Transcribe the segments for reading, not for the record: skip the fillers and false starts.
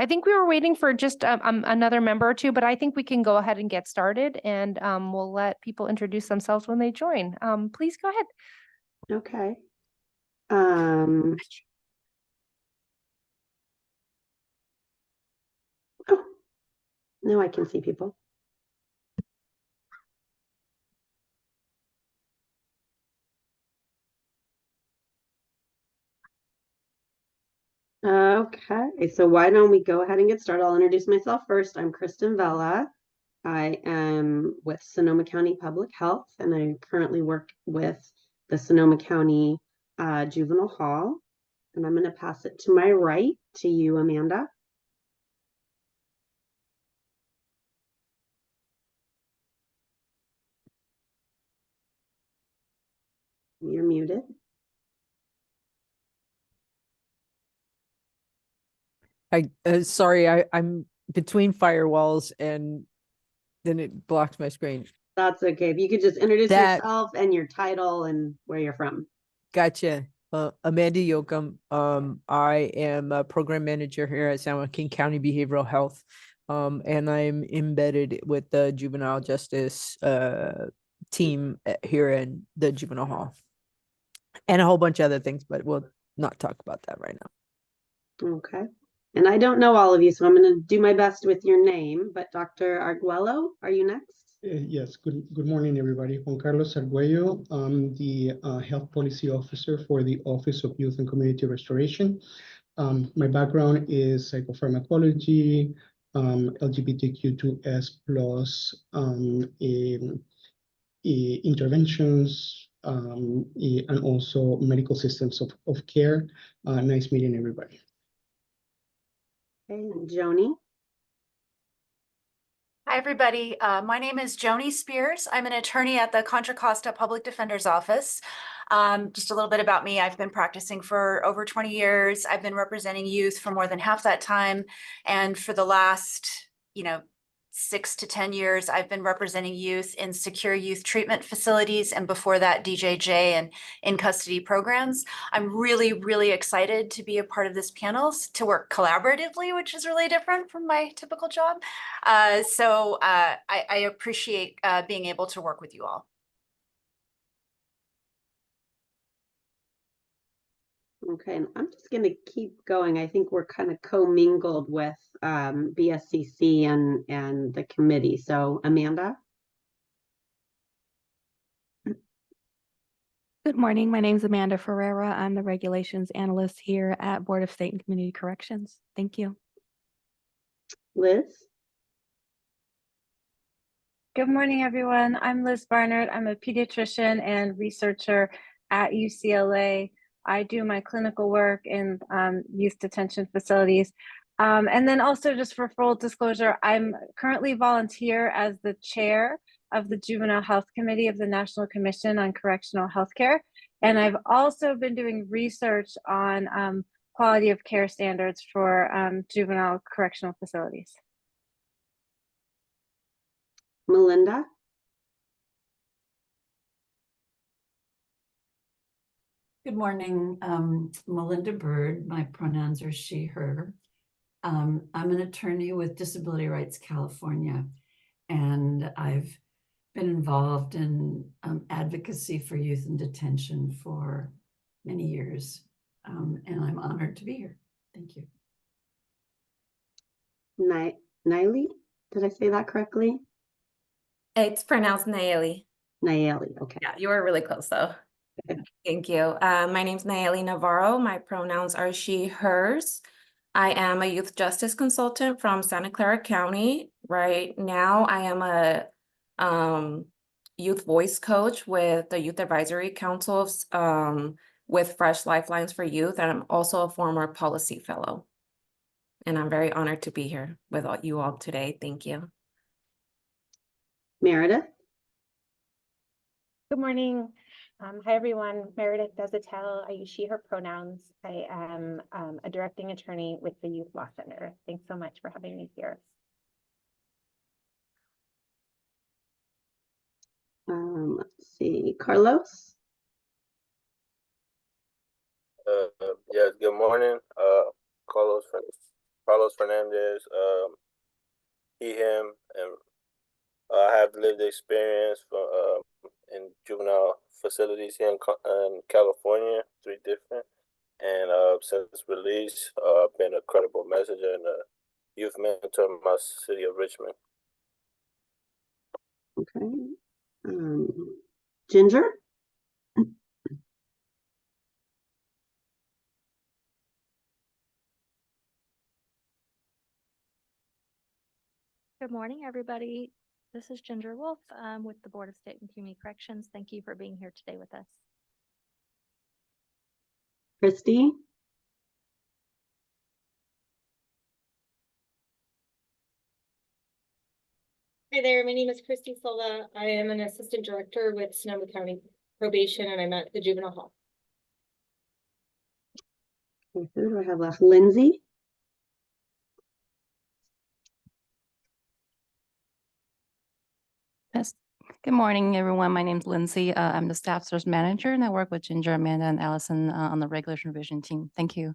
I think we were waiting for just another member or two, but I think we can go ahead and get started, and we'll let people introduce themselves when they join. Please go ahead. Okay. Oh, now I can see people. Okay, so why don't we go ahead and get started? I'll introduce myself first. I'm Kristen Vela. I am with Sonoma County Public Health, and I currently work with the Sonoma County Juvenile Hall. And I'm going to pass it to my right to you, Amanda. You're muted. Sorry, I'm between firewalls and then it blocks my screen. That's okay. If you could just introduce yourself and your title and where you're from. Gotcha. Amanda Yoakum. I am a program manager here at San Joaquin County Behavioral Health. And I'm embedded with the juvenile justice team here in the juvenile hall. And a whole bunch of other things, but we'll not talk about that right now. Okay. And I don't know all of you, so I'm going to do my best with your name. But Dr. Arguello, are you next? Yes. Good morning, everybody. Juan Carlos Arguello. I'm the Health Policy Officer for the Office of Youth and Community Restoration. My background is psychopharmacology, LGBTQ2S plus interventions, and also medical systems of care. Nice meeting everybody. Okay, Joni. Hi, everybody. My name is Joni Spears. I'm an attorney at the Contra Costa Public Defender's Office. Just a little bit about me. I've been practicing for over 20 years. I've been representing youth for more than half that time. And for the last, 6 to 10 years, I've been representing youth in secure youth treatment facilities, and before that, DJJ and in custody programs. I'm really, really excited to be a part of this panel, to work collaboratively, which is really different from my typical job. So I appreciate being able to work with you all. Okay, and I'm just going to keep going. I think we're kind of commingled with BSCC and the committee. So, Amanda? Good morning. My name is Amanda Ferreira. I'm the regulations analyst here at Board of State and Community Corrections. Thank you. Liz? Good morning, everyone. I'm Liz Barnard. I'm a pediatrician and researcher at UCLA. I do my clinical work in youth detention facilities. And then also, just for full disclosure, I'm currently volunteer as the chair of the Juvenile Health Committee of the National Commission on Correctional Healthcare. And I've also been doing research on quality of care standards for juvenile correctional facilities. Melinda? Good morning, Melinda Bird. My pronouns are she, her. I'm an attorney with Disability Rights California, and I've been involved in advocacy for youth in detention for many years, and I'm honored to be here. Thank you. Naili? Did I say that correctly? It's pronounced Nayeli. Nayeli, okay. Yeah, you were really close though. Thank you. My name's Nayeli Navarro. My pronouns are she, hers. I am a youth justice consultant from Santa Clara County. Right now, I am a youth voice coach with the Youth Advisory Council with Fresh Lifelines for Youth, and I'm also a former policy fellow. And I'm very honored to be here with you all today. Thank you. Meredith? Good morning. Hi, everyone. Meredith Desatel. I use she, her pronouns. I am a directing attorney with the Youth Law Center. Thanks so much for having me here. Let's see. Carlos? Yes, good morning. Carlos Carlos Fernandez, he, him, and I have lived experience in juvenile facilities here in California, 3 different. And since release, I've been a credible messenger and a youth mentor in my city of Richmond. Okay. Ginger? Good morning, everybody. This is Ginger Wolf with the Board of State and Community Corrections. Thank you for being here today with us. Christy? Hi there, my name is Christy Silva. I am an assistant director with Sonoma County Probation, and I'm at the Juvenile Hall. Okay, who do I have left? Lindsay? Yes. Good morning, everyone. My name is Lindsay. I'm the staff source manager, and I work with Ginger, Amanda, and Allison on the regulation revision team. Thank you.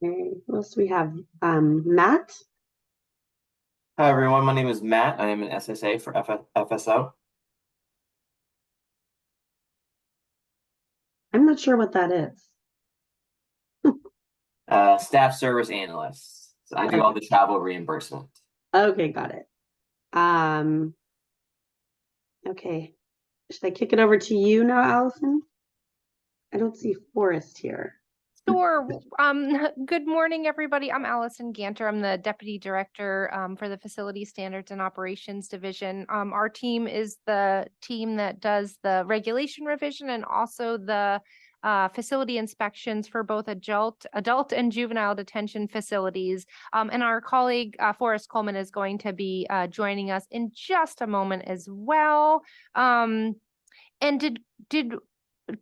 Okay, who else do we have? Matt? Hi, everyone. My name is Matt. I am an SSA for FSO. I'm not sure what that is. Staff service analyst. So I do all the travel reimbursement. Okay, got it. Okay. Should I kick it over to you now, Allison? I don't see Forrest here. Sure. Good morning, everybody. I'm Allison Ganter. I'm the Deputy Director for the Facility Standards and Operations Division. Our team is the team that does the regulation revision and also the facility inspections for both adult and juvenile detention facilities. And our colleague, Forrest Coleman, is going to be joining us in just a moment as well. And did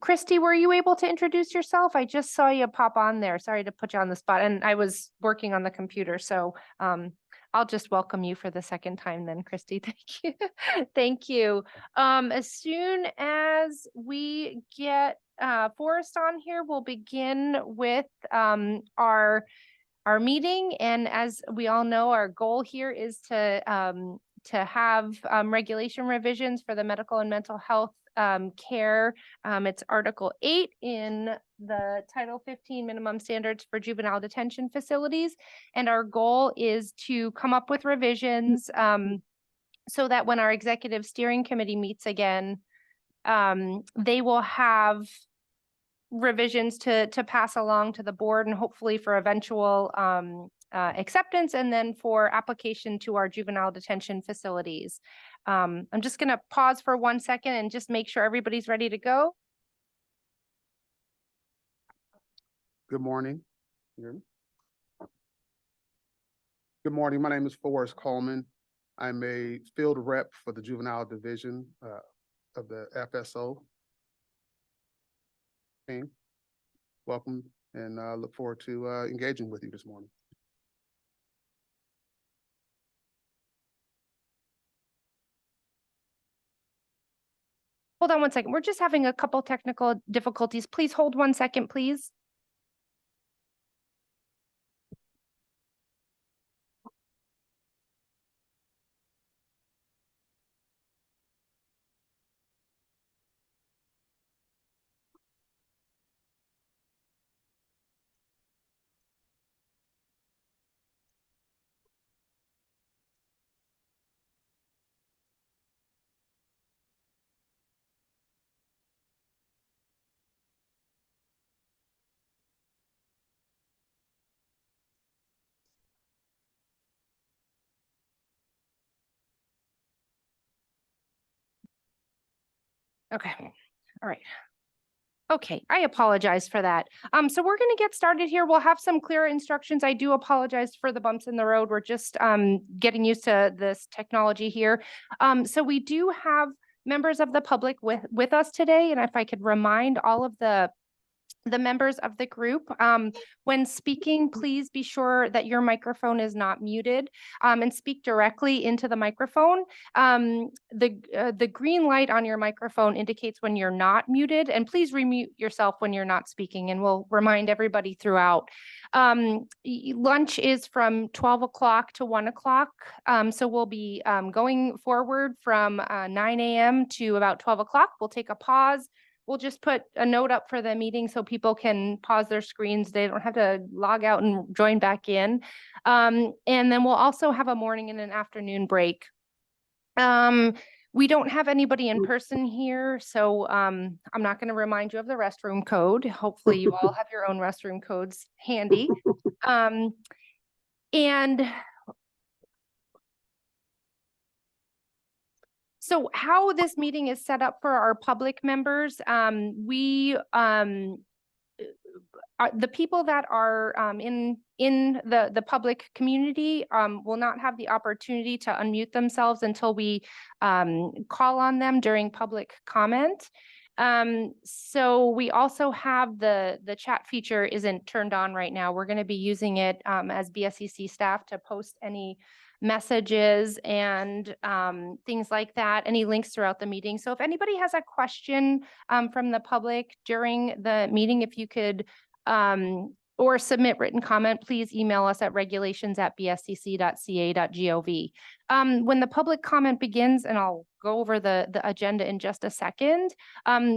Christy, were you able to introduce yourself? I just saw you pop on there. Sorry to put you on the spot, and I was working on the computer, so I'll just welcome you for the second time then, Christy. Thank you. Thank you. As soon as we get Forrest on here, we'll begin with our meeting. And as we all know, our goal here is to have regulation revisions for the medical and mental health care. It's Article 8 in the Title 15 minimum standards for juvenile detention facilities. And our goal is to come up with revisions so that when our executive steering committee meets again, they will have revisions to pass along to the board and hopefully for eventual acceptance and then for application to our juvenile detention facilities. I'm just going to pause for 1 second and just make sure everybody's ready to go. Good morning. Good morning. My name is Forrest Coleman. I'm a field rep for the juvenile division of the FSO team. Welcome, and look forward to engaging with you this morning. Hold on 1 second. We're just having a couple technical difficulties. Please hold 1 second, please. Okay. All right. Okay, I apologize for that. So we're going to get started here. We'll have some clearer instructions. I do apologize for the bumps in the road. We're just getting used to this technology here. So we do have members of the public with us today. And if I could remind all of the the members of the group. When speaking, please be sure that your microphone is not muted, and speak directly into the microphone. The green light on your microphone indicates when you're not muted, and please remute yourself when you're not speaking, and we'll remind everybody throughout. Lunch is from 12 o'clock to 1 o'clock. So we'll be going forward from 9 a.m. to about 12 o'clock. We'll take a pause. We'll just put a note up for the meeting so people can pause their screens. They don't have to log out and join back in. And then we'll also have a morning and an afternoon break. We don't have anybody in person here, so I'm not going to remind you of the restroom code. Hopefully you all have your own restroom codes handy. And so how this meeting is set up for our public members, the people that are in the public community will not have the opportunity to unmute themselves until we call on them during public comment. So we also have the chat feature isn't turned on right now. We're going to be using it as BSCC staff to post any messages and things like that, any links throughout the meeting. So if anybody has a question from the public during the meeting, if you could or submit written comment, please email us at regulations@bscc.ca.gov. When the public comment begins, and I'll go over the agenda in just a second,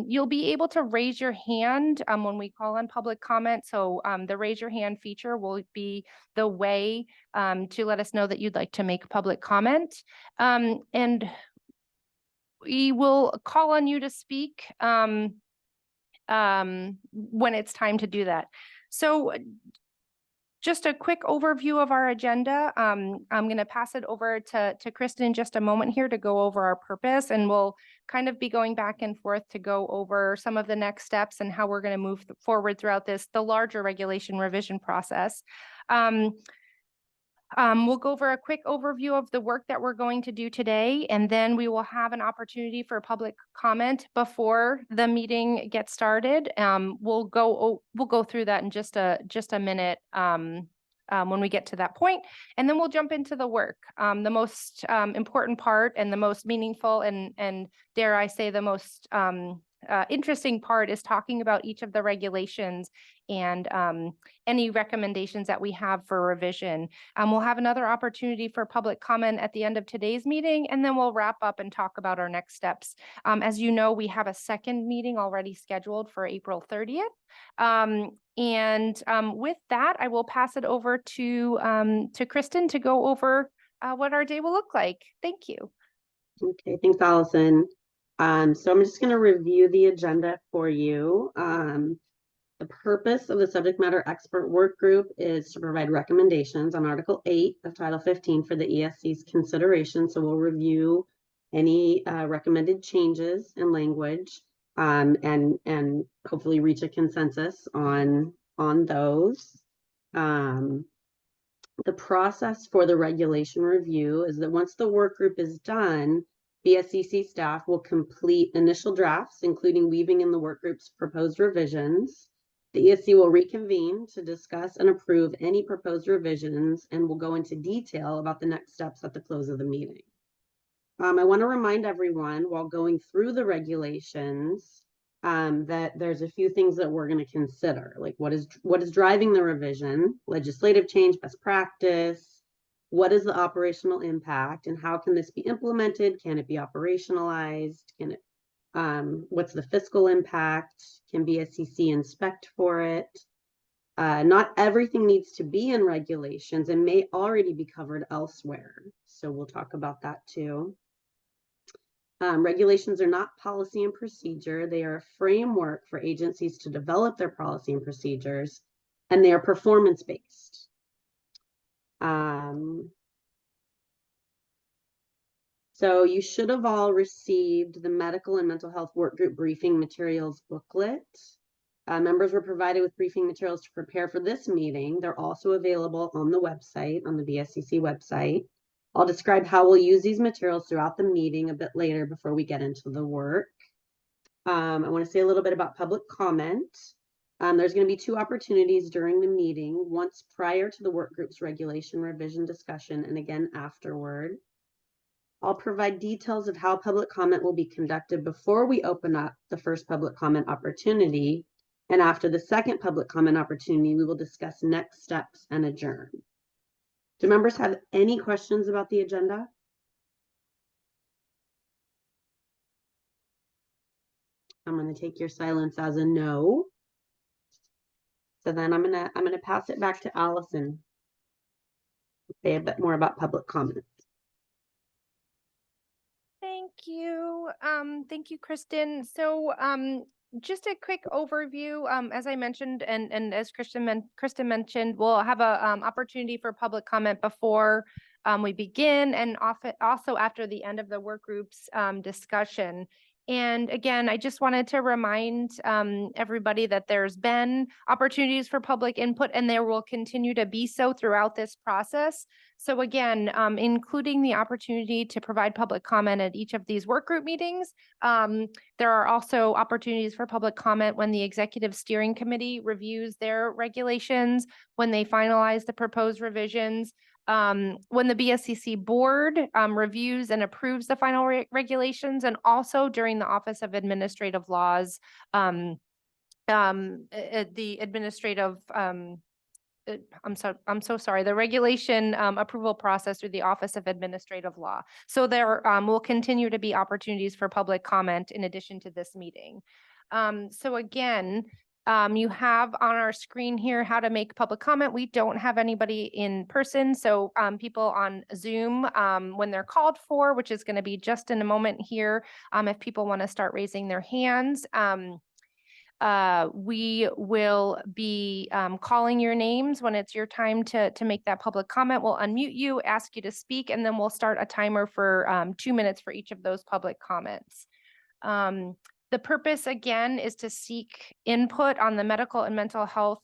you'll be able to raise your hand when we call on public comment. So the raise your hand feature will be the way to let us know that you'd like to make public comment. And we will call on you to speak when it's time to do that. So just a quick overview of our agenda. I'm going to pass it over to Kristen in just a moment here to go over our purpose, and we'll kind of be going back and forth to go over some of the next steps and how we're going to move forward throughout the larger regulation revision process. We'll go over a quick overview of the work that we're going to do today, and then we will have an opportunity for public comment before the meeting gets started. We'll go through that in just a minute when we get to that point, and then we'll jump into the work. The most important part and the most meaningful and dare I say the most interesting part is talking about each of the regulations and any recommendations that we have for revision. We'll have another opportunity for public comment at the end of today's meeting, and then we'll wrap up and talk about our next steps. As you know, we have a second meeting already scheduled for April 30th. With that, I will pass it over to Kristen to go over what our day will look like. Thank you. Okay, thanks, Allison. So I'm just going to review the agenda for you. The purpose of the subject matter expert work group is to provide recommendations on Article 8 of Title 15 for the ESC's consideration. So we'll review any recommended changes in language and hopefully reach a consensus on those. The process for the regulation review is that once the work group is done, BSCC staff will complete initial drafts, including weaving in the work group's proposed revisions. The ESC will reconvene to discuss and approve any proposed revisions and will go into detail about the next steps at the close of the meeting. I want to remind everyone while going through the regulations that there's a few things that we're going to consider, like what is driving the revision, legislative change, best practice, what is the operational impact, and how can this be implemented? Can it be operationalized? Can it what's the fiscal impact? Can BSCC inspect for it? Not everything needs to be in regulations and may already be covered elsewhere. So we'll talk about that too. Regulations are not policy and procedure. They are a framework for agencies to develop their policy and procedures, and they are performance-based. So you should have all received the medical and mental health work group briefing materials booklet. Members were provided with briefing materials to prepare for this meeting. They're also available on the website, on the BSCC website. I'll describe how we'll use these materials throughout the meeting a bit later before we get into the work. I want to say a little bit about public comment. There's going to be 2 opportunities during the meeting, once prior to the work group's regulation revision discussion and again afterward. I'll provide details of how public comment will be conducted before we open up the first public comment opportunity. And after the second public comment opportunity, we will discuss next steps and adjourn. Do members have any questions about the agenda? I'm going to take your silence as a no. So then I'm gonna pass it back to Allison to say a bit more about public comment. Thank you. Thank you, Kristen. So, just a quick overview. As I mentioned, and as Kristen mentioned, we'll have a opportunity for public comment before we begin, and also after the end of the work group's discussion. And again, I just wanted to remind everybody that there's been opportunities for public input, and there will continue to be so throughout this process. So again, including the opportunity to provide public comment at each of these work group meetings. There are also opportunities for public comment when the Executive Steering Committee reviews their regulations, when they finalize the proposed revisions, when the BSCC board reviews and approves the final regulations, and also during the Office of Administrative Laws, the administrative I'm so sorry, the regulation approval process through the Office of Administrative Law. So there will continue to be opportunities for public comment in addition to this meeting. So again, you have on our screen here how to make public comment. We don't have anybody in person. So people on Zoom, when they're called for, which is going to be just in a moment here, if people want to start raising their hands, we will be calling your names when it's your time to make that public comment. We'll unmute you, ask you to speak, and then we'll start a timer for 2 minutes for each of those public comments. The purpose, again, is to seek input on the medical and mental health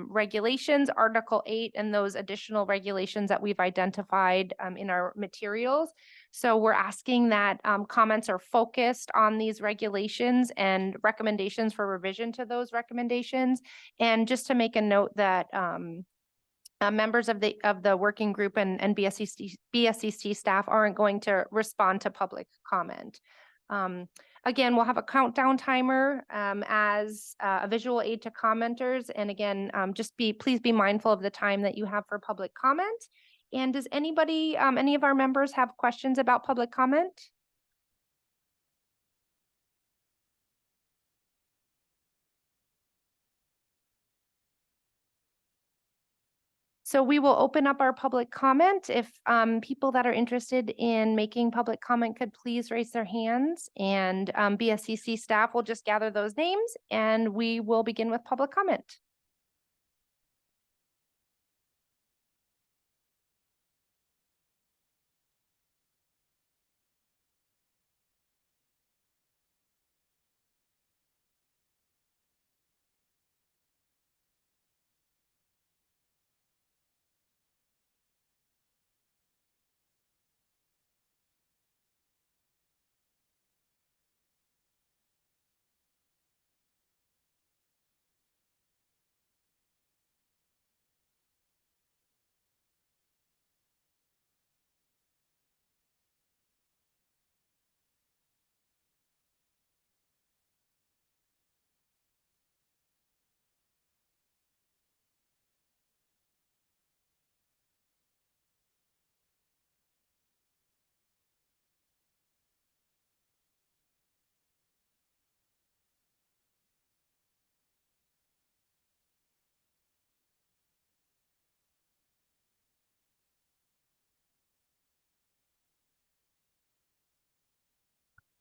regulations, Article 8, and those additional regulations that we've identified in our materials. So we're asking that comments are focused on these regulations and recommendations for revision to those recommendations. And just to make a note that members of the working group and BSCC staff aren't going to respond to public comment. Again, we'll have a countdown timer as a visual aid to commenters. And again, please be mindful of the time that you have for public comment. And does anybody, any of our members have questions about public comment? So we will open up our public comment. If people that are interested in making public comment could please raise their hands, and BSCC staff will just gather those names and we will begin with public comment.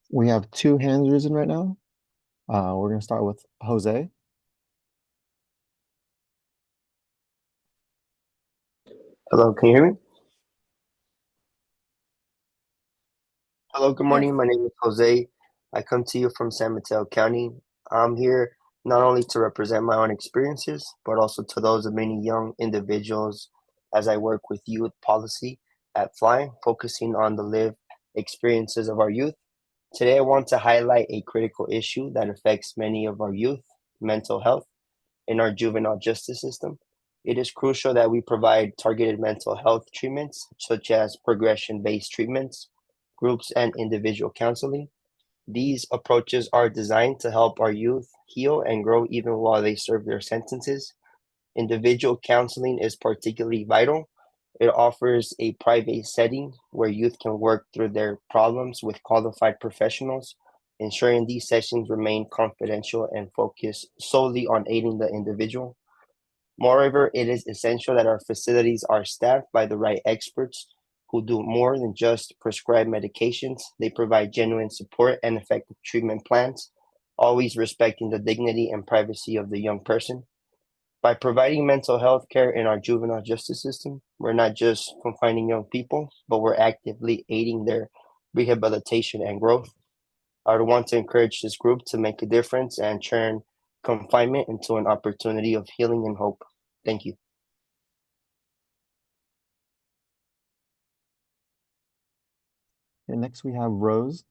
We have 2 hands risen right now. We're going to start with Jose. Hello, can you hear me? Hello, good morning. My name is Jose. I come to you from San Mateo County. I'm here not only to represent my own experiences, but also to those of many young individuals as I work with youth policy at FLY, focusing on the lived experiences of our youth. Today, I want to highlight a critical issue that affects many of our youth, mental health. in our juvenile justice system. It is crucial that we provide targeted mental health treatments, such as progression-based treatments, groups, and individual counseling. These approaches are designed to help our youth heal and grow even while they serve their sentences. Individual counseling is particularly vital. It offers a private setting where youth can work through their problems with qualified professionals, ensuring these sessions remain confidential and focus solely on aiding the individual. Moreover, it is essential that our facilities are staffed by the right experts who do more than just prescribe medications. They provide genuine support and effective treatment plans, always respecting the dignity and privacy of the young person. By providing mental health care in our juvenile justice system, we're not just confining young people, but we're actively aiding their rehabilitation and growth. I would want to encourage this group to make a difference and turn confinement into an opportunity of healing and hope. Thank you. And next we have Rose.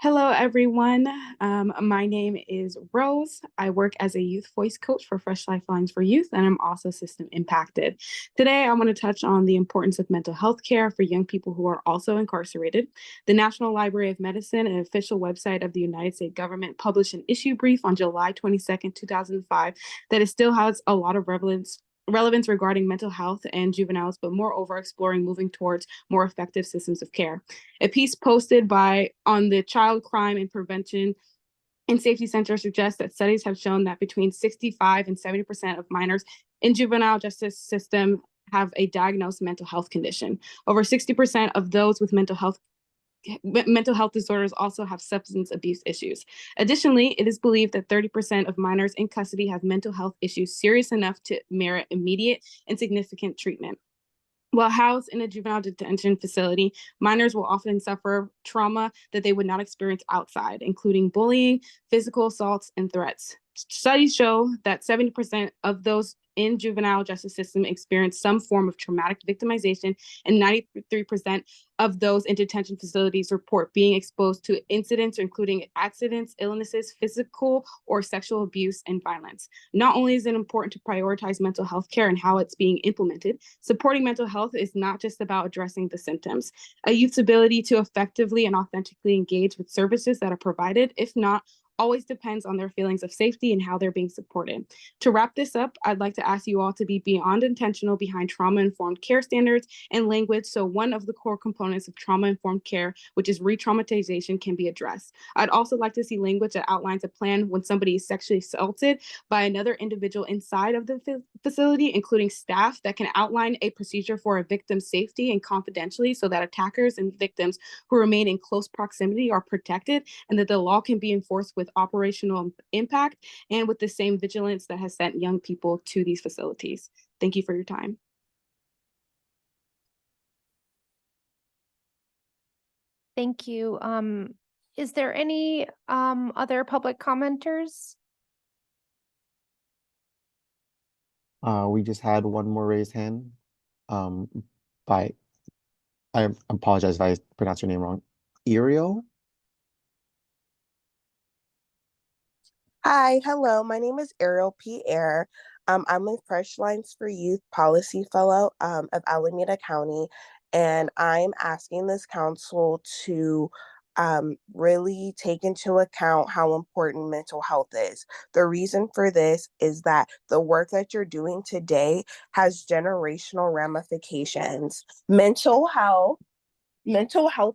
Hello, everyone. My name is Rose. I work as a youth voice coach for Fresh Lifelines for Youth, and I'm also system impacted. Today, I want to touch on the importance of mental health care for young people who are also incarcerated. The National Library of Medicine, an official website of the United States government, published an issue brief on July 22nd, 2005, that it still has a lot of relevance regarding mental health and juveniles, but moreover exploring moving towards more effective systems of care. A piece posted on the Child Crime and Prevention and Safety Center suggests that studies have shown that between 65 and 70% of minors in juvenile justice system have a diagnosed mental health condition. Over 60% of those with mental health disorders also have substance abuse issues. Additionally, it is believed that 30% of minors in custody have mental health issues serious enough to merit immediate and significant treatment. While housed in a juvenile detention facility, minors will often suffer trauma that they would not experience outside, including bullying, physical assaults, and threats. Studies show that 70% of those in juvenile justice system experience some form of traumatic victimization, and 93% of those in detention facilities report being exposed to incidents including accidents, illnesses, physical or sexual abuse, and violence. Not only is it important to prioritize mental health care and how it's being implemented, supporting mental health is not just about addressing the symptoms. A youth's ability to effectively and authentically engage with services that are provided, if not, always depends on their feelings of safety and how they're being supported. To wrap this up, I'd like to ask you all to be beyond intentional behind trauma-informed care standards and language, so one of the core components of trauma-informed care, which is re-traumatization, can be addressed. I'd also like to see language that outlines a plan when somebody is sexually assaulted by another individual inside of the facility, including staff that can outline a procedure for a victim's safety and confidentially, so that attackers and victims who remain in close proximity are protected, and that the law can be enforced with operational impact and with the same vigilance that has sent young people to these facilities. Thank you for your time. Thank you. Is there any other public commenters? We just had one more raised hand by, I apologize if I pronounced your name wrong, Ariel. Hi, hello. My name is Ariel P. Ayer. I'm a Fresh Lines for Youth Policy Fellow of Alameda County, and I'm asking this council to really take into account how important mental health is. The reason for this is that the work that you're doing today has generational ramifications. Mental health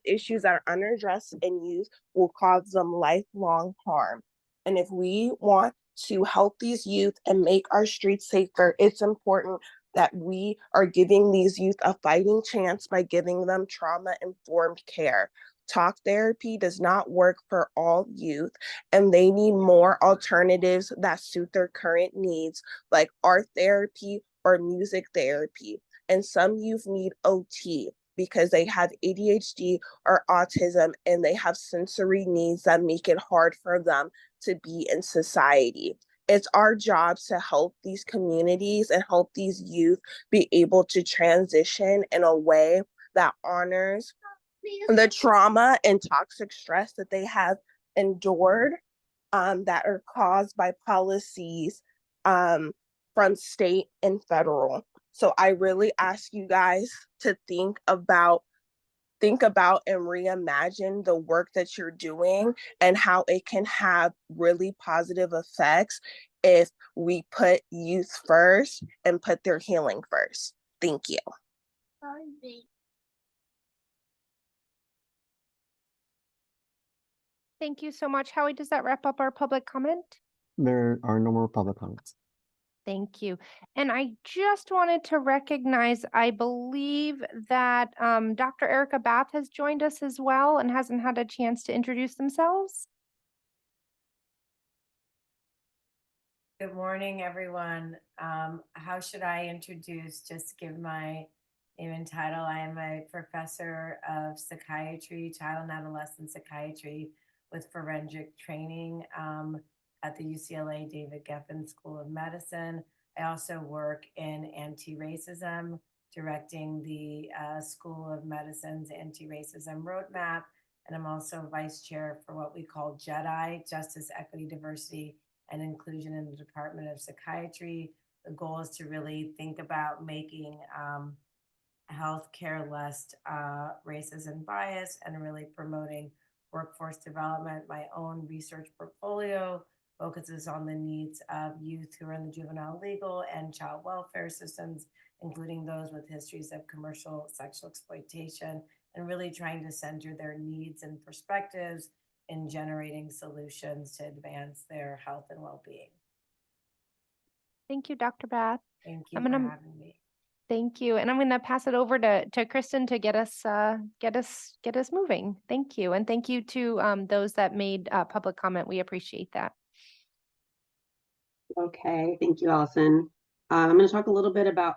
issues that are unaddressed in youth will cause them lifelong harm. And if we want to help these youth and make our streets safer, it's important that we are giving these youth a fighting chance by giving them trauma-informed care. Talk therapy does not work for all youth, and they need more alternatives that suit their current needs, like art therapy or music therapy. And some youth need OT because they have ADHD or autism, and they have sensory needs that make it hard for them to be in society. It's our job to help these communities and help these youth be able to transition in a way that honors the trauma and toxic stress that they have endured that are caused by policies from state and federal. So I really ask you guys to think about and reimagine the work that you're doing and how it can have really positive effects if we put youth first and put their healing first. Thank you. Thank you so much. Howie, does that wrap up our public comment? There are no more public comments. Thank you. And I just wanted to recognize, I believe that Dr. Erica Bath has joined us as well and hasn't had a chance to introduce themselves. Good morning, everyone. How should I introduce? Just give my name and title. I am a professor of psychiatry, child and adolescent psychiatry with forensic training at the UCLA David Geffen School of Medicine. I also work in anti-racism, directing the School of Medicine's anti-racism roadmap. And I'm also vice chair for what we call JEDI, Justice, Equity, Diversity, and Inclusion in the Department of Psychiatry. The goal is to really think about making healthcare less racist and bias and really promoting workforce development. My own research portfolio focuses on the needs of youth who are in the juvenile legal and child welfare systems, including those with histories of commercial sexual exploitation, and really trying to center their needs and perspectives in generating solutions to advance their health and well-being. Thank you, Dr. Bath. Thank you for having me. Thank you. And I'm going to pass it over to Kristen to get us moving. Thank you. And thank you to those that made public comment. We appreciate that. Okay, thank you, Allison. I'm going to talk a little bit about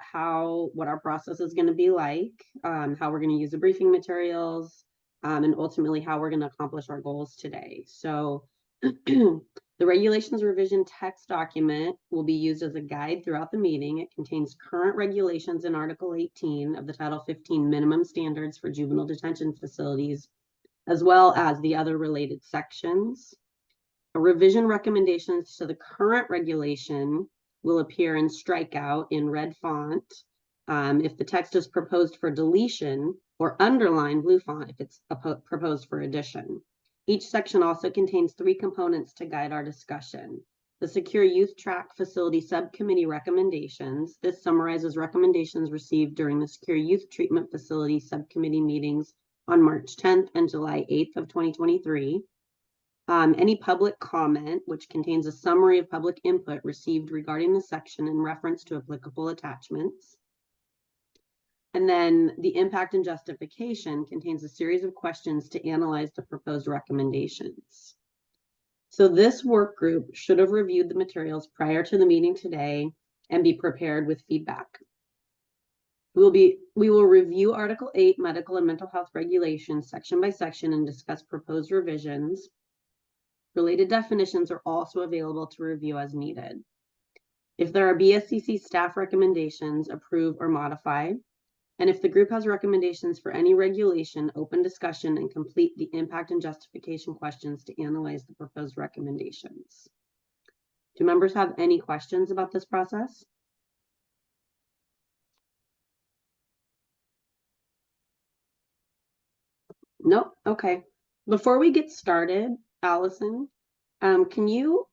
what our process is going to be like, how we're going to use the briefing materials, and ultimately how we're going to accomplish our goals today. So the regulations revision text document will be used as a guide throughout the meeting. It contains current regulations in Article 18 of the Title 15 minimum standards for juvenile detention facilities, as well as the other related sections. Revision recommendations to the current regulation will appear in strikeout in red font if the text is proposed for deletion, or underline blue font if it's proposed for addition. Each section also contains 3 components to guide our discussion. The Secure Youth Track Facility Subcommittee recommendations. This summarizes recommendations received during the Secure Youth Treatment Facility Subcommittee meetings on March 10th and July 8th of 2023. Any public comment, which contains a summary of public input received regarding the section in reference to applicable attachments. And then the impact and justification contains a series of questions to analyze the proposed recommendations. So this work group should have reviewed the materials prior to the meeting today and be prepared with feedback. We will review Article 8 medical and mental health regulations section by section and discuss proposed revisions. Related definitions are also available to review as needed. If there are BSCC staff recommendations, approve or modify. And if the group has recommendations for any regulation, open discussion and complete the impact and justification questions to analyze the proposed recommendations. Do members have any questions about this process? Nope. Okay. Before we get started, Allison, can you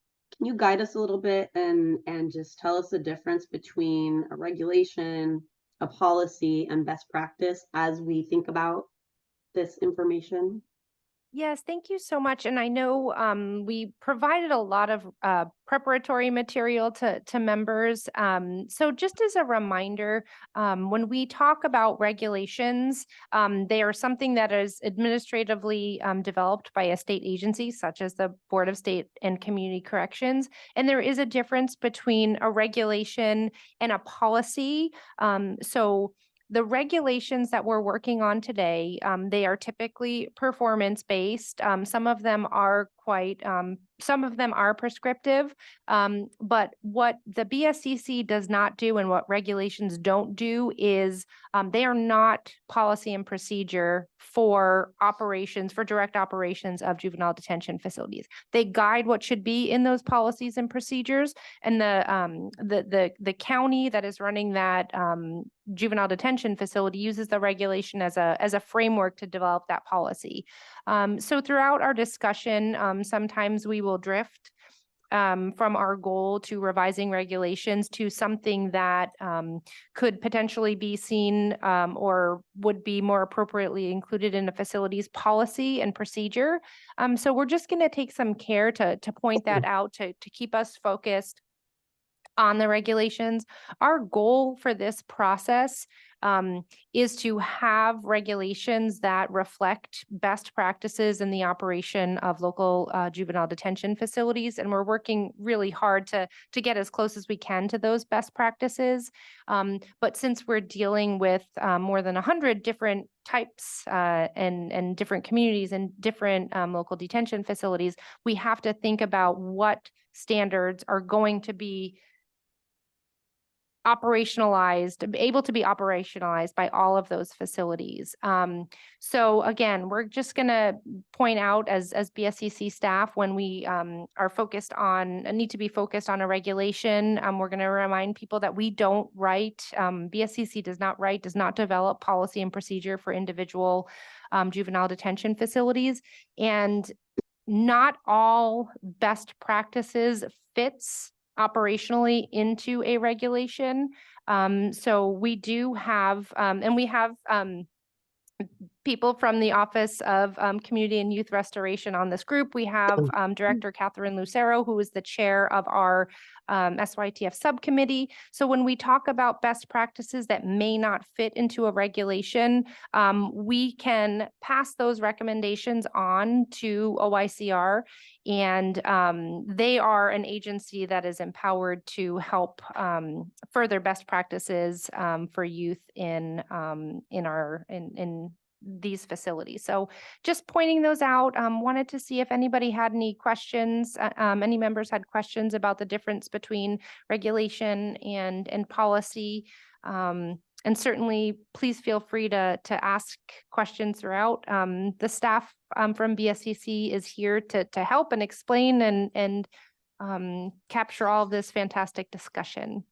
guide us a little bit and just tell us the difference between a regulation, a policy, and best practice as we think about this information? Yes, thank you so much. And I know we provided a lot of preparatory material to members. So just as a reminder, when we talk about regulations, they are something that is administratively developed by a state agency, such as the Board of State and Community Corrections. And there is a difference between a regulation and a policy. So the regulations that we're working on today, they are typically performance-based. Some of them are quite. Some of them are prescriptive, but what the BSCC does not do and what regulations don't do is they are not policy and procedure for operations, for direct operations of juvenile detention facilities. They guide what should be in those policies and procedures, and the county that is running that juvenile detention facility uses the regulation as a framework to develop that policy. So throughout our discussion, sometimes we will drift from our goal to revising regulations to something that could potentially be seen or would be more appropriately included in a facility's policy and procedure. So we're just going to take some care to point that out, to keep us focused on the regulations. Our goal for this process is to have regulations that reflect best practices in the operation of local juvenile detention facilities. And we're working really hard to get as close as we can to those best practices. But since we're dealing with more than 100 different types and different communities and different local detention facilities, we have to think about what standards are going to be able to be operationalized by all of those facilities. So again, we're just going to point out as BSCC staff, when we need to be focused on a regulation, we're going to remind people that we don't write, BSCC does not develop policy and procedure for individual juvenile detention facilities. And not all best practices fits operationally into a regulation. So we do have, and we have people from the Office of Community and Youth Restoration on this group. We have Director Catherine Lucero, who is the chair of our SYTF subcommittee. So when we talk about best practices that may not fit into a regulation, we can pass those recommendations on to OICR, and they are an agency that is empowered to help further best practices for youth in these facilities. So just pointing those out, wanted to see if anybody had any questions, any members had questions about the difference between regulation and policy. And certainly please feel free to ask questions throughout. The staff from BSCC is here to help and explain and capture all of this fantastic discussion.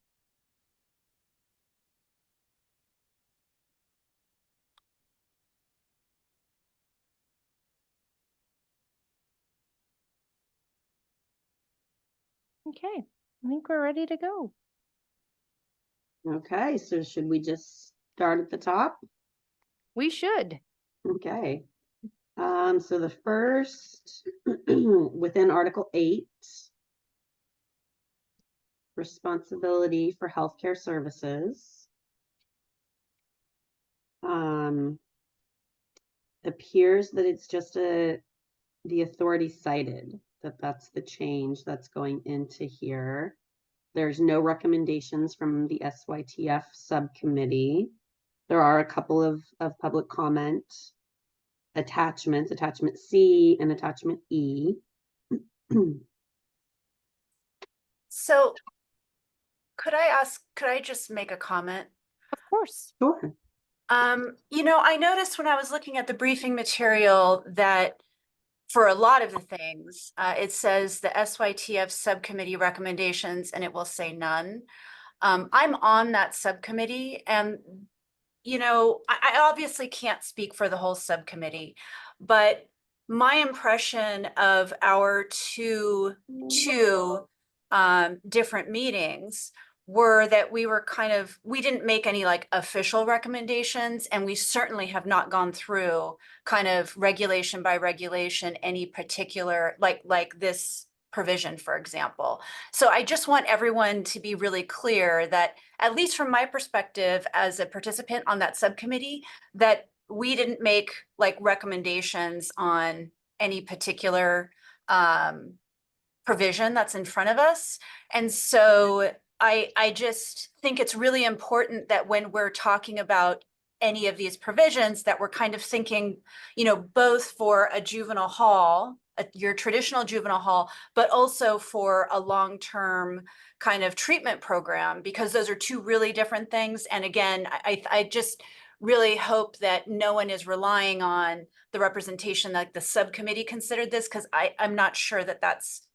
Okay, I think we're ready to go. Okay, so should we just start at the top? We should. Okay. So the first, within Article 8, responsibility for healthcare services, appears that it's just the authority cited, that's the change that's going into here. There's no recommendations from the SYTF subcommittee. There are a couple of public comment attachments, attachment C and attachment E. So could I just make a comment? Of course. Sure. I noticed when I was looking at the briefing material that for a lot of the things, it says the SYTF subcommittee recommendations, and it will say none. I'm on that subcommittee, and I obviously can't speak for the whole subcommittee, but my impression of our two different meetings were that we didn't make any like official recommendations, and we certainly have not gone through kind of regulation by regulation any particular like this provision, for example. So I just want everyone to be really clear that, at least from my perspective as a participant on that subcommittee, that we didn't make like recommendations on any particular provision that's in front of us. And so I just think it's really important that when we're talking about any of these provisions, that we're kind of thinking, both for a juvenile hall your traditional juvenile hall, but also for a long-term kind of treatment program, because those are two really different things. And again, I just really hope that no one is relying on the representation like the subcommittee considered this, because I'm not sure that that's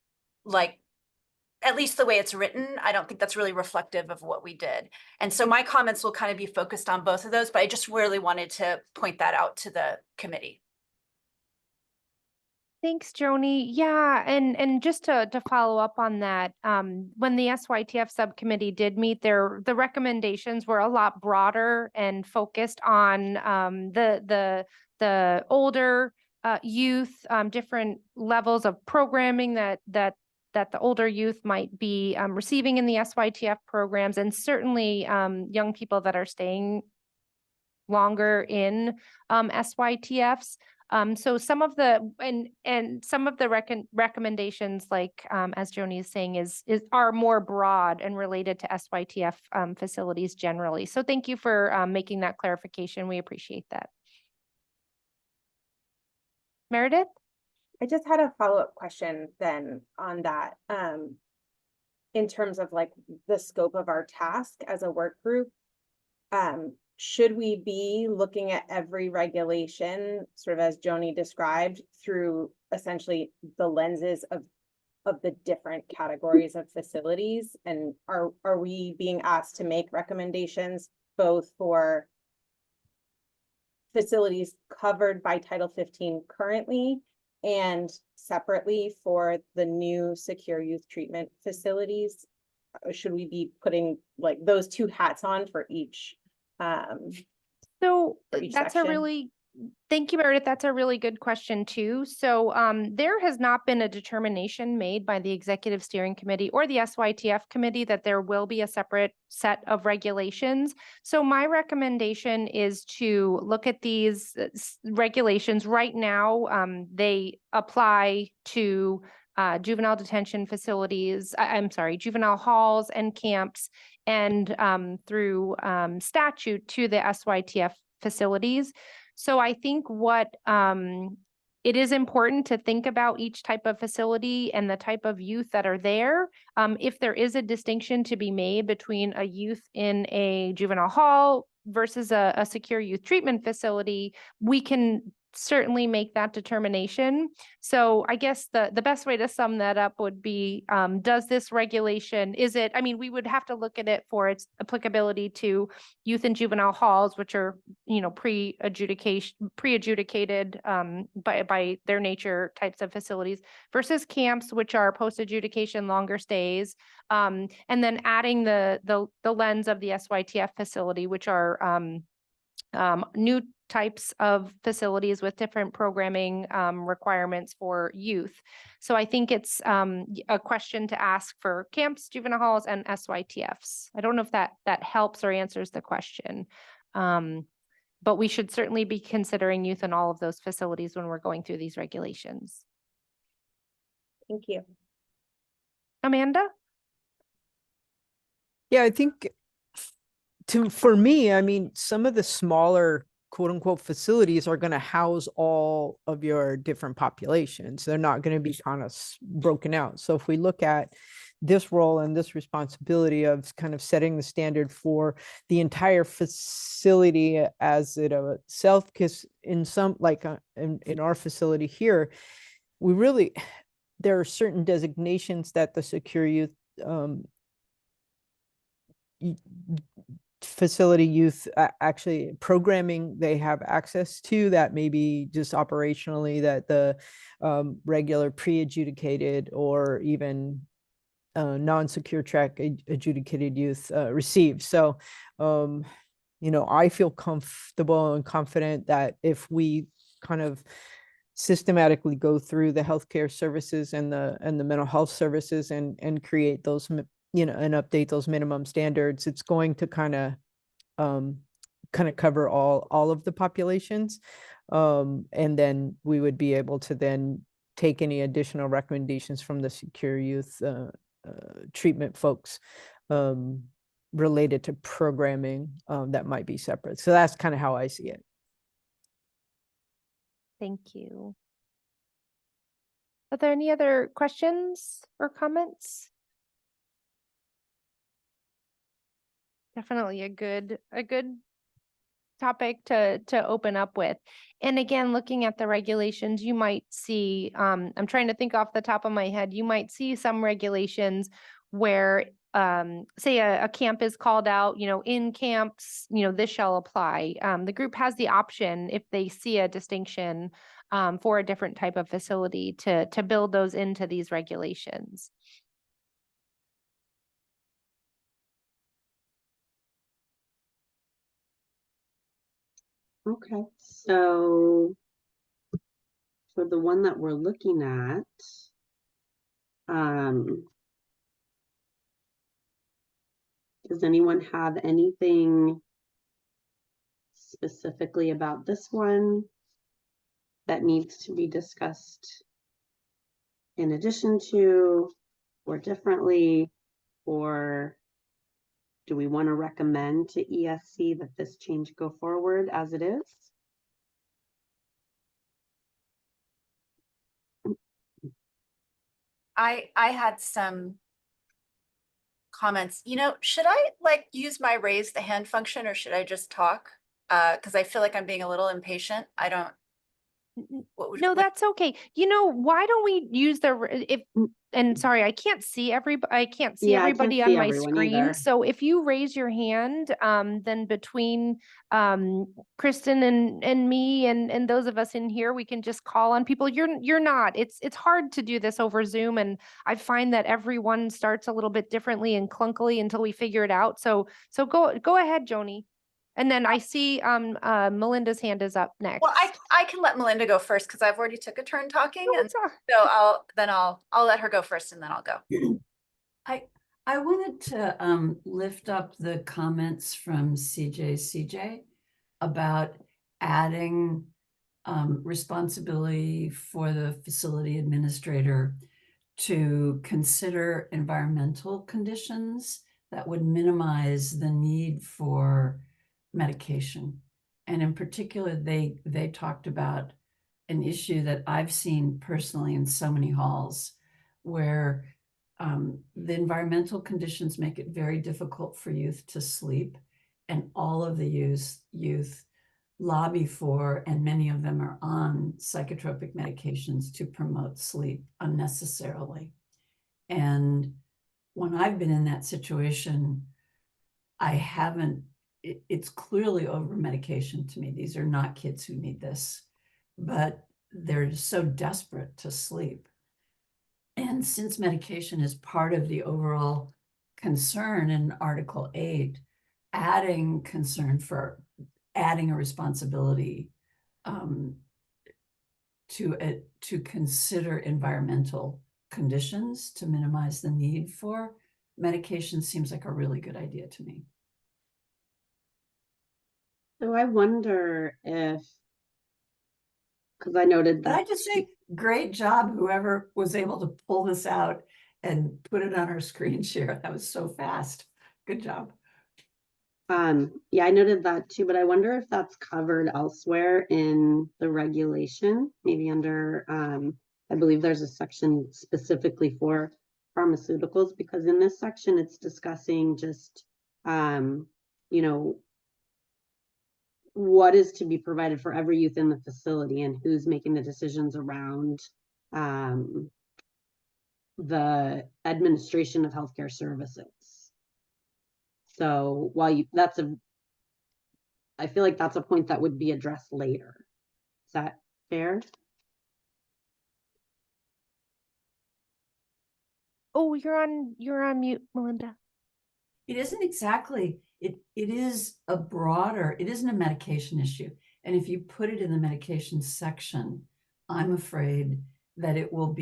like, at least the way it's written, I don't think that's really reflective of what we did. And so my comments will kind of be focused on both of those, but I just really wanted to point that out to the committee. Thanks, Joni. Yeah, and just to follow up on that, when the SYTF subcommittee did meet, the recommendations were a lot broader and focused on the older youth, different levels of programming that the older youth might be receiving in the SYTF programs, and certainly young people that are staying longer in SYTFs. So some of the and some of the recommendations, like as Joni is saying, are more broad and related to SYTF facilities generally. So thank you for making that clarification. We appreciate that. Meredith? I just had a follow-up question then on that. In terms of like the scope of our task as a work group, should we be looking at every regulation, sort of as Joni described, through essentially the lenses of the different categories of facilities? And are we being asked to make recommendations both for facilities covered by Title 15 currently and separately for the new secure youth treatment facilities? Should we be putting like those two hats on for each? So for each that's section? thank you, Meredith. That's a really good question too. So there has not been a determination made by the Executive Steering Committee or the SYTF committee that there will be a separate set of regulations. So my recommendation is to look at these regulations right now. They apply to juvenile detention facilities, I'm sorry, juvenile halls and camps, and through statute to the SYTF facilities. So I think what it is important to think about each type of facility and the type of youth that are there. If there is a distinction to be made between a youth in a juvenile hall versus a secure youth treatment facility, we can certainly make that determination. So I guess the best way to sum that up would be, does this regulation, I mean, we would have to look at it for its applicability to youth and juvenile halls, which are, pre-adjudicated by their nature types of facilities, versus camps, which are post-adjudication longer stays. And then adding the lens of the SYTF facility, which are new types of facilities with different programming requirements for youth. So I think it's a question to ask for camps, juvenile halls, and SYTFs. I don't know if that helps or answers the question. But we should certainly be considering youth in all of those facilities when we're going through these regulations. Thank you. Amanda? Yeah, I think for me, I mean, some of the smaller quote unquote facilities are going to house all of your different populations. They're not going to be kind of broken out. So if we look at this role and this responsibility of kind of setting the standard for the entire facility as it itself, because in some, like in our facility here, there are certain designations that the secure youth facility youth actually programming they have access to that maybe just operationally that the regular pre-adjudicated or even non-secure track adjudicated youth receive. So I feel comfortable and confident that if we kind of systematically go through the healthcare services and the mental health services and create those and update those minimum standards, it's going to kind of cover all of the populations. And then we would be able to then take any additional recommendations from the secure youth treatment folks related to programming that might be separate. So that's kind of how I see it. Thank you. Are there any other questions or comments? Definitely a good topic to open up with. And again, looking at the regulations, you might see, I'm trying to think off the top of my head, you might see some regulations where say a camp is called out, in camps, this shall apply. The group has the option, if they see a distinction for a different type of facility, to build those into these regulations. Okay, so for the one that we're looking at, does anyone have anything specifically about this one that needs to be discussed in addition to, or differently, or do we want to recommend to ESC that this change go forward as it is? I had some comments. Should I use my raise the hand function, or should I just talk? Because I feel like I'm being a little impatient. I don't. No, that's okay. Why don't we use and sorry, I can't see everybody. I can't see Yeah, I can't everybody on see my everyone screen. either. So if you raise your hand, then between Kristen and me and those of us in here, we can just call on people. You're not. It's hard to do this over Zoom, and I find that everyone starts a little bit differently and clunkily until we figure it out. So go ahead, Joni. And then I see Melinda's hand is up next. Well, I can let Melinda go first because I've already took a turn talking, and so I'll let her go first, and then I'll go. I wanted to lift up the comments from CJ about adding responsibility for the facility administrator to consider environmental conditions that would minimize the need for medication. And in particular, they talked about an issue that I've seen personally in so many halls, where the environmental conditions make it very difficult for youth to sleep, and all of the youth lobby for, and many of them are on psychotropic medications to promote sleep unnecessarily. And when I've been in that situation, it's clearly over medication to me. These are not kids who need this, but they're so desperate to sleep. And since medication is part of the overall concern in Article 8, adding a responsibility to consider environmental conditions to minimize the need for medication seems like a really good idea to me. So I wonder if, because I noted Can that. I just say, great job, whoever was able to pull this out and put it on our screen share. That was so fast. Good job. Yeah, I noted that too, but I wonder if that's covered elsewhere in the regulation, maybe under, I believe there's a section specifically for pharmaceuticals, because in this section, it's discussing just, what is to be provided for every youth in the facility and who's making the decisions around, the administration of healthcare services. So while I feel like that's a point that would be addressed later. Is that fair? Oh, you're on mute, Melinda. It isn't exactly, it isn't a medication issue. And if you put it in the medication section, I'm afraid that it'll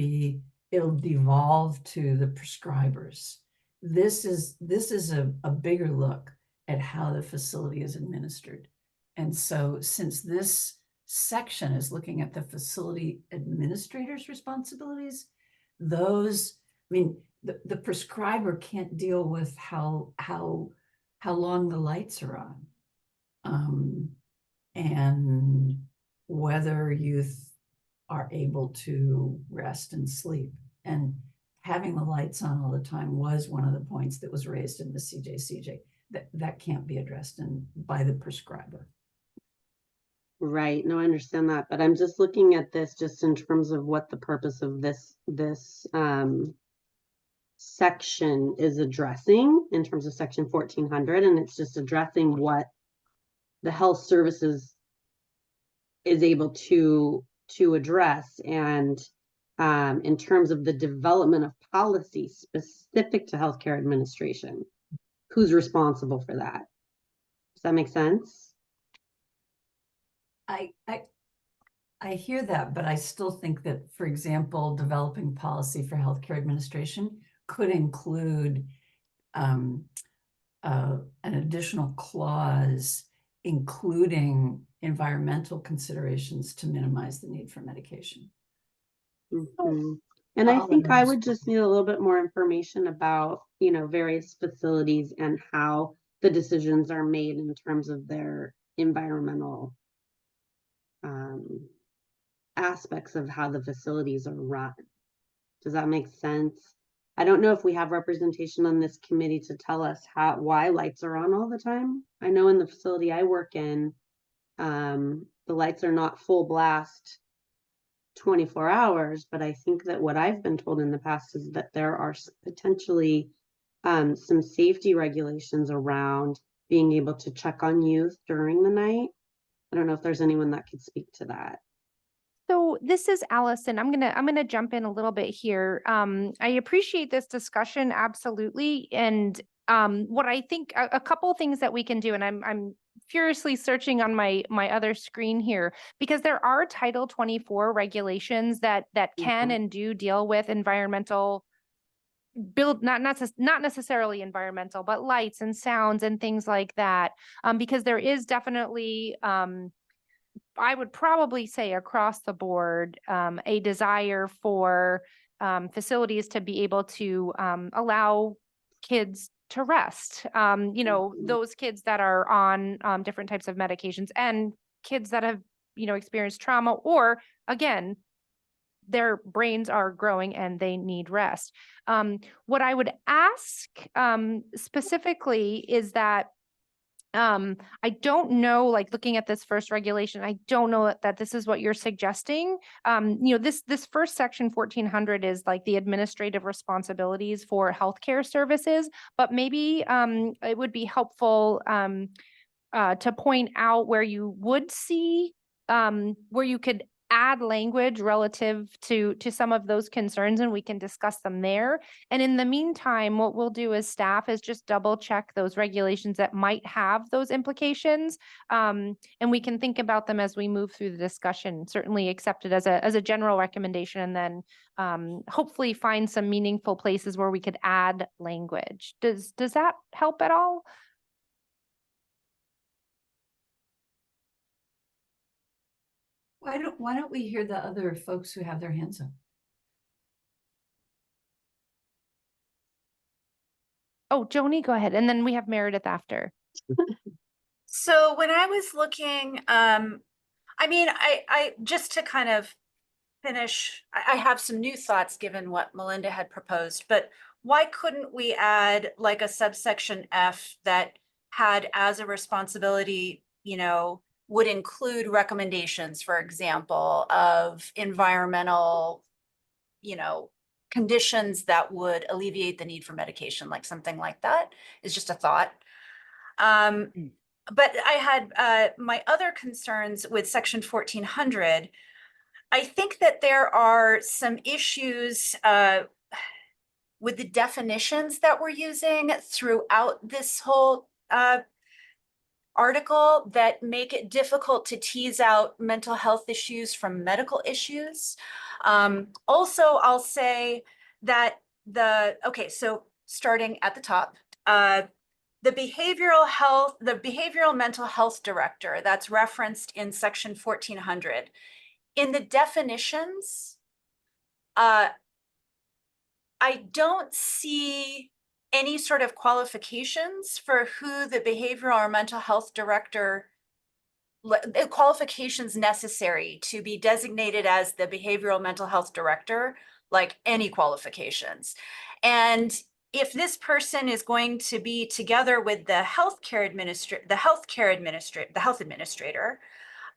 devolve to the prescribers. This is a bigger look at how the facility is administered. And so since this section is looking at the facility administrator's responsibilities, the prescriber can't deal with how long the lights are on, and whether youth are able to rest and sleep. And having the lights on all the time was one of the points that was raised in the CJCJ. That can't be addressed by the prescriber. Right. No, I understand that, but I'm just looking at this just in terms of what the purpose of this section is addressing in terms of section 1400, and it's just addressing what the health services is able to address. And in terms of the development of policy specific to healthcare administration, who's responsible for that? Does that make sense? I hear that, but I still think that, for example, developing policy for healthcare administration could include an additional clause, including environmental considerations to minimize the need for medication. Mm-hmm. And I think I would just need a little bit more information about, you know, various facilities and how the decisions are made in terms of their environmental aspects of how the facilities are run. Does that make sense? I don't know if we have representation on this committee to tell us why lights are on all the time. I know in the facility I work in, the lights are not full blast 24 hours, but I think that what I've been told in the past is that there are potentially some safety regulations around being able to check on youth during the night. I don't know if there's anyone that could speak to that. So this is Allison. I'm gonna jump in a little bit here. I appreciate this discussion, absolutely. And what I think a couple things that we can do, and I'm furiously searching on my other screen here, because there are Title 24 regulations that can and do deal with environmental not necessarily environmental, but lights and sounds and things like that. Because there is definitely I would probably say across the board, a desire for facilities to be able to allow kids to rest. You know, those kids that are on different types of medications and kids that have, you know, experienced trauma, or again, their brains are growing and they need rest. What I would ask specifically is that I don't know, like looking at this first regulation, I don't know that this is what you're suggesting. You know, this first section 1400 is like the administrative responsibilities for healthcare services, but maybe it would be helpful to point out where you would see where you could add language relative to some of those concerns, and we can discuss them there. And in the meantime, what we'll do as staff is just double check those regulations that might have those implications. And we can think about them as we move through the discussion, certainly accept it as a general recommendation, and then hopefully find some meaningful places where we could add language. Does that help at all? Why don't we hear the other folks who have their hands up? Oh, Joni, go ahead. And then we have Meredith after. So when I was looking, I mean, I just to kind of finish, I have some new thoughts given what Melinda had proposed, but why couldn't we add like a subsection F that had as a responsibility, you know, would include recommendations, for example, of environmental, you know, conditions that would alleviate the need for medication, like something like that is just a thought. But I had my other concerns with section 1400. I think that there are some issues with the definitions that we're using throughout this whole article that make it difficult to tease out mental health issues from medical issues. Also, I'll say that so starting at the top, the behavioral mental health director that's referenced in section 1400, in the definitions, I don't see any sort of qualifications for who the behavioral or mental health director the qualifications necessary to be designated as the behavioral mental health director, like any qualifications. And if this person is going to be together with the health administrator,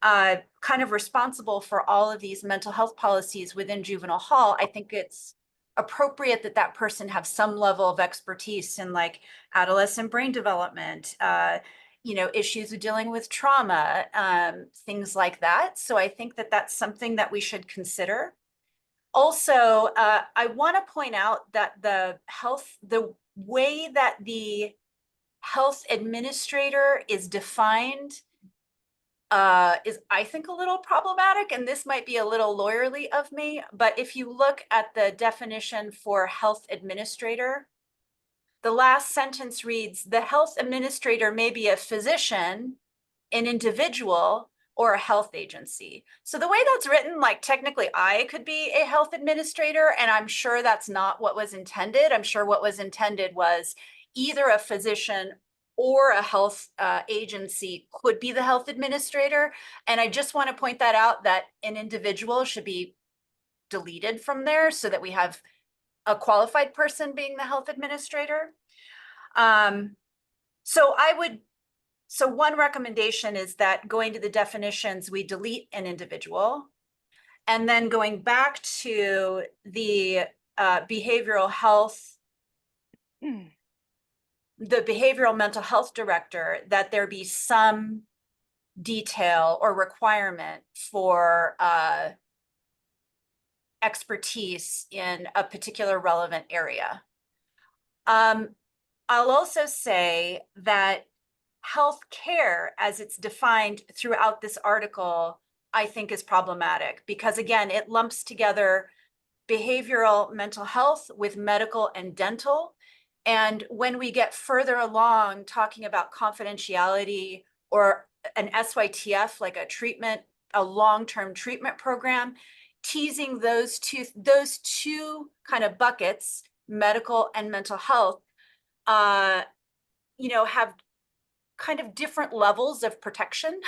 kind of responsible for all of these mental health policies within juvenile hall, I think it's appropriate that that person have some level of expertise in like adolescent brain development, issues with dealing with trauma, things like that. So I think that that's something that we should consider. Also, I want to point out that the way that the health administrator is defined is, I think, a little problematic, and this might be a little lawyerly of me, but if you look at the definition for health administrator, the last sentence reads, the health administrator may be a physician, an individual, or a health agency. So the way that's written, like technically I could be a health administrator, and I'm sure that's not what was intended. I'm sure what was intended was either a physician or a health agency could be the health administrator. And I just want to point that out, that an individual should be deleted from there so that we have a qualified person being the health administrator. So one recommendation is that going to the definitions, we delete an individual, and then going back to the behavioral health, the behavioral mental health director, that there be some detail or requirement for expertise in a particular relevant area. I'll also say that healthcare, as it's defined throughout this article, I think is problematic because, again, it lumps together behavioral mental health with medical and dental. And when we get further along talking about confidentiality or an SYTF, like a long-term treatment program, teasing those two kind of buckets, medical and mental health, have kind of different levels of protection.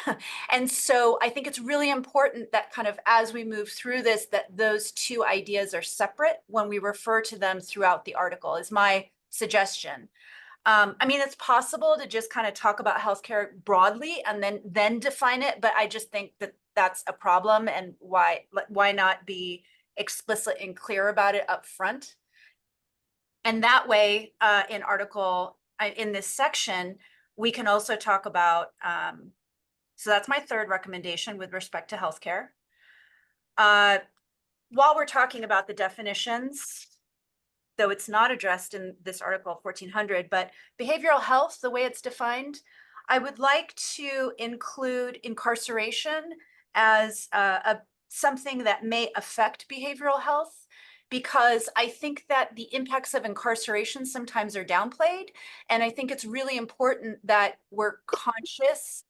And so I think it's really important that kind of as we move through this, that those two ideas are separate when we refer to them throughout the article, is my suggestion. I mean, it's possible to just kind of talk about healthcare broadly and then define it, but I just think that that's a problem, and why not be explicit and clear about it up front? And that way, in this section, we can also talk about, so that's my third recommendation with respect to healthcare. While we're talking about the definitions, though it's not addressed in this article 1400, but behavioral health, the way it's defined, I would like to include incarceration as something that may affect behavioral health, because I think that the impacts of incarceration sometimes are downplayed. And I think it's really important that we're conscious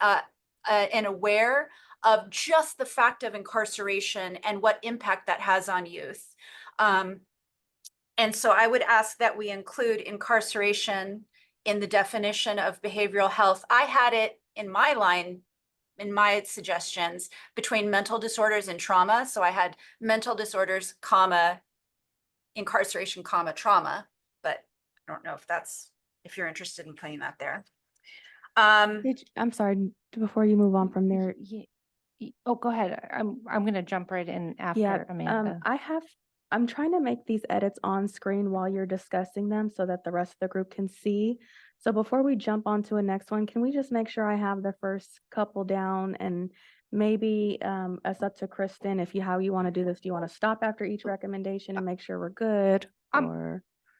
and aware of just the fact of incarceration and what impact that has on youth. And so I would ask that we include incarceration in the definition of behavioral health. I had it in my suggestions between mental disorders and trauma. So I had mental disorders, comma, incarceration, comma, trauma, but I don't know if you're interested in putting that there. I'm sorry, before you move on from there. Oh, go ahead. I'm going to jump right in after Amanda. I'm trying to make these edits on screen while you're discussing them so that the rest of the group can see. So before we jump on to a next one, can we just make sure I have the first couple down, and maybe it's up to Kristen how you want to do this. Do you want to stop after each recommendation and make sure we're good?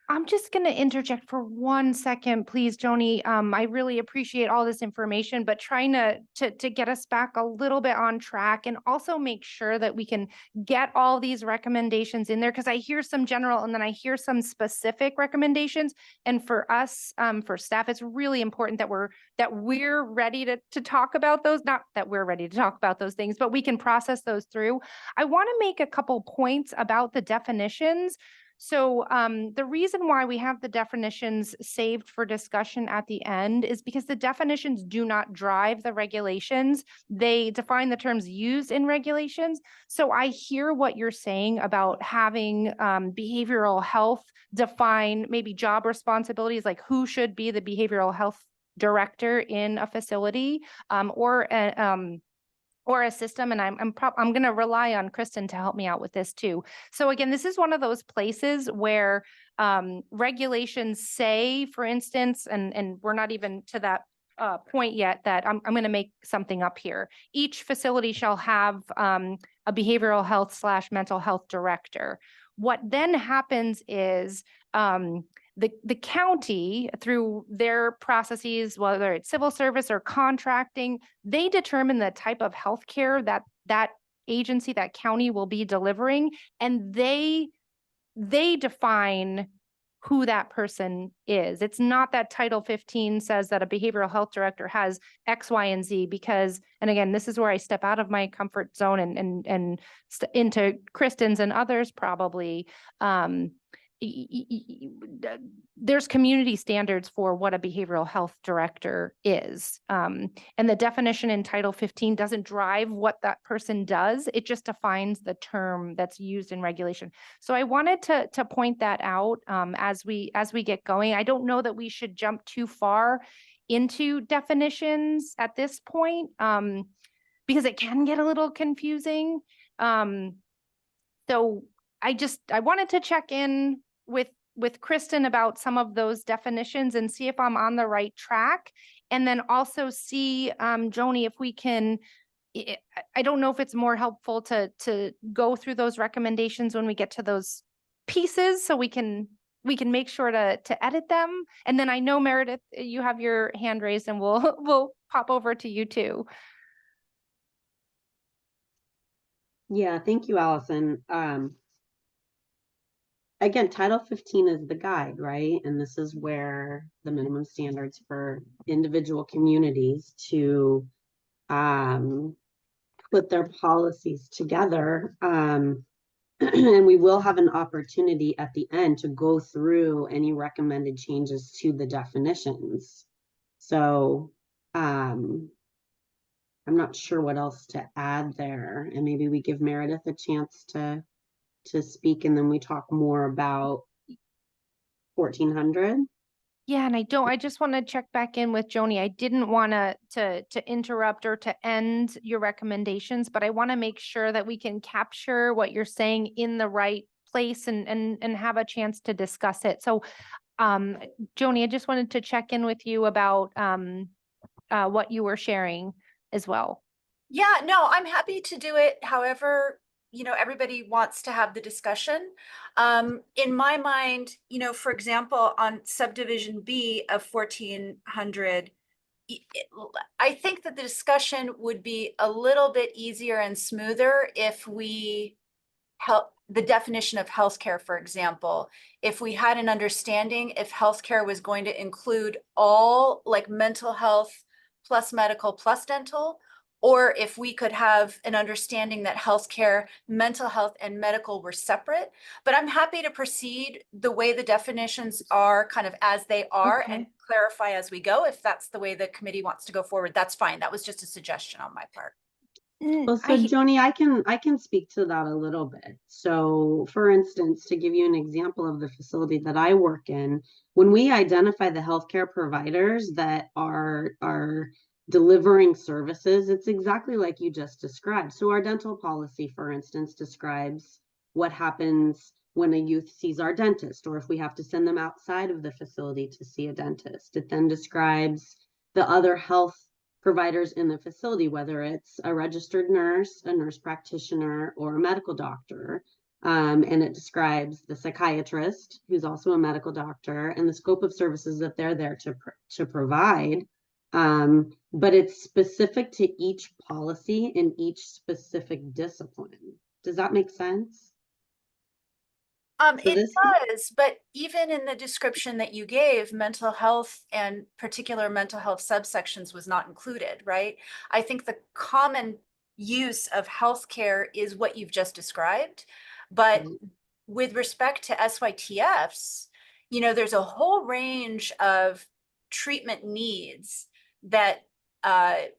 I'm just going to interject for 1 second, please, Joni. I really appreciate all this information, but trying to get us back a little bit on track, and also make sure that we can get all these recommendations in there, because I hear some general and then I hear some specific recommendations. And for us, for staff, it's really important that we're ready to talk about those. Not that we're ready to talk about those things, but we can process those through. I want to make a couple points about the definitions. So the reason why we have the definitions saved for discussion at the end is because the definitions do not drive the regulations. They define the terms used in regulations. So I hear what you're saying about having behavioral health define maybe job responsibilities, like who should be the behavioral health director in a facility, or a system. And I'm going to rely on Kristen to help me out with this too. So again, this is one of those places where regulations say, for instance, and we're not even to that point yet, that I'm going to make something up here. Each facility shall have a behavioral health / mental health director. What then happens is the county, through their processes, whether it's civil service or contracting, they determine the type of healthcare that agency, that county will be delivering, and they define who that person is. It's not that Title 15 says that a behavioral health director has X, Y, and Z, because, and again, this is where I step out of my comfort zone and into Kristen's and others probably. There's community standards for what a behavioral health director is. And the definition in Title 15 doesn't drive what that person does. It just defines the term that's used in regulation. So I wanted to point that out as we get going. I don't know that we should jump too far into definitions at this point, because it can get a little confusing. So I wanted to check in with Kristen about some of those definitions and see if I'm on the right track. And then also see, Joni, if we can, I don't know if it's more helpful to go through those recommendations when we get to those pieces, so we can make sure to edit them. And then I know, Meredith, you have your hand raised, and we'll pop over to you too. Yeah, thank you, Allison. Again, Title 15 is the guide, right? And this is where the minimum standards for individual communities to put their policies together. And we will have an opportunity at the end to go through any recommended changes to the definitions. So I'm not sure what else to add there. And maybe we give Meredith a chance to speak, and then we talk more about 1400. Yeah, and I just want to check back in with Joni. I didn't want to interrupt or to end your recommendations, but I want to make sure that we can capture what you're saying in the right place and have a chance to discuss it. So Joni, I just wanted to check in with you about what you were sharing as well. Yeah, no, I'm happy to do it. However, everybody wants to have the discussion. In my mind, for example, on subdivision B of 1400, I think that the discussion would be a little bit easier and smoother if we help the definition of healthcare, for example, if we had an understanding if healthcare was going to include all, like, mental health plus medical plus dental, or if we could have an understanding that healthcare, mental health, and medical were separate. But I'm happy to proceed the way the definitions are, kind of as they are, and clarify as we go. If that's the way the committee wants to go forward, that's fine. That was just a suggestion on my part. Well, so Joni, I can speak to that a little bit. So for instance, to give you an example of the facility that I work in, when we identify the healthcare providers that are delivering services, it's exactly like you just described. So our dental policy, for instance, describes what happens when a youth sees our dentist, or if we have to send them outside of the facility to see a dentist. It then describes the other health providers in the facility, whether it's a registered nurse, a nurse practitioner, or a medical doctor. And it describes the psychiatrist, who's also a medical doctor, and the scope of services that they're there to provide. But it's specific to each policy in each specific discipline. Does that make sense? It does, but even in the description that you gave, mental health and particular mental health subsections was not included, right? I think the common use of healthcare is what you've just described, but with respect to SYTFs, you know, there's a whole range of treatment needs that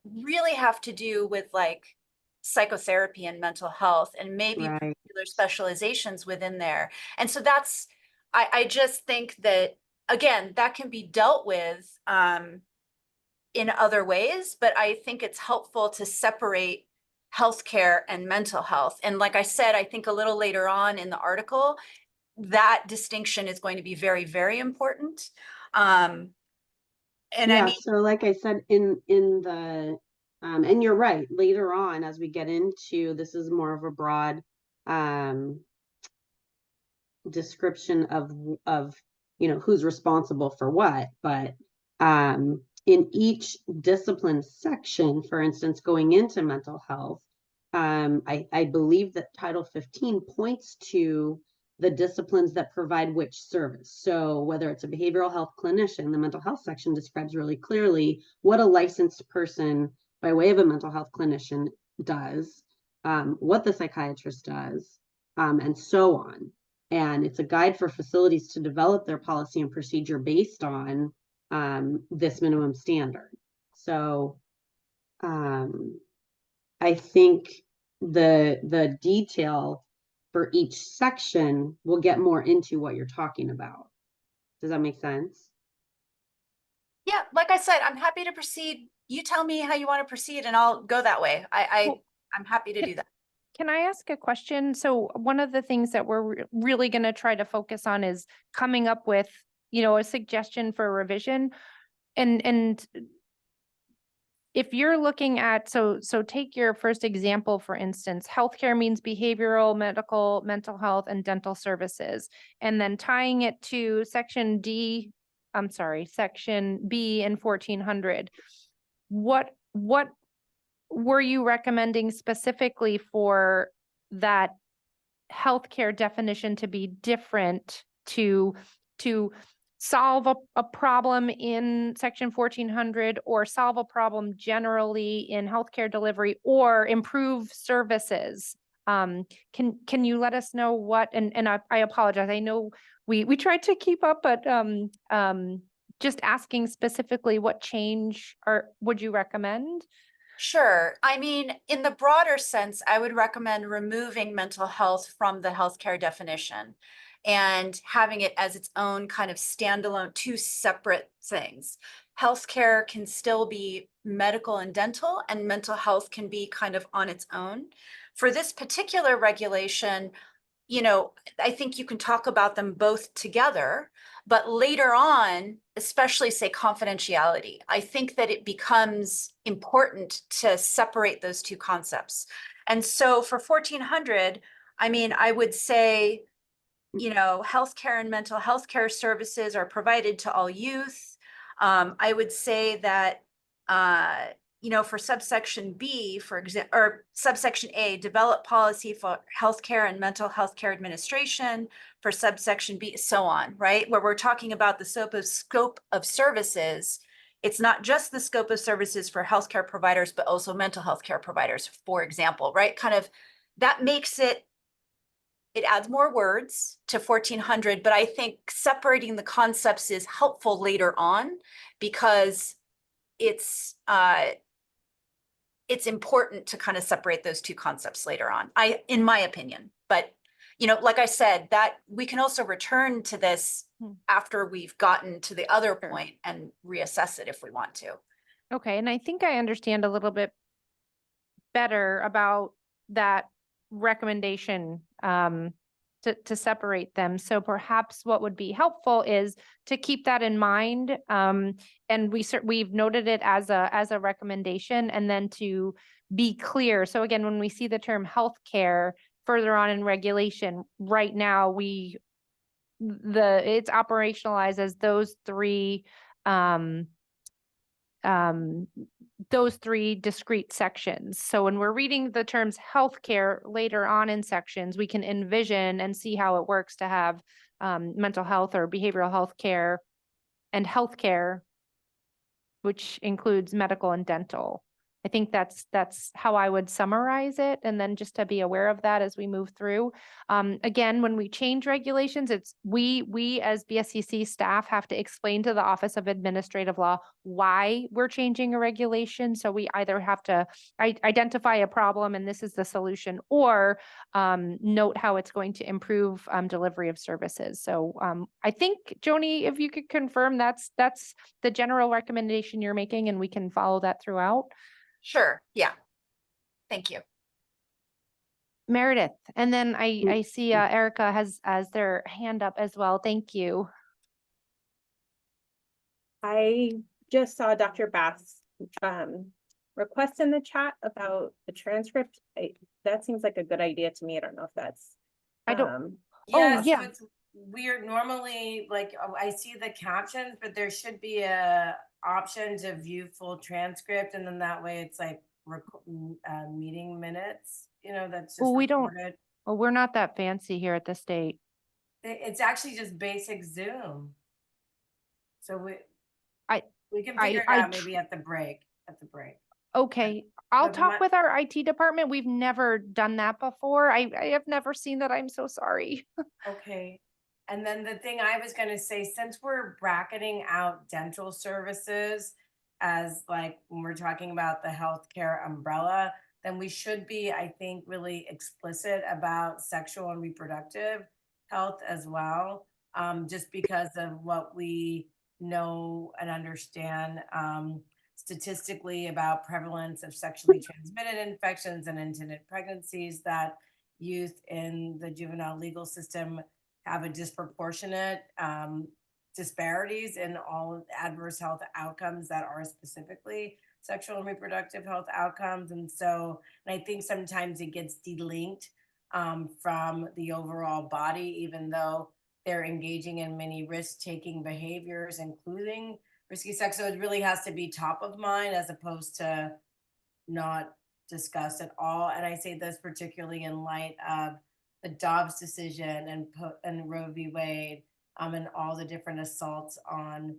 really have to do with like psychotherapy and mental health and maybe Right. particular specializations within there. And so that's, I just think that, again, that can be dealt with in other ways, but I think it's helpful to separate healthcare and mental health. And like I said, I think a little later on in the article, that distinction is going to be very, very important. And I Yeah, mean, so like I said, in the and you're right, later on as we get into, this is more of a broad description of you know who's responsible for what, but in each discipline section, for instance, going into mental health, I believe that Title 15 points to the disciplines that provide which service. So whether it's a behavioral health clinician, the mental health section describes really clearly what a licensed person by way of a mental health clinician does, what the psychiatrist does, and so on. And it's a guide for facilities to develop their policy and procedure based on this minimum standard. So I think the detail for each section will get more into what you're talking about. Does that make sense? yeah, like I said, I'm happy to proceed. You tell me how you want to proceed and I'll go that way. I'm happy to do that. Can I ask a question? So one of the things that we're really going to try to focus on is coming up with, you know, a suggestion for revision. And if you're looking at, so take your first example, for instance, healthcare means behavioral, medical, mental health, and dental services, and then tying it to section B in 1400. What were you recommending specifically for that healthcare definition to be different to solve a problem in section 1400, or solve a problem generally in healthcare delivery, or improve services? Can you let us know what, and I apologize, I know we tried to keep up, but just asking specifically what change would you recommend? Sure. I mean, in the broader sense, I would recommend removing mental health from the healthcare definition and having it as its own kind of standalone, two separate things. Healthcare can still be medical and dental, and mental health can be kind of on its own. For this particular regulation, you know, I think you can talk about them both together, but later on, especially say confidentiality, I think that it becomes important to separate those two concepts. And so for 1400, I mean, I would say, you know, healthcare and mental health care services are provided to all youth. I would say that, you know, for subsection B, for example, or subsection A, develop policy for healthcare and mental health care administration. For subsection B, so on, right? Where we're talking about the scope of services, it's not just the scope of services for healthcare providers, but also mental health care providers, for example, right? Kind of that makes it adds more words to 1400, but I think separating the concepts is helpful later on because it's important to kind of separate those two concepts later on, in my opinion. But, you know, like I said, that we can also return to this after we've gotten to the other point and reassess it if we want to. Okay, and I think I understand a little bit better about that recommendation to separate them. So perhaps what would be helpful is to keep that in mind. And we've noted it as a recommendation, and then to be clear. So again, when we see the term healthcare further on in regulation, right now it's operationalized as those three discrete sections. So when we're reading the terms healthcare later on in sections, we can envision and see how it works to have mental health or behavioral health care and healthcare, which includes medical and dental. I think that's how I would summarize it. And then just to be aware of that as we move through. Again, when we change regulations, it's we as BSCC staff have to explain to the Office of Administrative Law why we're changing a regulation. So we either have to identify a problem and this is the solution, or note how it's going to improve delivery of services. So I think, Joni, if you could confirm that's the general recommendation you're making, and we can follow that throughout. Sure, yeah. Thank you. Meredith, and then I see Erica has their hand up as well. Thank you. I just saw Dr. Bath's request in the chat about the transcript. That seems like a good idea to me. I don't know if that's Yeah, yeah. so it's weird. Normally, like I see the captions, but there should be a option to view full transcript, and then that way it's like meeting minutes. You know, that's just Well, we recorded. don't. We're not that fancy here at the state. It's actually just basic Zoom. So we can I- figure it I out maybe at the break. Okay, I'll But talk with our IT department. We've never done that before. I have never seen that. I'm so sorry. Okay. And then the thing I was going to say, since we're bracketing out dental services as like when we're talking about the healthcare umbrella, then we should be, I think, really explicit about sexual and reproductive health as well, just because of what we know and understand statistically about prevalence of sexually transmitted infections and unintended pregnancies, that youth in the juvenile legal system have a disproportionate disparities in all adverse health outcomes that are specifically sexual and reproductive health outcomes. And I think sometimes it gets delinked from the overall body, even though they're engaging in many risk-taking behaviors, including risky sex. So it really has to be top of mind as opposed to not discussed at all. And I say this particularly in light of the Dobbs decision and Roe v. Wade, and all the different assaults on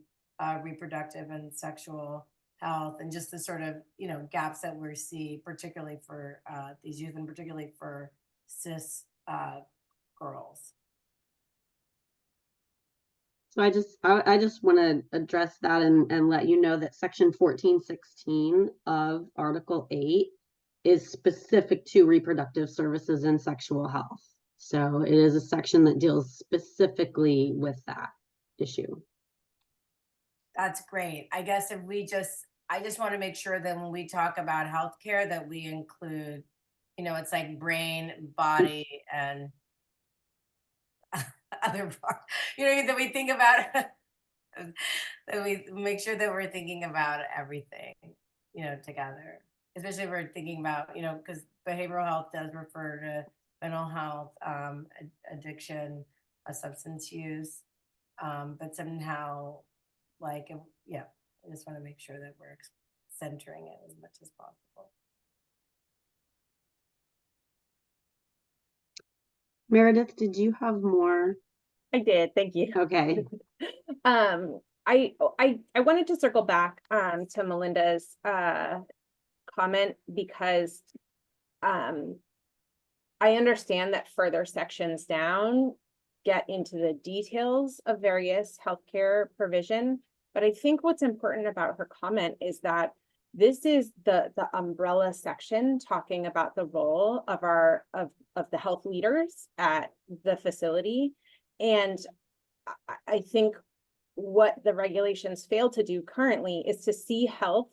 reproductive and sexual health, and just the sort of gaps that we see, particularly for these youth, and particularly for cis girls. So I just want to address that and let you know that section 1416 of Article 8 is specific to reproductive services and sexual health. So it is a section that deals specifically with that issue. That's great. I guess I just want to make sure that when we talk about healthcare that we include, it's like brain, body, and other part, that we think about that we make sure that we're thinking about everything, together, especially if we're thinking about, because behavioral health does refer to mental health, addiction, substance use, but somehow I just want to make sure that we're centering it as much as possible. Meredith, did you have more? I did, thank you. Okay. I wanted to circle back to Melinda's comment, because I understand that further sections down get into the details of various healthcare provision, but I think what's important about her comment is that this is the umbrella section talking about the role of the health leaders at the facility. And I think what the regulations fail to do currently is to see health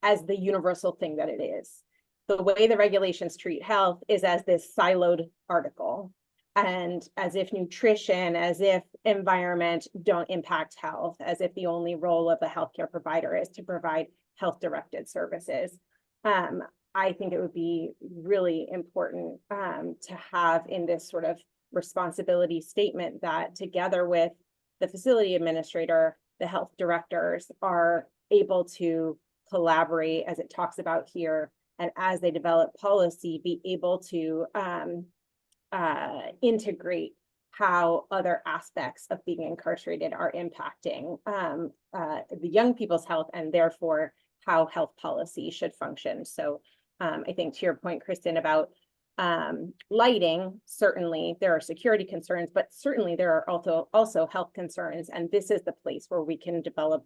as the universal thing that it is. The way the regulations treat health is as this siloed article, and as if nutrition, as if environment don't impact health, as if the only role of a healthcare provider is to provide health-directed services. I think it would be really important to have in this sort of responsibility statement that together with the facility administrator, the health directors are able to collaborate, as it talks about here, and as they develop policy, be able to integrate how other aspects of being incarcerated are impacting the young people's health, and therefore how health policy should function. So I think to your point, Kristen, about lighting, certainly there are security concerns, but certainly there are also health concerns. And this is the place where we can develop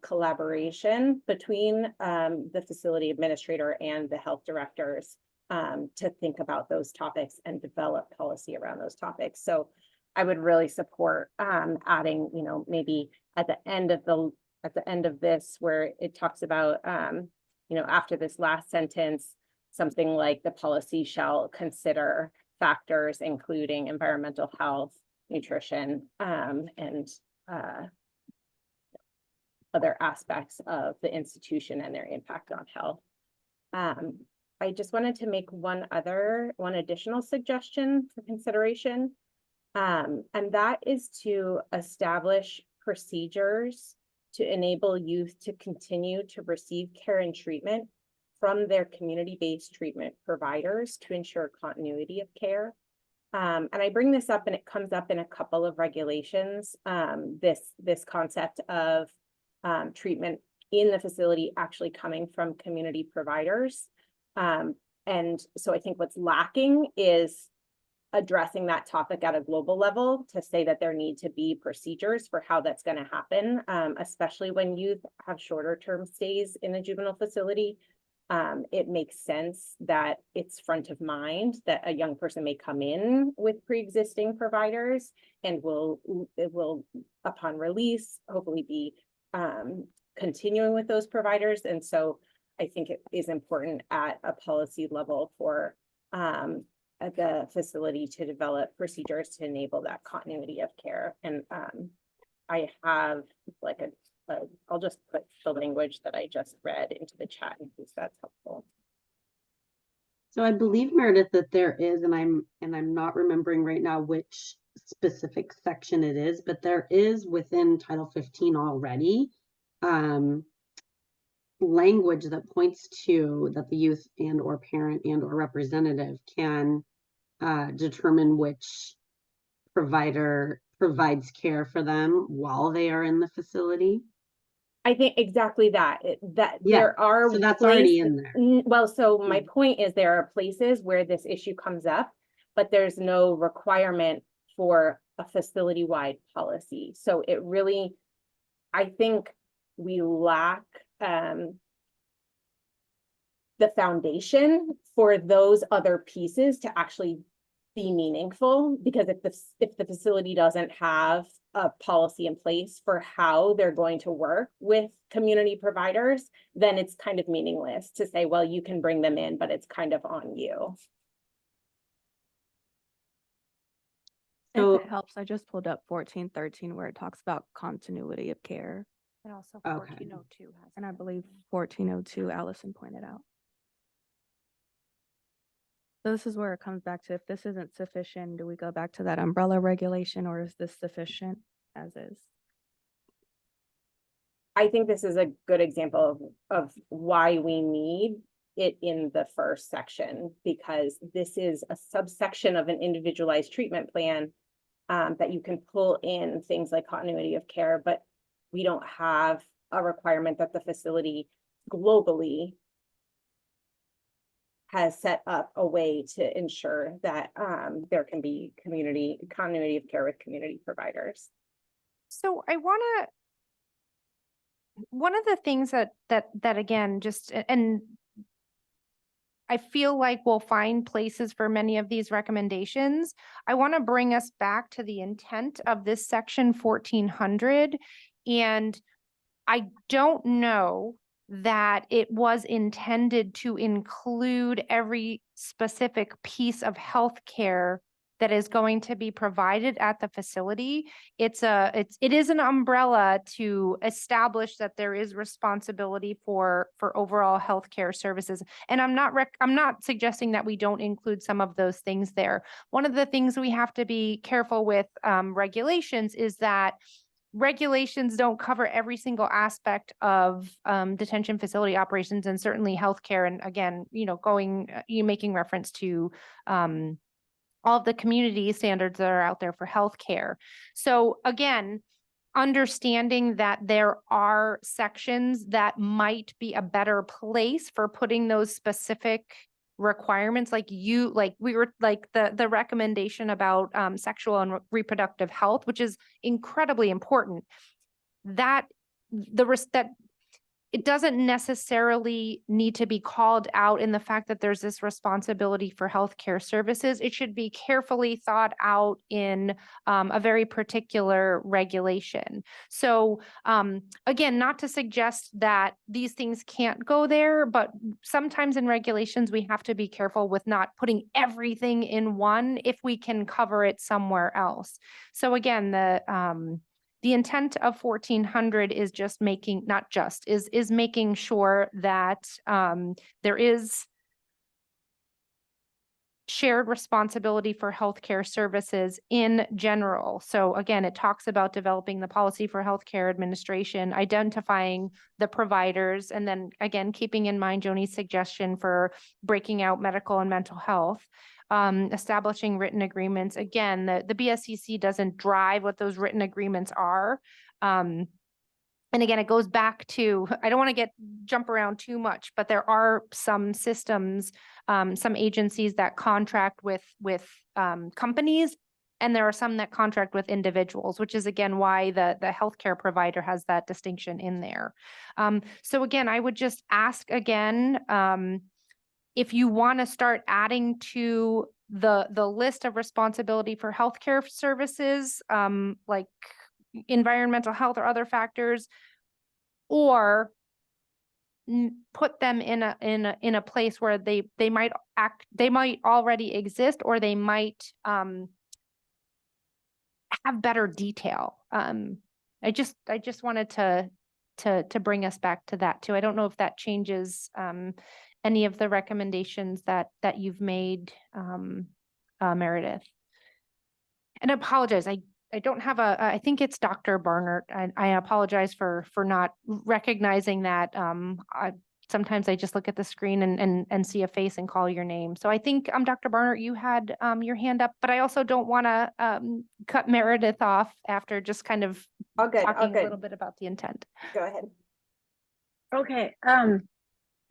collaboration between the facility administrator and the health directors to think about those topics and develop policy around those topics. So I would really support adding, you know, maybe at the end of this where it talks about, you know, after this last sentence, something like the policy shall consider factors including environmental health, nutrition, and other aspects of the institution and their impact on health. I just wanted to make one additional suggestion for consideration. And that is to establish procedures to enable youth to continue to receive care and treatment from their community-based treatment providers to ensure continuity of care. And I bring this up and it comes up in a couple of regulations, this concept of treatment in the facility actually coming from community providers. And so I think what's lacking is addressing that topic at a global level to say that there need to be procedures for how that's going to happen, especially when youth have shorter term stays in a juvenile facility. It makes sense that it's front of mind that a young person may come in with pre-existing providers and it will upon release hopefully be continuing with those providers. And so I think it is important at a policy level for at the facility to develop procedures to enable that continuity of care. And I have like I'll just put the language that I just read into the chat in case that's helpful. So I believe, Meredith, that there is, and I'm not remembering right now which specific section it is, but there is within Title 15 already language that points to that the youth and or parent and or representative can determine which provider provides care for them while they are in the facility. I think exactly that. Yeah, there are so that's already in there. Well, so my point is there are places where this issue comes up, but there's no requirement for a facility-wide policy. So it really, I think we lack the foundation for those other pieces to actually be meaningful, because if the facility doesn't have a policy in place for how they're going to work with community providers, then it's kind of meaningless to say, well, you can bring them in, but it's kind of on you. If it helps, I just pulled up 1413 where it talks about continuity of care. And also Okay. 1402 has. And I believe 1402, Allison pointed out. So this is where it comes back to, if this isn't sufficient, do we go back to that umbrella regulation, or is this sufficient as is? I think this is a good example of why we need it in the first section, because this is a subsection of an individualized treatment plan that you can pull in things like continuity of care, but we don't have a requirement that the facility globally has set up a way to ensure that there can be continuity of care with community providers. So I want to, one of the things that again, just, and I feel like we'll find places for many of these recommendations. I want to bring us back to the intent of this section 1400. And I don't know that it was intended to include every specific piece of healthcare that is going to be provided at the facility. It is an umbrella to establish that there is responsibility for overall healthcare services. And I'm not suggesting that we don't include some of those things there. One of the things we have to be careful with regulations is that regulations don't cover every single aspect of detention facility operations, and certainly healthcare. And again, making reference to all of the community standards that are out there for healthcare. So again, understanding that there are sections that might be a better place for putting those specific requirements, like we were like the recommendation about sexual and reproductive health, which is incredibly important. That that it doesn't necessarily need to be called out in the fact that there's this responsibility for healthcare services. It should be carefully thought out in a very particular regulation. So again, not to suggest that these things can't go there, but sometimes in regulations, we have to be careful with not putting everything in one if we can cover it somewhere else. So again, the intent of 1400 is just making, not just, is making sure that there is shared responsibility for healthcare services in general. So again, it talks about developing the policy for healthcare administration, identifying the providers, and then again, keeping in mind Joni's suggestion for breaking out medical and mental health. Establishing written agreements. Again, the BSCC doesn't drive what those written agreements are. And again, it goes back to, I don't want to jump around too much, but there are some systems, some agencies that contract with companies, and there are some that contract with individuals, which is again why the healthcare provider has that distinction in there. So again, I would just ask again, if you want to start adding to the list of responsibility for healthcare services, like environmental health or other factors, or put them in a place where they might already exist, or they might have better detail. I just wanted to bring us back to that too. I don't know if that changes any of the recommendations that you've made, Meredith. And I apologize, I don't have I think it's Dr. Barnard. I apologize for not recognizing that. Sometimes I just look at the screen and see a face and call your name. So I think Dr. Barnard, you had your hand up, but I also don't want to cut Meredith off after just kind of talking a little bit about the intent. Go ahead. Okay.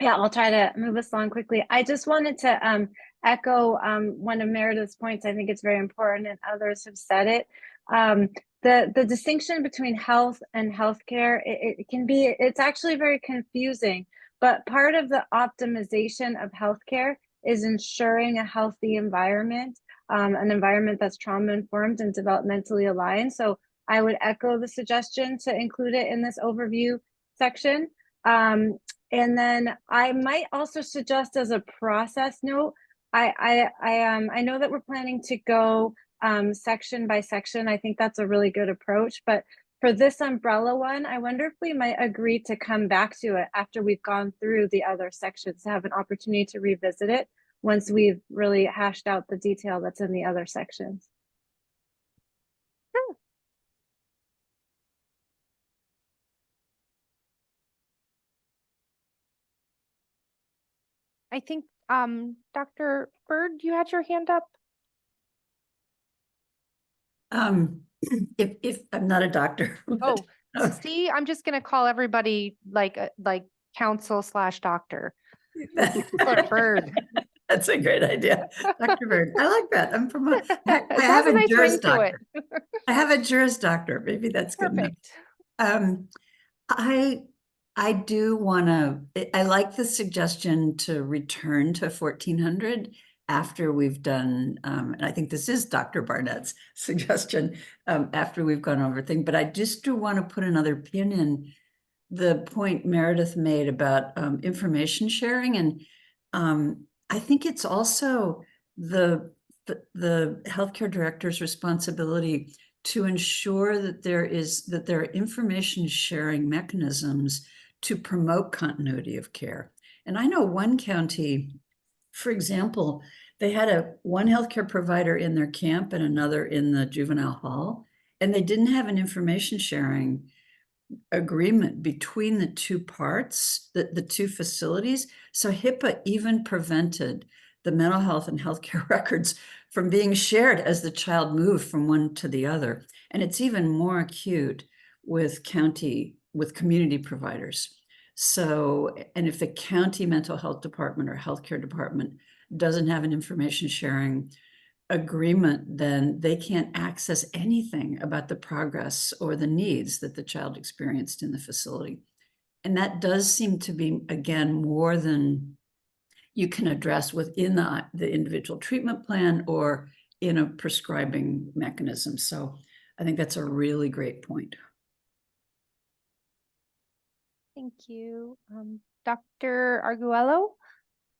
Yeah, I'll try to move us along quickly. I just wanted to echo one of Meredith's points. I think it's very important, and others have said it. The distinction between health and healthcare, it's actually very confusing, but part of the optimization of healthcare is ensuring a healthy environment, an environment that's trauma-informed and developmentally aligned. So I would echo the suggestion to include it in this overview section. And then I might also suggest as a process note, I know that we're planning to go section by section. I think that's a really good approach, but for this umbrella one, I wonder if we might agree to come back to it after we've gone through the other sections, to have an opportunity to revisit it once we've really hashed out the detail that's in the other sections. I think, Dr. Bird, you had your hand up. If I'm not a doctor. Oh, see, I'm just going to call everybody like counsel/doctor. Bird. That's a great idea. Dr. Bird. I like that. I'm from I It have has a a nice Juris ring to Doctor. it. I have a Juris Doctor. Maybe that's good enough. I do want to, I like the suggestion to return to 1400 after we've done, and I think this is Dr. Barnett's suggestion, after we've gone over things, but I just do want to put another pin in the point Meredith made about information sharing. And I think it's also the healthcare director's responsibility to ensure that there are information sharing mechanisms to promote continuity of care. And I know one county, for example, they had one healthcare provider in their camp and another in the juvenile hall, and they didn't have an information sharing agreement between the two parts, the two facilities. So HIPAA even prevented the mental health and healthcare records from being shared as the child moved from one to the other. And it's even more acute with community providers. So, and if the county mental health department or healthcare department doesn't have an information sharing agreement, then they can't access anything about the progress or the needs that the child experienced in the facility. And that does seem to be, again, more than you can address within the individual treatment plan or in a prescribing mechanism. So I think that's a really great point. Thank you. Dr. Arguello?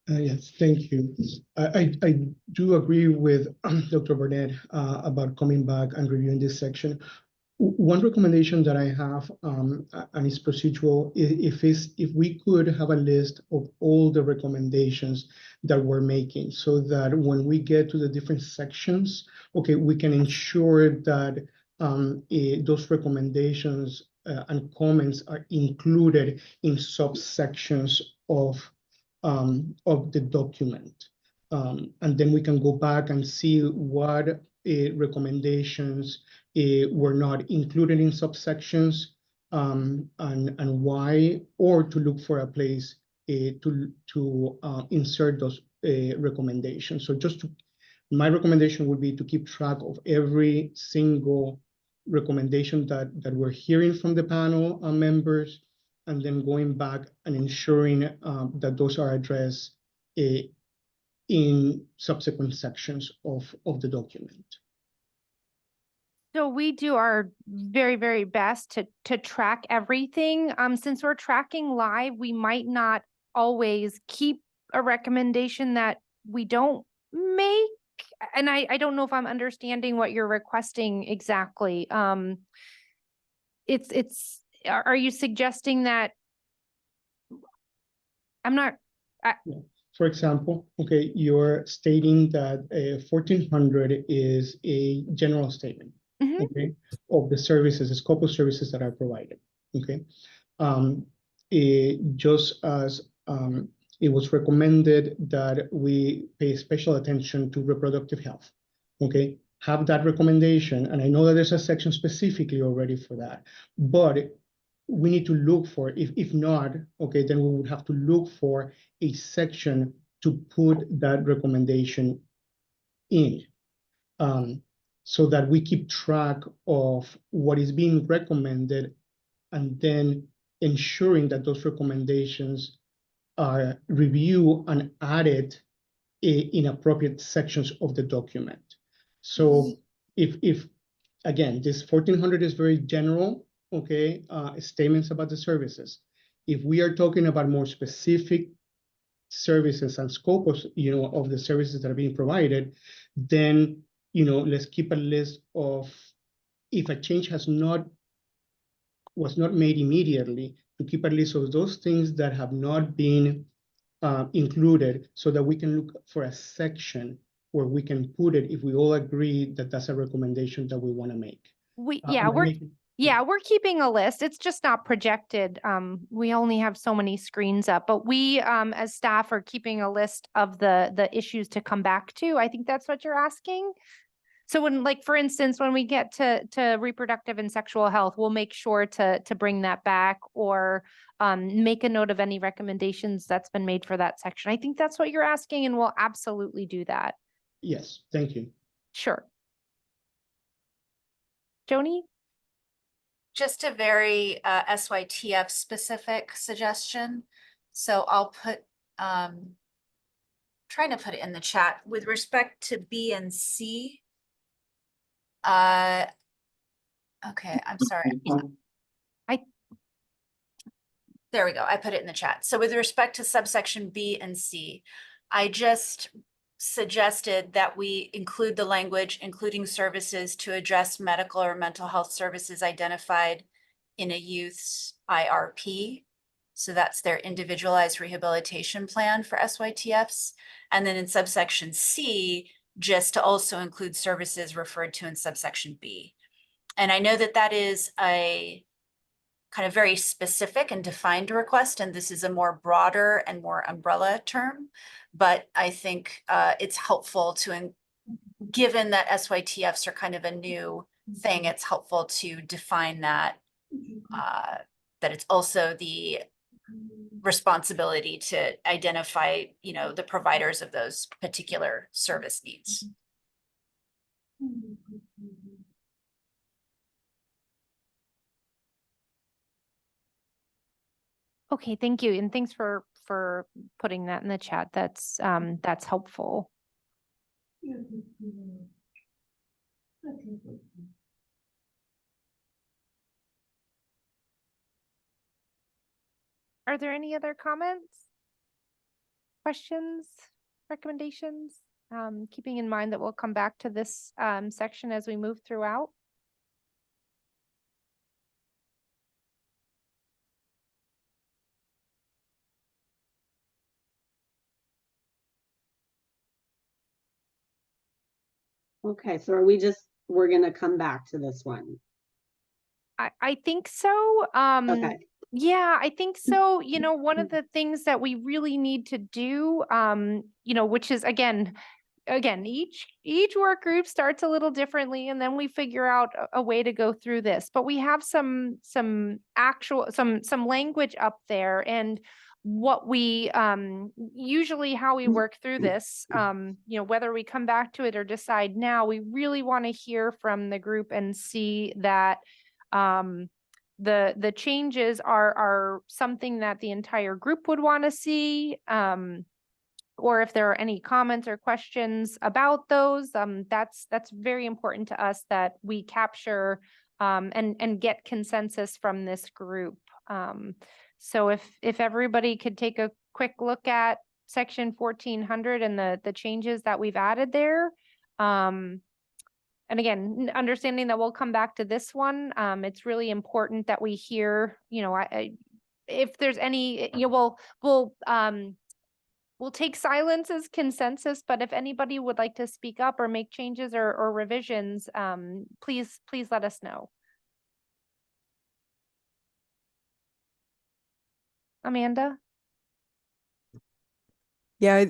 Yes, thank you. I do agree with Dr. Burnett about coming back and reviewing this section. One recommendation that I have, and it's procedural, if we could have a list of all the recommendations that we're making, so that when we get to the different sections, okay, we can ensure that those recommendations and comments are included in subsections of the document. And then we can go back and see what recommendations were not included in subsections, and why, or to look for a place to insert those recommendations. So my recommendation would be to keep track of every single recommendation that we're hearing from the panel members, and then going back and ensuring that those are addressed in subsequent sections of the document. So we do our very, very best to track everything. Since we're tracking live, we might not always keep a recommendation that we don't make. And I don't know if I'm understanding what you're requesting exactly. Are you suggesting that I'm not? For example, okay, you're stating that 1400 is a general statement, okay, of the services, the scope of services that are provided, okay? Just as it was recommended that we pay special attention to reproductive health, okay? Have that recommendation, and I know that there's a section specifically already for that, but we need to look for, if not, okay, then we would have to look for a section to put that recommendation in, so that we keep track of what is being recommended, and then ensuring that those recommendations are reviewed and added in appropriate sections of the document. So if again, this 1400 is very general, okay, statements about the services. If we are talking about more specific services and scope of, of the services that are being provided, then, let's keep a list of, if a change was not made immediately, to keep a list of those things that have not been included, so that we can look for a section where we can put it if we all agree that that's a recommendation that we want to make. We're keeping a list. It's just not projected. We only have so many screens up, but we, as staff, are keeping a list of the issues to come back to. I think that's what you're asking. So when, like, for instance, when we get to reproductive and sexual health, we'll make sure to bring that back, or make a note of any recommendations that's been made for that section. I think that's what you're asking, and we'll absolutely do that. Yes, thank you. Sure. Joni? Just a very SYTF specific suggestion. So I'll put, trying to put it in the chat with respect to B and C. Okay, I'm sorry. There we go. I put it in the chat. So with respect to subsection B and C, I just suggested that we include the language, including services to address medical or mental health services identified in a youth's IRP. So that's their individualized rehabilitation plan for SYTFs. And then in subsection C, just to also include services referred to in subsection B. And I know that that is a kind of very specific and defined request, and this is a more broader and more umbrella term, but I think it's helpful to, given that SYTFs are kind of a new thing, it's helpful to define that that it's also the responsibility to identify, the providers of those particular service needs. Okay, thank you. And thanks for putting that in the chat. That's helpful. Are there any other comments, questions, recommendations? Keeping in mind that we'll come back to this section as we move throughout. Okay, so we're gonna come back to this one. I think so. Okay. Yeah, I think so. One of the things that we really need to do, which is again, each work group starts a little differently, and then we figure out a way to go through this. But we have some language up there, and what we usually how we work through this, whether we come back to it or decide now, we really want to hear from the group and see that the changes are something that the entire group would want to see, or if there are any comments or questions about those. That's very important to us that we capture and get consensus from this group. So if everybody could take a quick look at section 1400 and the changes that we've added there. And again, understanding that we'll come back to this one, it's really important that we hear, if there's any, we'll take silence as consensus, but if anybody would like to speak up or make changes or revisions, please let us know. Amanda? Yeah,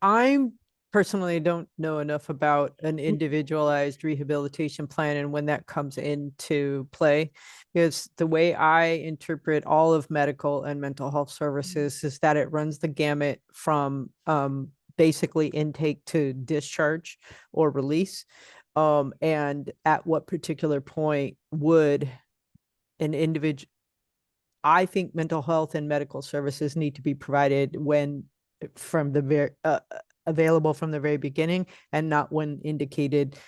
I'm personally don't know enough about an individualized rehabilitation plan and when that comes into play, because the way I interpret all of medical and mental health services is that it runs the gamut from basically intake to discharge or release. And at what particular point would an individual, I think mental health and medical services need to be provided when from the very available from the very beginning, and not when indicated,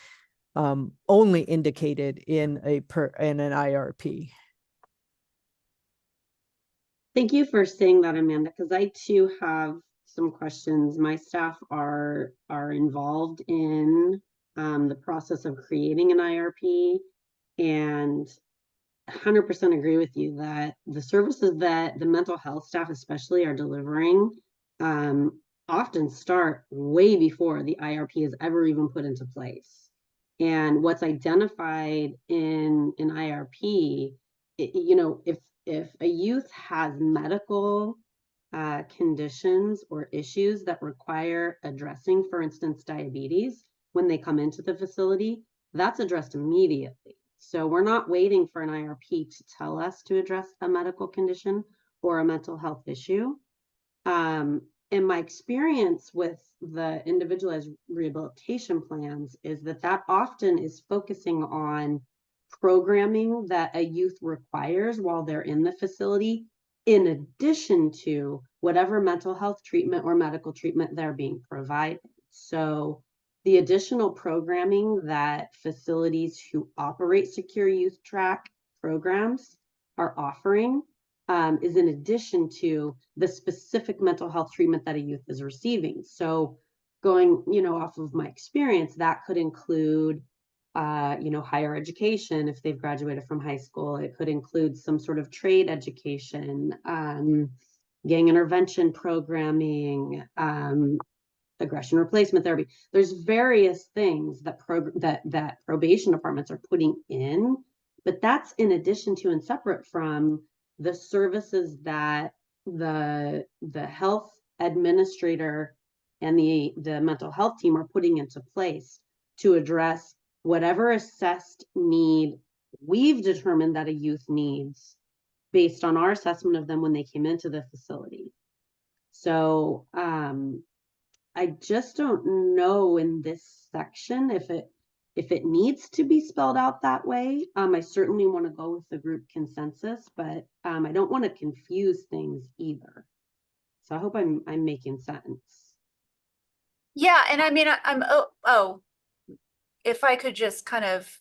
only indicated in an IRP. Thank you for saying that, Amanda, because I too have some questions. My staff are involved in the process of creating an IRP, and 100% agree with you that the services that the mental health staff especially are delivering often start way before the IRP is ever even put into place. And what's identified in an IRP, if a youth has medical conditions or issues that require addressing, for instance, diabetes, when they come into the facility, that's addressed immediately. So we're not waiting for an IRP to tell us to address a medical condition or a mental health issue. And my experience with the individualized rehabilitation plans is that often is focusing on programming that a youth requires while they're in the facility, in addition to whatever mental health treatment or medical treatment they're being provided. So the additional programming that facilities who operate secure youth track programs are offering is in addition to the specific mental health treatment that a youth is receiving. So going, off of my experience, that could include, higher education if they've graduated from high school. It could include some sort of trade education, gang intervention programming, aggression replacement therapy. There's various things that that probation departments are putting in, but that's in addition to and separate from the services that the health administrator and the mental health team are putting into place to address whatever assessed need we've determined that a youth needs based on our assessment of them when they came into the facility. So I just don't know in this section if it needs to be spelled out that way. I certainly want to go with the group consensus, but I don't want to confuse things either. So I hope I'm making sense. Yeah, and I mean, if I could just kind of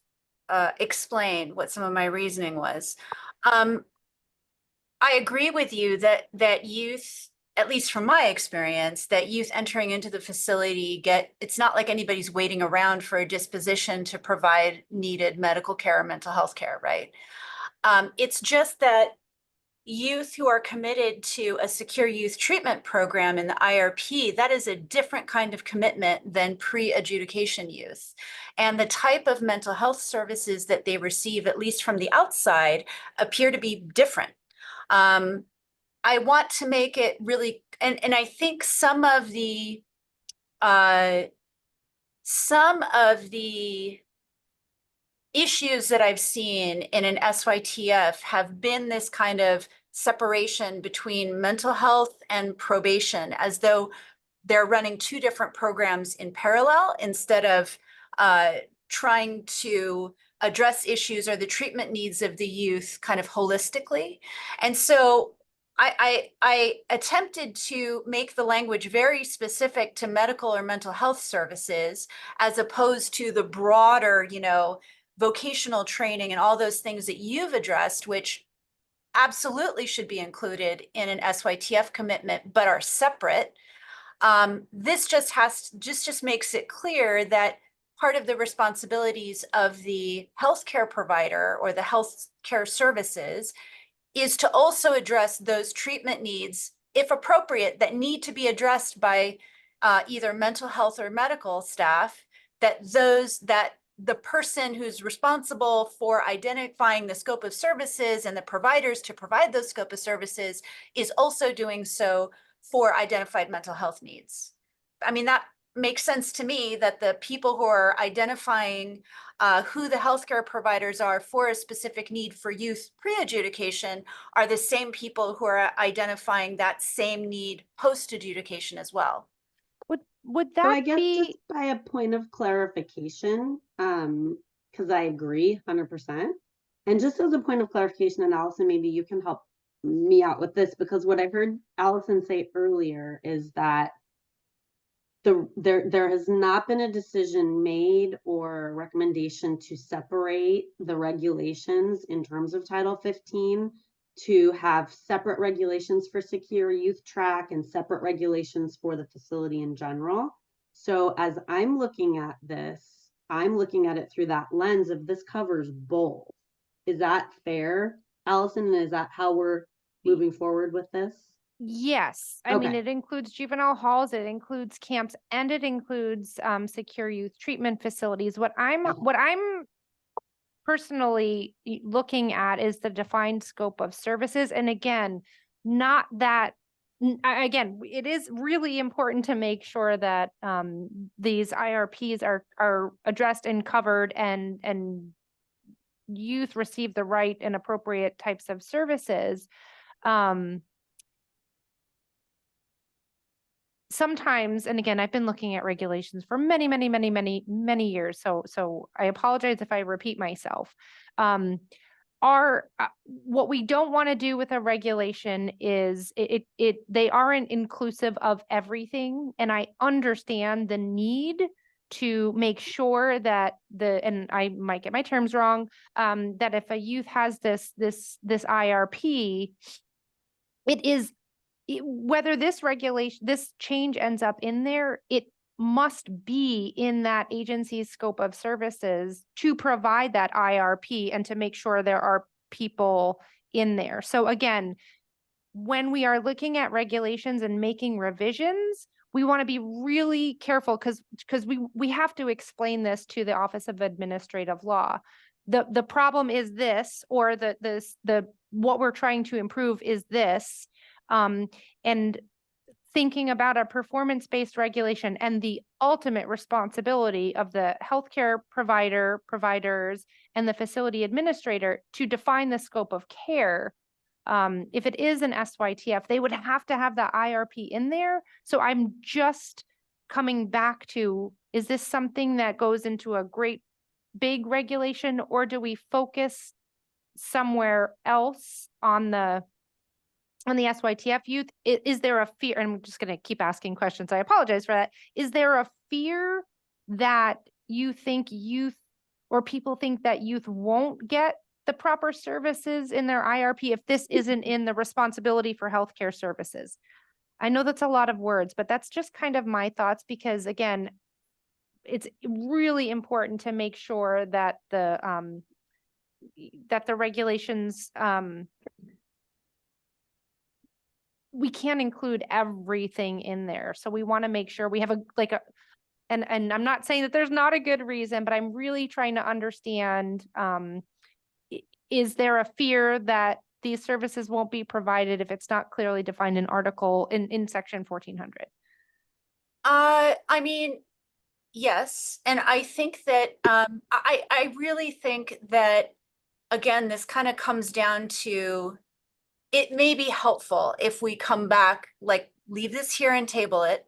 explain what some of my reasoning was. I agree with you that youth, at least from my experience, that youth entering into the facility it's not like anybody's waiting around for a disposition to provide needed medical care or mental health care, right? It's just that youth who are committed to a secure youth treatment program in the IRP, that is a different kind of commitment than pre-adjudication youth. And the type of mental health services that they receive, at least from the outside, appear to be different. I want to make it really, and I think some of the issues that I've seen in an SYTF have been this kind of separation between mental health and probation, as though they're running two different programs in parallel instead of trying to address issues or the treatment needs of the youth kind of holistically. And so I attempted to make the language very specific to medical or mental health services, as opposed to the broader, vocational training and all those things that you've addressed, which absolutely should be included in an SYTF commitment, but are separate. This just makes it clear that part of the responsibilities of the healthcare provider or the healthcare services is to also address those treatment needs, if appropriate, that need to be addressed by either mental health or medical staff, that the person who's responsible for identifying the scope of services and the providers to provide those scope of services is also doing so for identified mental health needs. I mean, that makes sense to me, that the people who are identifying who the healthcare providers are for a specific need for youth pre-adjudication are the same people who are identifying that same need post-adjudication as well. Would So that I guess be just by a point of clarification, because I agree 100%. And just as a point of clarification, and Allison, maybe you can help me out with this, because what I heard Allison say earlier is that there has not been a decision made or recommendation to separate the regulations in terms of Title 15, to have separate regulations for secure youth track and separate regulations for the facility in general. So as I'm looking at this, I'm looking at it through that lens of this covers both. Is that fair, Allison? Is that how we're moving forward with this? Yes, I mean, Okay. it includes juvenile halls, it includes camps, and it includes secure youth treatment facilities. What I'm personally looking at is the defined scope of services. And again, not that again, it is really important to make sure that these IRPs are addressed and covered, and youth receive the right and appropriate types of services. Sometimes, and again, I've been looking at regulations for many years. So I apologize if I repeat myself. What we don't want to do with a regulation is they aren't inclusive of everything. And I understand the need to make sure that and I might get my terms wrong, that if a youth has this IRP, it is, whether this change ends up in there, it must be in that agency's scope of services to provide that IRP and to make sure there are people in there. So again, when we are looking at regulations and making revisions, we want to be really careful, because we have to explain this to the Office of Administrative Law. The problem is this, or the what we're trying to improve is this. And thinking about a performance-based regulation and the ultimate responsibility of the healthcare providers, and the facility administrator to define the scope of care. If it is an SYTF, they would have to have the IRP in there. So I'm just coming back to, is this something that goes into a great big regulation, or do we focus somewhere else on the SYTF youth? Is there a fear, and I'm just going to keep asking questions, I apologize for that. Is there a fear that you think youth, or people think that youth won't get the proper services in their IRP if this isn't in the responsibility for healthcare services? I know that's a lot of words, but that's just kind of my thoughts, because again, it's really important to make sure that the regulations, we can't include everything in there. So we want to make sure we have and I'm not saying that there's not a good reason, but I'm really trying to understand, is there a fear that these services won't be provided if it's not clearly defined in section 1400? I mean, yes. And I think that, I really think that, again, this kind of comes down to, it may be helpful if we come back, like leave this here and table it,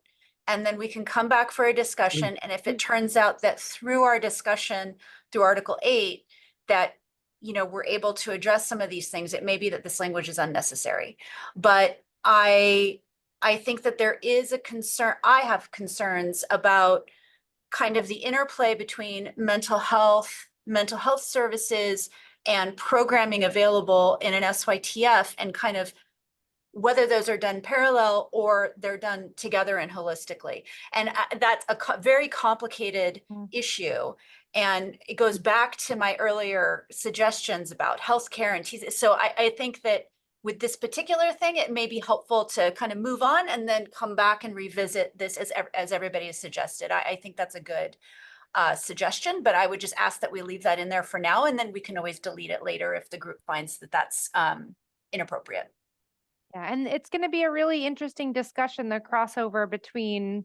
and then we can come back for a discussion. And if it turns out that through our discussion through Article 8, that, you know, we're able to address some of these things, it may be that this language is unnecessary. But I think that there is a concern, I have concerns about kind of the interplay between mental health services and programming available in an SYTF, and kind of whether those are done parallel or they're done together and holistically. And that's a very complicated issue. And it goes back to my earlier suggestions about healthcare and so I think that with this particular thing, it may be helpful to kind of move on and then come back and revisit this as everybody has suggested. I think that's a good suggestion, but I would just ask that we leave that in there for now, and then we can always delete it later if the group finds that that's inappropriate. Yeah, and it's going to be a really interesting discussion, the crossover between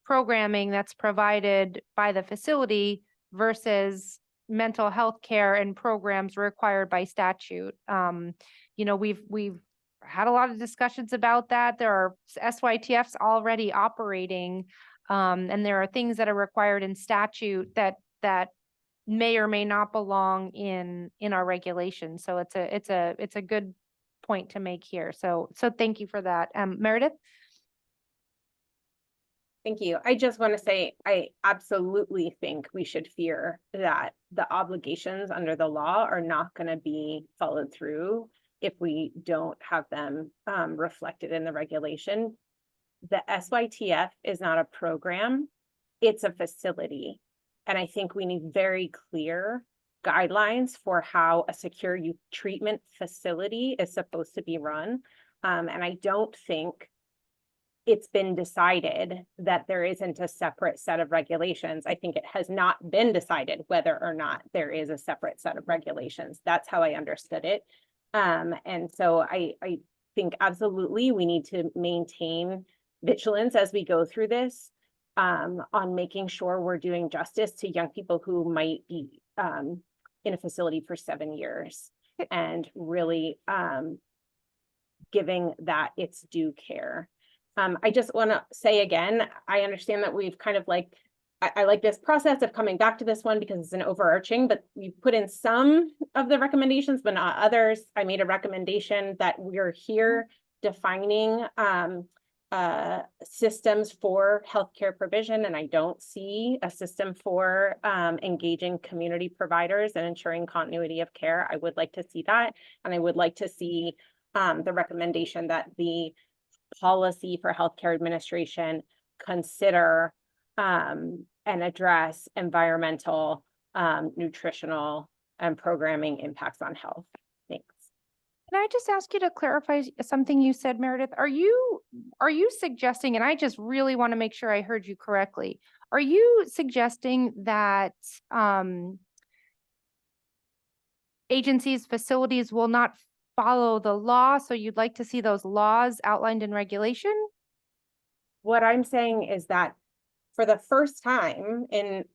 programming that's provided by the facility versus mental health care and programs required by statute. You know, we've had a lot of discussions about that. There are SYTFs already operating, and there are things that are required in statute that may or may not belong in our regulations. So it's a good point to make here. So thank you for that. Meredith? Thank you. I just want to say, I absolutely think we should fear that the obligations under the law are not going to be followed through if we don't have them reflected in the regulation. The SYTF is not a program, it's a facility. And I think we need very clear guidelines for how a secure youth treatment facility is supposed to be run. And I don't think it's been decided that there isn't a separate set of regulations. I think it has not been decided whether or not there is a separate set of regulations. That's how I understood it. And so I think absolutely we need to maintain vigilance as we go through this, on making sure we're doing justice to young people who might be in a facility for 7 years, and really giving that its due care. I just want to say again, I understand that we've kind of like, I like this process of coming back to this one because it's an overarching, but we put in some of the recommendations, but not others. I made a recommendation that we're here defining systems for healthcare provision, and I don't see a system for engaging community providers and ensuring continuity of care. I would like to see that, and I would like to see the recommendation that the policy for healthcare administration consider and address environmental, nutritional, and programming impacts on health. Thanks. Can I just ask you to clarify something you said, Meredith? Are you suggesting, and I just really want to make sure I heard you correctly, are you suggesting that agencies, facilities will not follow the law, so you'd like to see those laws outlined in regulation? what I'm saying is that for the first time, and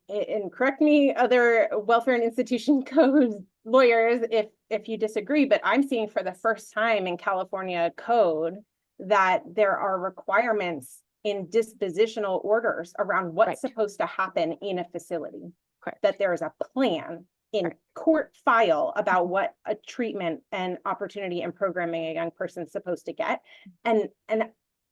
correct me, other welfare and institution code lawyers, if you disagree, but I'm seeing for the first time in California code that there are requirements in dispositional orders around what's supposed to happen in a facility. Correct. That there is a plan in court file about what a treatment and opportunity and programming a young person's supposed to get. And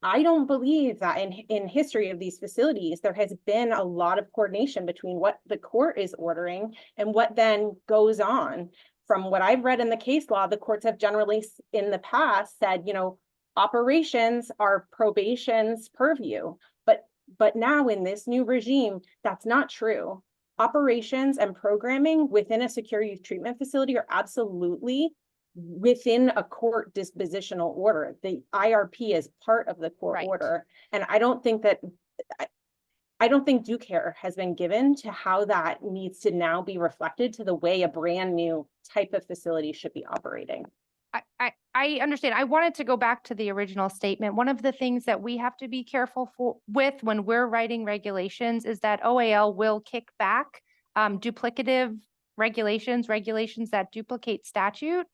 I don't believe that in history of these facilities, there has been a lot of coordination between what the court is ordering and what then goes on. From what I've read in the case law, the courts have generally in the past said, you know, operations are probation's purview. But now in this new regime, that's not true. Operations and programming within a secure youth treatment facility are absolutely within a court dispositional order. The IRP is part of the court order. And I don't think due care has been given to how that needs to now be reflected to the way a brand new type of facility should be operating. I understand. I wanted to go back to the original statement. One of the things that we have to be careful with when we're writing regulations is that OAL will kick back duplicative regulations that duplicate statute.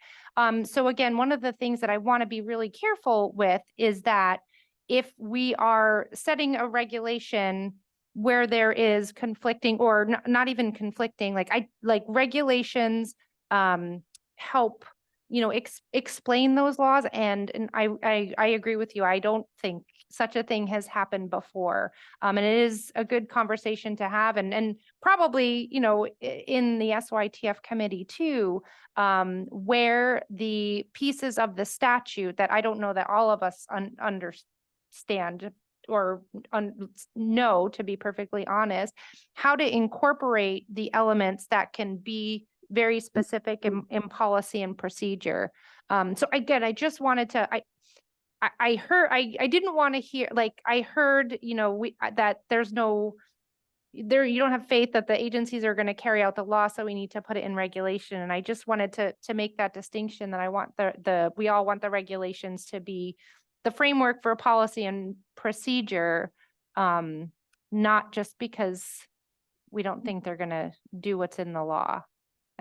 So again, one of the things that I want to be really careful with is that if we are setting a regulation where there is conflicting or not even conflicting, like regulations help, you know, explain those laws. And I agree with you. I don't think such a thing has happened before. And it is a good conversation to have, and probably, you know, in the SYTF committee too, where the pieces of the statute that I don't know that all of us understand or know, to be perfectly honest, how to incorporate the elements that can be very specific in policy and procedure. So again, I just wanted to, I heard, I didn't want to hear, like, I heard, you know, that there's no, you don't have faith that the agencies are going to carry out the law, so we need to put it in regulation. And I just wanted to make that distinction, that I want we all want the regulations to be the framework for policy and procedure, not just because we don't think they're going to do what's in the law.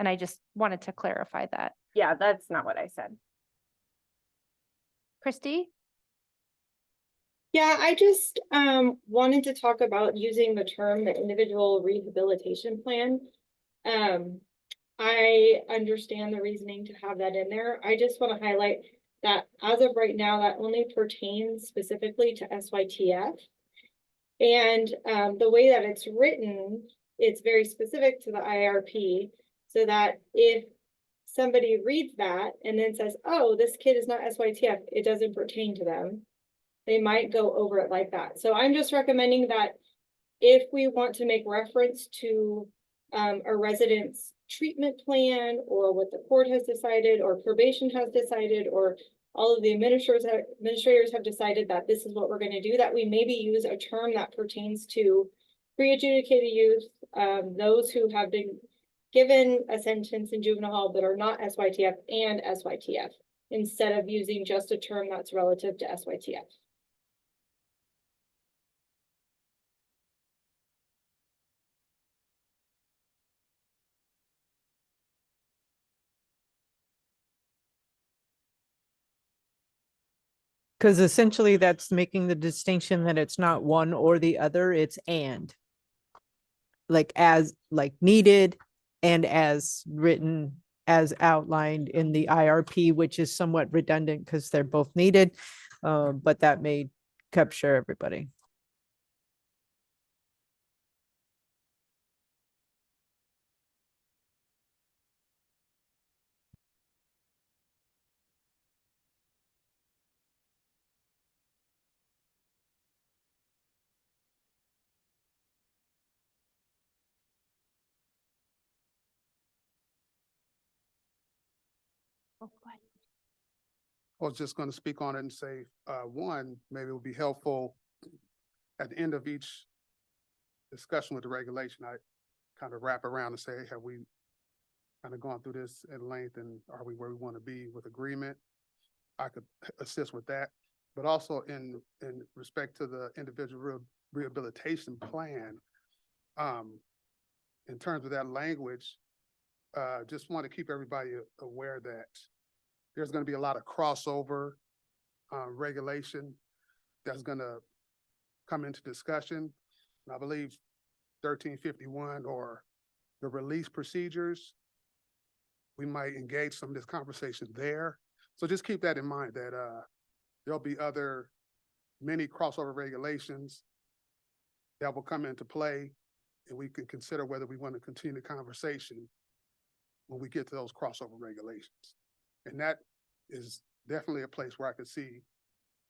And I just wanted to clarify that. Yeah, that's not what I said. Christy? Yeah, I just wanted to talk about using the term the individual rehabilitation plan. I understand the reasoning to have that in there. I just want to highlight that as of right now, that only pertains specifically to SYTF. And the way that it's written, it's very specific to the IRP, so that if somebody reads that and then says, oh, this kid is not SYTF, it doesn't pertain to them, they might go over it like that. So I'm just recommending that if we want to make reference to a resident's treatment plan, or what the court has decided, or probation has decided, or all of the administrators have decided that this is what we're going to do, that we maybe use a term that pertains to pre-adjudicated youth, those who have been given a sentence in juvenile hall but are not SYTF and SYTF, instead of using just a term that's relative to SYTF. Because essentially that's making the distinction that it's not one or the other, it's and. Like needed and as written, as outlined in the IRP, which is somewhat redundant because they're both needed, but that may capture everybody. I was just going to speak on it and say, one, maybe it would be helpful at the end of each discussion with the regulation, I kind of wrap around and say, have we kind of gone through this at length, and are we where we want to be with agreement? I could assist with that. but also in respect to the individual rehabilitation plan, in terms of that language, just want to keep everybody aware that there's going to be a lot of crossover regulation that's going to come into discussion. And I believe 1351 or the release procedures, we might engage some of this conversation there. So just keep that in mind that there'll be many crossover regulations that will come into play, and we can consider whether we want to continue the conversation when we get to those crossover regulations. And that is definitely a place where I could see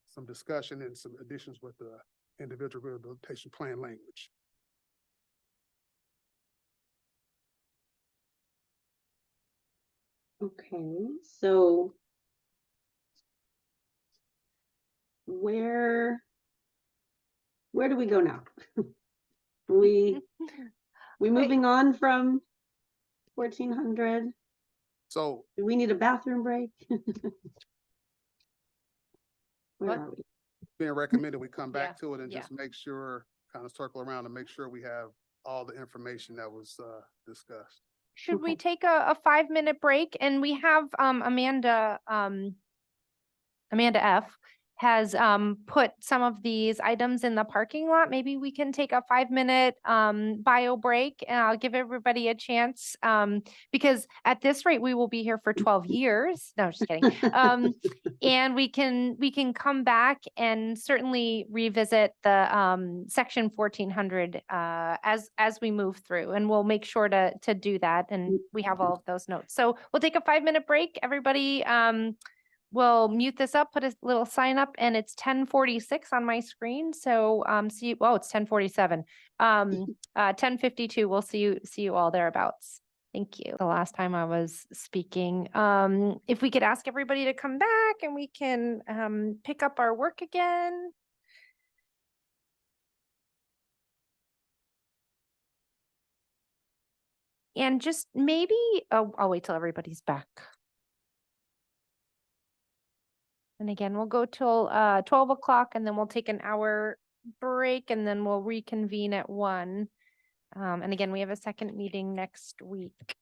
some discussion and some additions with the individual rehabilitation plan language. Okay, so where do we go now? we moving on from 1400? So do we need a bathroom break? Where What? are we? Being recommended we come back Yeah, to it and yeah. just make sure, kind of circle around and make sure we have all the information that was discussed. Should we take a 5-minute break? And we have Amanda F. has put some of these items in the parking lot. Maybe we can take a 5-minute bio break, and I'll give everybody a chance, because at this rate, we will be here for 12 years. No, just kidding. And we can come back and certainly revisit the section 1400 as we move through, and we'll make sure to do that. And we have all of those notes. So we'll take a 5-minute break. Everybody, we'll mute this up, put a little sign up, and it's 10:46 on my screen. So see you, well, it's 10:47. 10:52, we'll see you all thereabouts. Thank you. The last time I was speaking, if we could ask everybody to come back and we can pick up our work again. And just maybe, I'll wait till everybody's back. And again, we'll go till 12 o'clock, and then we'll take an hour break, and then we'll reconvene at 1. And again, we have a second meeting next week.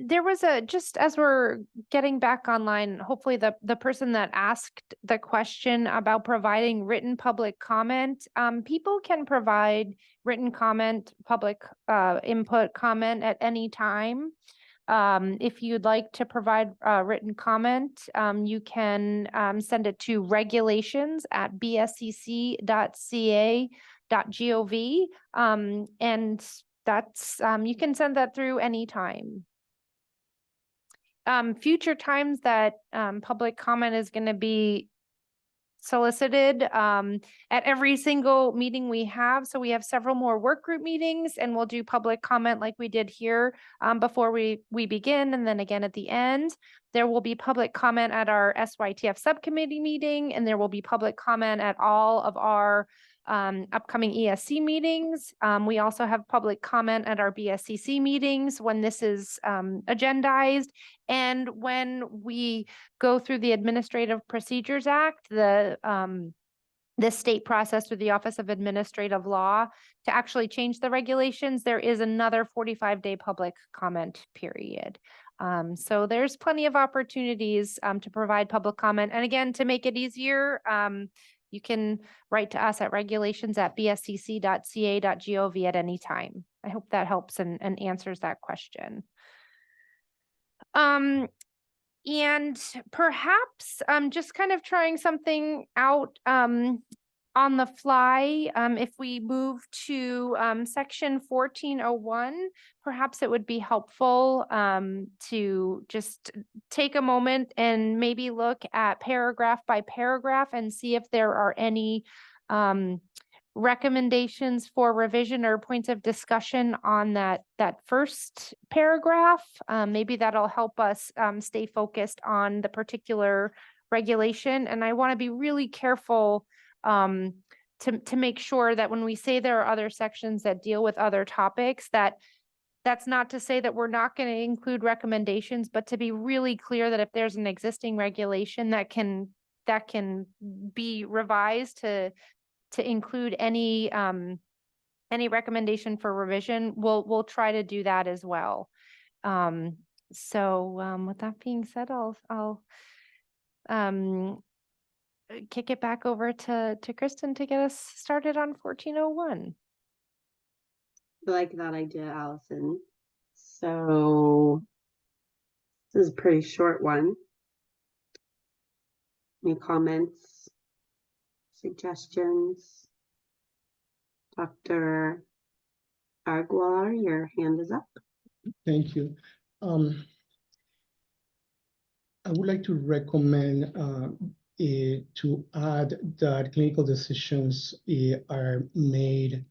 There was just as we're getting back online, hopefully the person that asked the question about providing written public comment, people can provide written comment, public input comment at any time. If you'd like to provide written comment, you can send it to regulations@bscc.ca.gov. And that's, you can send that through anytime. Future times that public comment is going to be solicited at every single meeting we have. So we have several more work group meetings, and we'll do public comment like we did here before we begin. And then again at the end, there will be public comment at our SYTF subcommittee meeting, and there will be public comment at all of our upcoming ESC meetings. We also have public comment at our BSCC meetings when this is agendized. And when we go through the Administrative Procedures Act, the state process through the Office of Administrative Law to actually change the regulations, there is another 45-day public comment period. So there's plenty of opportunities to provide public comment. And again, to make it easier, you can write to us at regulations@bscc.ca.gov at any time. I hope that helps and answers that question. And perhaps just kind of trying something out on the fly. If we move to section 1401, perhaps it would be helpful to just take a moment and maybe look at paragraph by paragraph and see if there are any recommendations for revision or points of discussion on that first paragraph. Maybe that'll help us stay focused on the particular regulation. And I want to be really careful to make sure that when we say there are other sections that deal with other topics, that's not to say that we're not going to include recommendations, but to be really clear that if there's an existing regulation that can be revised to include any recommendation for revision, we'll try to do that as well. So with that being said, I'll kick it back over to Kristen to get us started on 1401. I like that idea, Allison. So this is a pretty short one. Any comments, suggestions? Dr. Aguilar, your hand is up. Thank you. I would like to recommend to add that clinical decisions are made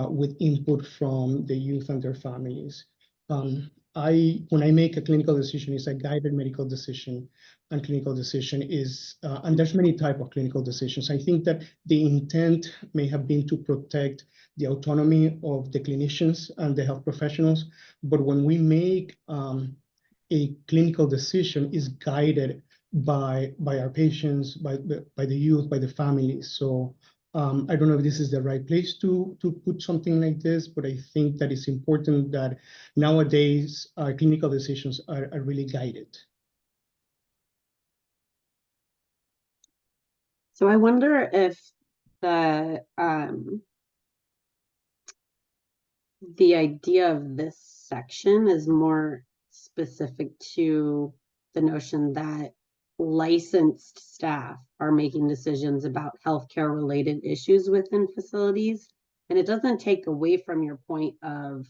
with input from the youth and their families. When I make a clinical decision, it's a guided medical decision, and clinical decision is, and there's many types of clinical decisions. I think that the intent may have been to protect the autonomy of the clinicians and the health professionals, but when we make a clinical decision is guided by our patients, by the youth, by the families. So I don't know if this is the right place to put something like this, but I think that it's important that nowadays clinical decisions are really guided. So I wonder if the idea of this section is more specific to the notion that licensed staff are making decisions about healthcare related issues within facilities. And it doesn't take away from your point of,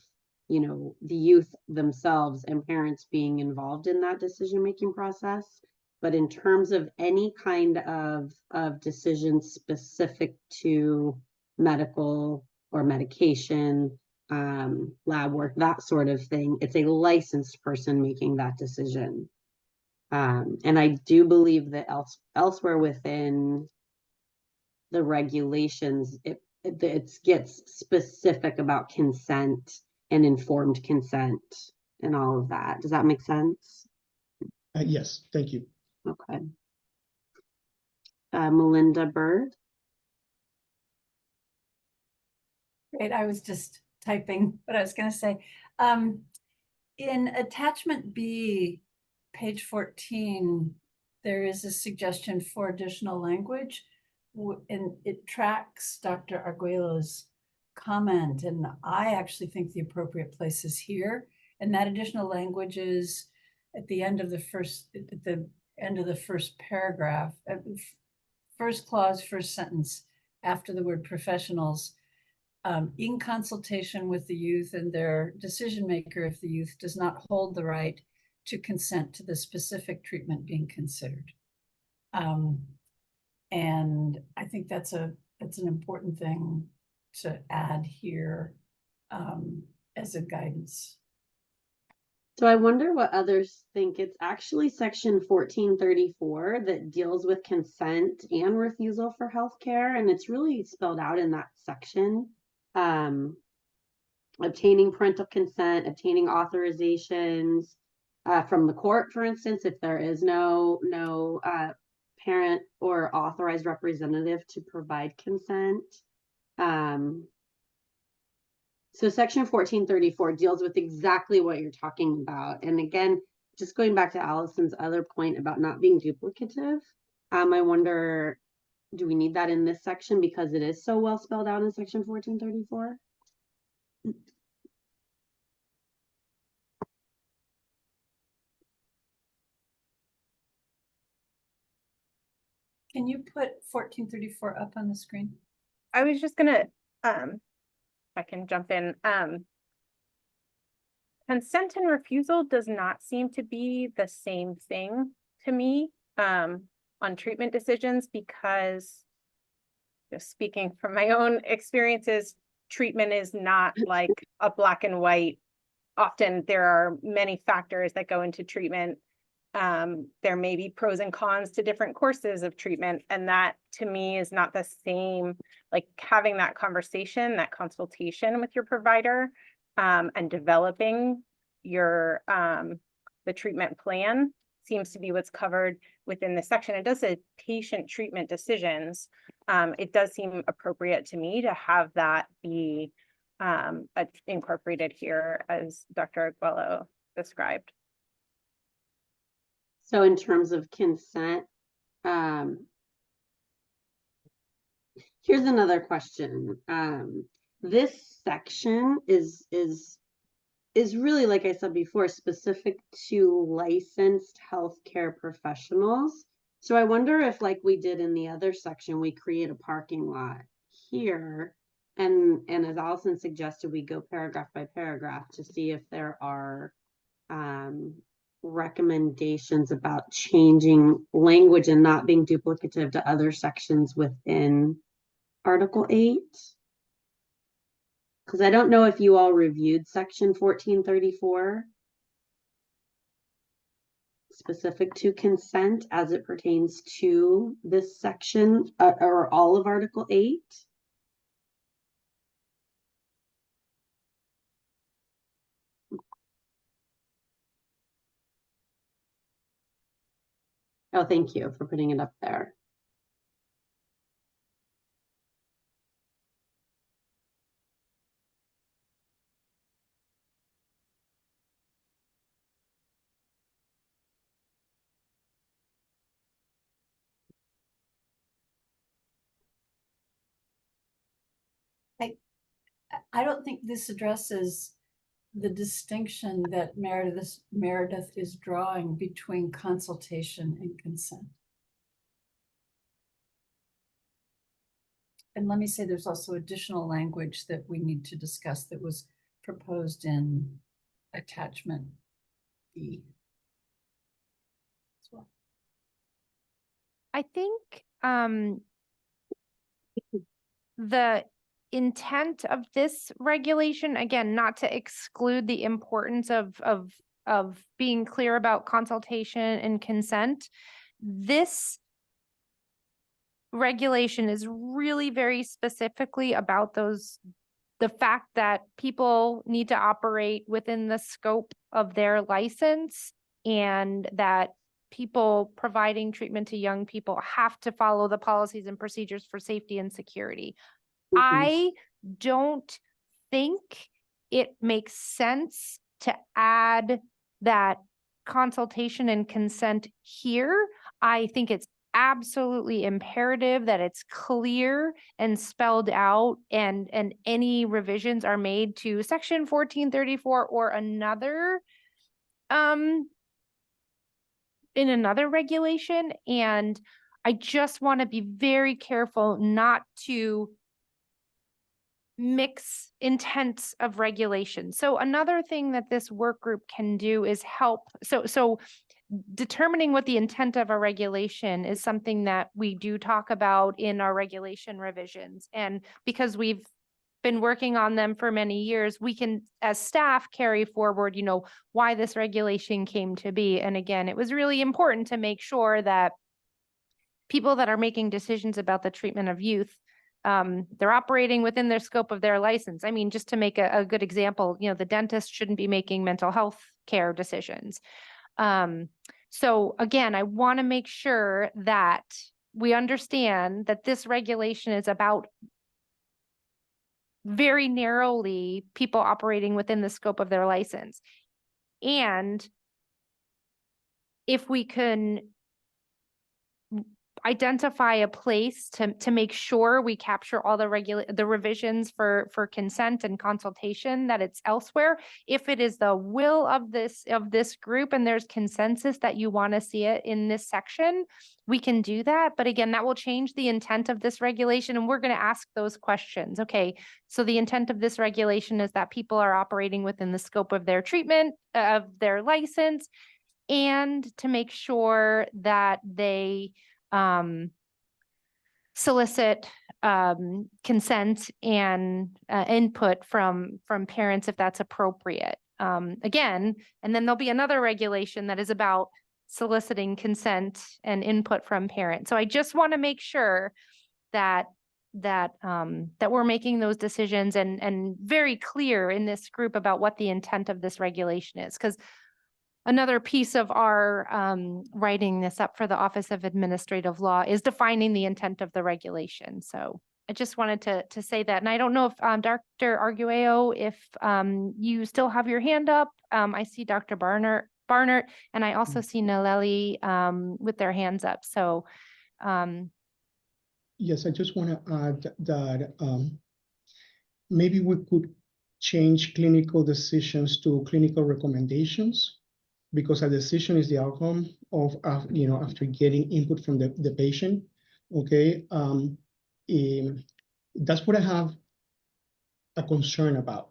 you know, the youth themselves and parents being involved in that decision-making process. But in terms of any kind of decision specific to medical or medication, lab work, that sort of thing, it's a licensed person making that decision. And I do believe that elsewhere within the regulations, it gets specific about consent and informed consent and all of that. Does that make sense? Yes, thank you. Okay. Melinda Bird. Great, I was just typing what I was going to say. In attachment B, page 14, there is a suggestion for additional language, and it tracks Dr. Arguello's comment, and I actually think the appropriate place is here, and that additional language is at the end of the first paragraph, first clause, first sentence, after the word professionals. In consultation with the youth and their decision maker if the youth does not hold the right to consent to the specific treatment being considered. And I think that's an important thing to add here as a guidance. So I wonder what others think. It's actually section 1434 that deals with consent and refusal for healthcare, and it's really spelled out in that section. Obtaining parental consent, obtaining authorizations from the court, for instance, if there is no parent or authorized representative to provide consent. So section 1434 deals with exactly what you're talking about. And again, just going back to Allison's other point about not being duplicative, I wonder, do we need that in this section because it is so well spelled out in section 1434? Can you put 1434 up on the screen? I was just gonna, if I can jump in. Consent and refusal does not seem to be the same thing to me on treatment decisions, because just speaking from my own experiences, treatment is not like a black and white. Often there are many factors that go into treatment. There may be pros and cons to different courses of treatment, and that to me is not the same, like having that conversation, that consultation with your provider, and developing your the treatment plan seems to be what's covered within the section. It does say patient treatment decisions. It does seem appropriate to me to have that be incorporated here as Dr. Aguelo described. So in terms of consent, here's another question. This section is really, like I said before, specific to licensed healthcare professionals. So I wonder if, like we did in the other section, we create a parking lot here, and as Allison suggested, we go paragraph by paragraph to see if there are recommendations about changing language and not being duplicative to other sections within Article 8. Because I don't know if you all reviewed section 1434 specific to consent as it pertains to this section or all of Article 8. Oh, thank you for putting it up there. I don't think this addresses the distinction that Meredith is drawing between consultation and consent. And let me say there's also additional language that we need to discuss that was proposed in attachment B as well. I think the intent of this regulation, again, not to exclude the importance of being clear about consultation and consent, this regulation is really very specifically about the fact that people need to operate within the scope of their license, and that people providing treatment to young people have to follow the policies and procedures for safety and security. I don't think it makes sense to add that consultation and consent here. I think it's absolutely imperative that it's clear and spelled out, and any revisions are made to section 1434 or another in another regulation. And I just want to be very careful not to mix intents of regulation. So another thing that this work group can do is help. So determining what the intent of a regulation is something that we do talk about in our regulation revisions. And because we've been working on them for many years, we can, as staff, carry forward, why this regulation came to be. And again, it was really important to make sure that people that are making decisions about the treatment of youth, they're operating within their scope of their license. I mean, just to make a good example, the dentist shouldn't be making mental health care decisions. So again, I want to make sure that we understand that this regulation is about very narrowly people operating within the scope of their license. And if we can identify a place to make sure we capture all the revisions for consent and consultation, that it's elsewhere. If it is the will of this group and there's consensus that you want to see it in this section, we can do that. But again, that will change the intent of this regulation, and we're going to ask those questions. Okay, so the intent of this regulation is that people are operating within the scope of their treatment, of their license, and to make sure that they solicit consent and input from parents if that's appropriate. Again, and then there'll be another regulation that is about soliciting consent and input from parents. So I just want to make sure that that we're making those decisions and very clear in this group about what the intent of this regulation is. Because another piece of our writing this up for the Office of Administrative Law is defining the intent of the regulation. So I just wanted to say that. And I don't know if Dr. Arguello, if you still have your hand up. I see Dr. Barnert, and I also see Naleli with their hands up. So yes, I just want to add that maybe we could change clinical decisions to clinical recommendations, because a decision is the outcome of, after getting input from the patient. Okay, that's what I have a concern about.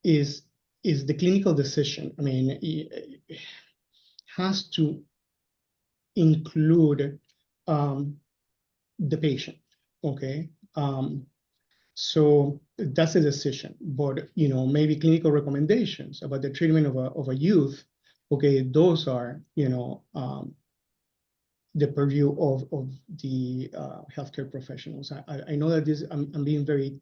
Is the clinical decision? I mean, it has to include the patient. Okay, so that's a decision. But maybe clinical recommendations about the treatment of a youth. Okay, those are the purview of the healthcare professionals. I know that I'm being very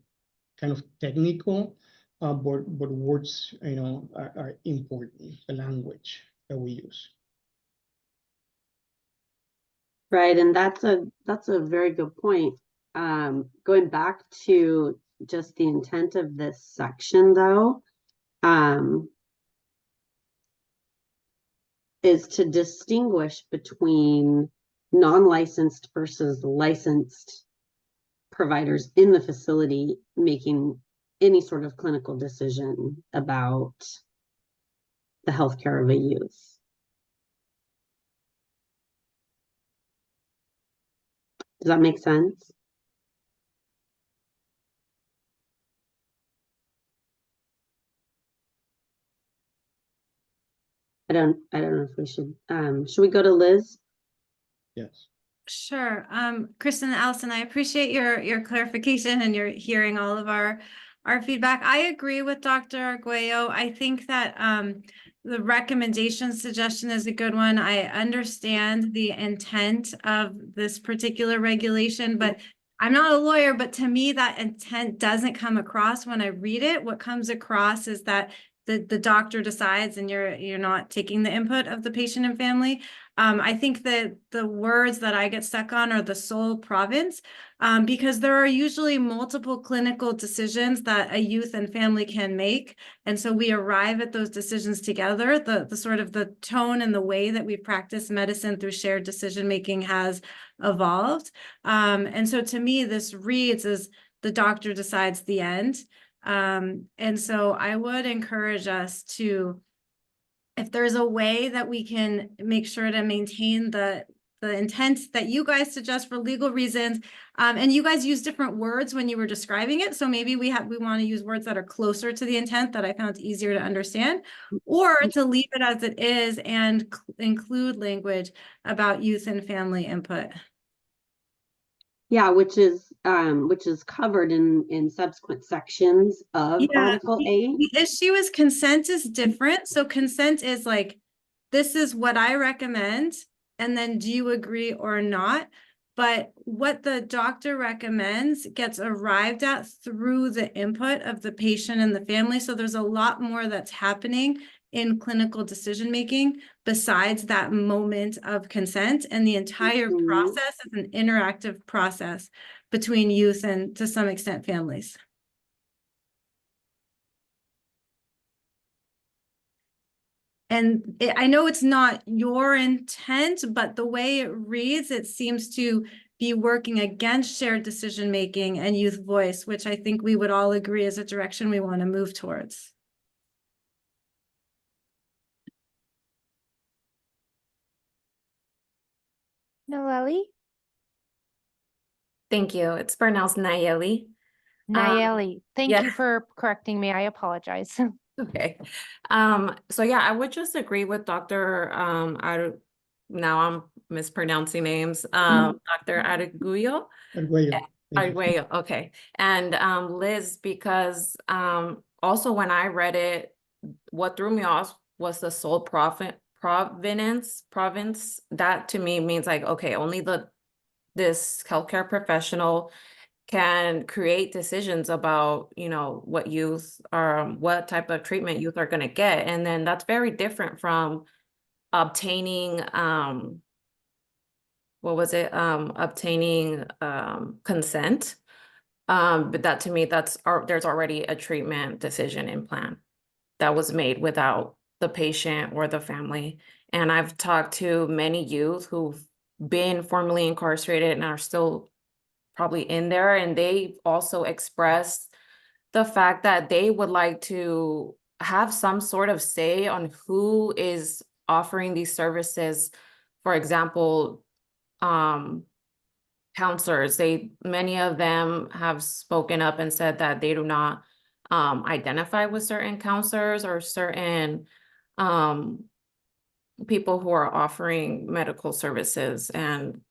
kind of technical, but words are important. The language that we use. Right, and that's a very good point. Going back to just the intent of this section, though, is to distinguish between non-licensed versus licensed providers in the facility making any sort of clinical decision about the healthcare of a youth. Does that make sense? I don't know if we should we go to Liz? Yes. Sure. Kristen and Allison, I appreciate your clarification and your hearing all of our feedback. I agree with Dr. Arguello. I think that the recommendation suggestion is a good one. I understand the intent of this particular regulation, but I'm not a lawyer, but to me that intent doesn't come across when I read it. What comes across is that the doctor decides and you're not taking the input of the patient and family. I think that the words that I get stuck on are the sole province, because there are usually multiple clinical decisions that a youth and family can make. And so we arrive at those decisions together. The sort of the tone and the way that we practice medicine through shared decision-making has evolved. And so to me, this reads as the doctor decides the end. And so I would encourage us to, if there's a way that we can make sure to maintain the intent that you guys suggest for legal reasons, and you guys use different words when you were describing it. So maybe we want to use words that are closer to the intent that I found easier to understand, or to leave it as it is and include language about youth and family input. Yeah, which is covered in subsequent sections of Article 8. The issue is consent is different. So consent is like, this is what I recommend, and then do you agree or not? But what the doctor recommends gets arrived at through the input of the patient and the family. So there's a lot more that's happening in clinical decision-making besides that moment of consent, and the entire process is an interactive process between youth and, to some extent, families. And I know it's not your intent, but the way it reads, it seems to be working against shared decision-making and youth voice, which I think we would all agree is a direction we want to move towards. Naleli? Thank you. It's pronounced Nayeli. Nayeli. Thank yeah. you for correcting me. I apologize. Okay. So yeah, I would just agree with Dr. Now I'm mispronouncing names. Dr. Arguello. Arguello. Okay. And Liz, because also when I read it, what threw me off was the sole province, that to me means like, okay, only this healthcare professional can create decisions about, you know, what youth what type of treatment youth are going to get. And then that's very different from obtaining obtaining consent. But that to me, there's already a treatment decision and plan that was made without the patient or the family. And I've talked to many youth who've been formerly incarcerated and are still probably in there, and they also expressed the fact that they would like to have some sort of say on who is offering these services. For example, counselors, many of them have spoken up and said that they do not identify with certain counselors or certain people who are offering medical services. And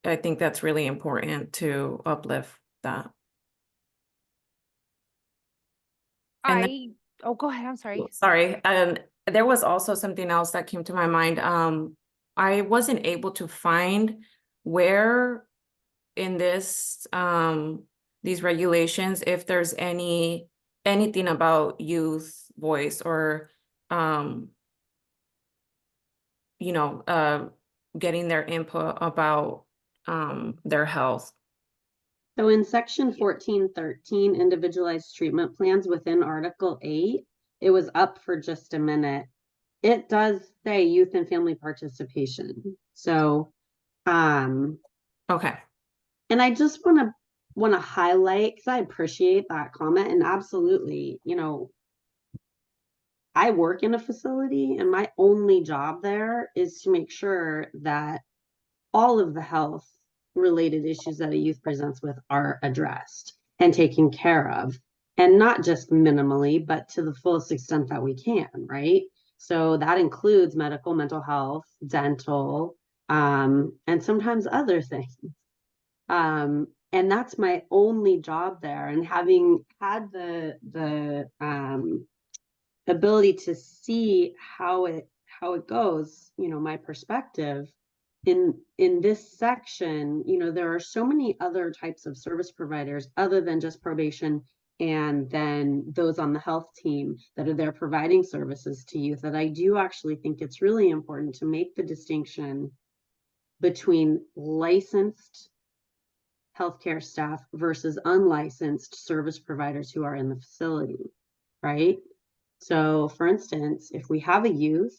I think that's really important to uplift that. Oh, go ahead. I'm sorry. Sorry. There was also something else that came to my mind. I wasn't able to find where in these regulations, if there's anything about youth voice or, you know, getting their input about their health. So in section 1413, individualized treatment plans within Article 8, it was up for just a minute. It does say youth and family participation. So, okay. And I just want to highlight, because I appreciate that comment, and absolutely, you know, I work in a facility and my only job there is to make sure that all of the health related issues that a youth presents with are addressed and taken care of, and not just minimally, but to the fullest extent that we can, right? So that includes medical, mental health, dental, and sometimes other things. And that's my only job there. And having had the ability to see how it goes, you know, my perspective in this section, you know, there are so many other types of service providers other than just probation and then those on the health team that are there providing services to youth, that I do actually think it's really important to make the distinction between licensed healthcare staff versus unlicensed service providers who are in the facility, right? So for instance, if we have a youth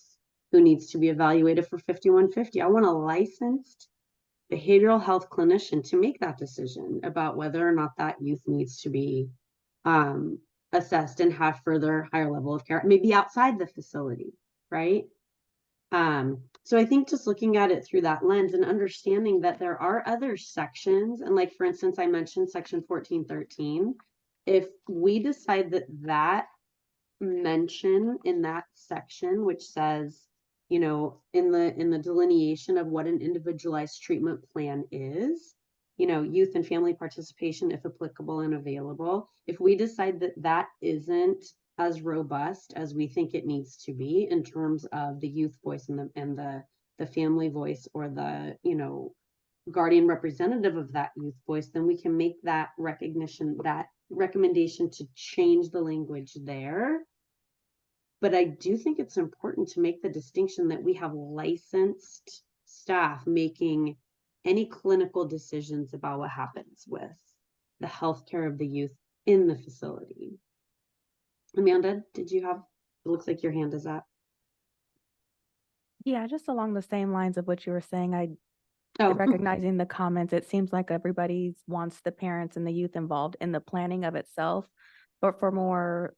who needs to be evaluated for 5150, I want a licensed behavioral health clinician to make that decision about whether or not that youth needs to be assessed and have further higher level of care, maybe outside the facility, right? So I think just looking at it through that lens and understanding that there are other sections, and like, for instance, I mentioned section 1413, if we decide that that mention in that section, which says, you know, in the delineation of what an individualized treatment plan is, you know, youth and family participation, if applicable and available, if we decide that that isn't as robust as we think it needs to be in terms of the youth voice and the family voice, or the, you know, guardian representative of that youth voice, then we can make that recognition, that recommendation to change the language there. But I do think it's important to make the distinction that we have licensed staff making any clinical decisions about what happens with the healthcare of the youth in the facility. Amanda, did you have, it looks like your hand is up. Yeah, just along the same lines of what you were saying, recognizing the comments, it seems like everybody wants the parents and the youth involved in the planning of itself, but for more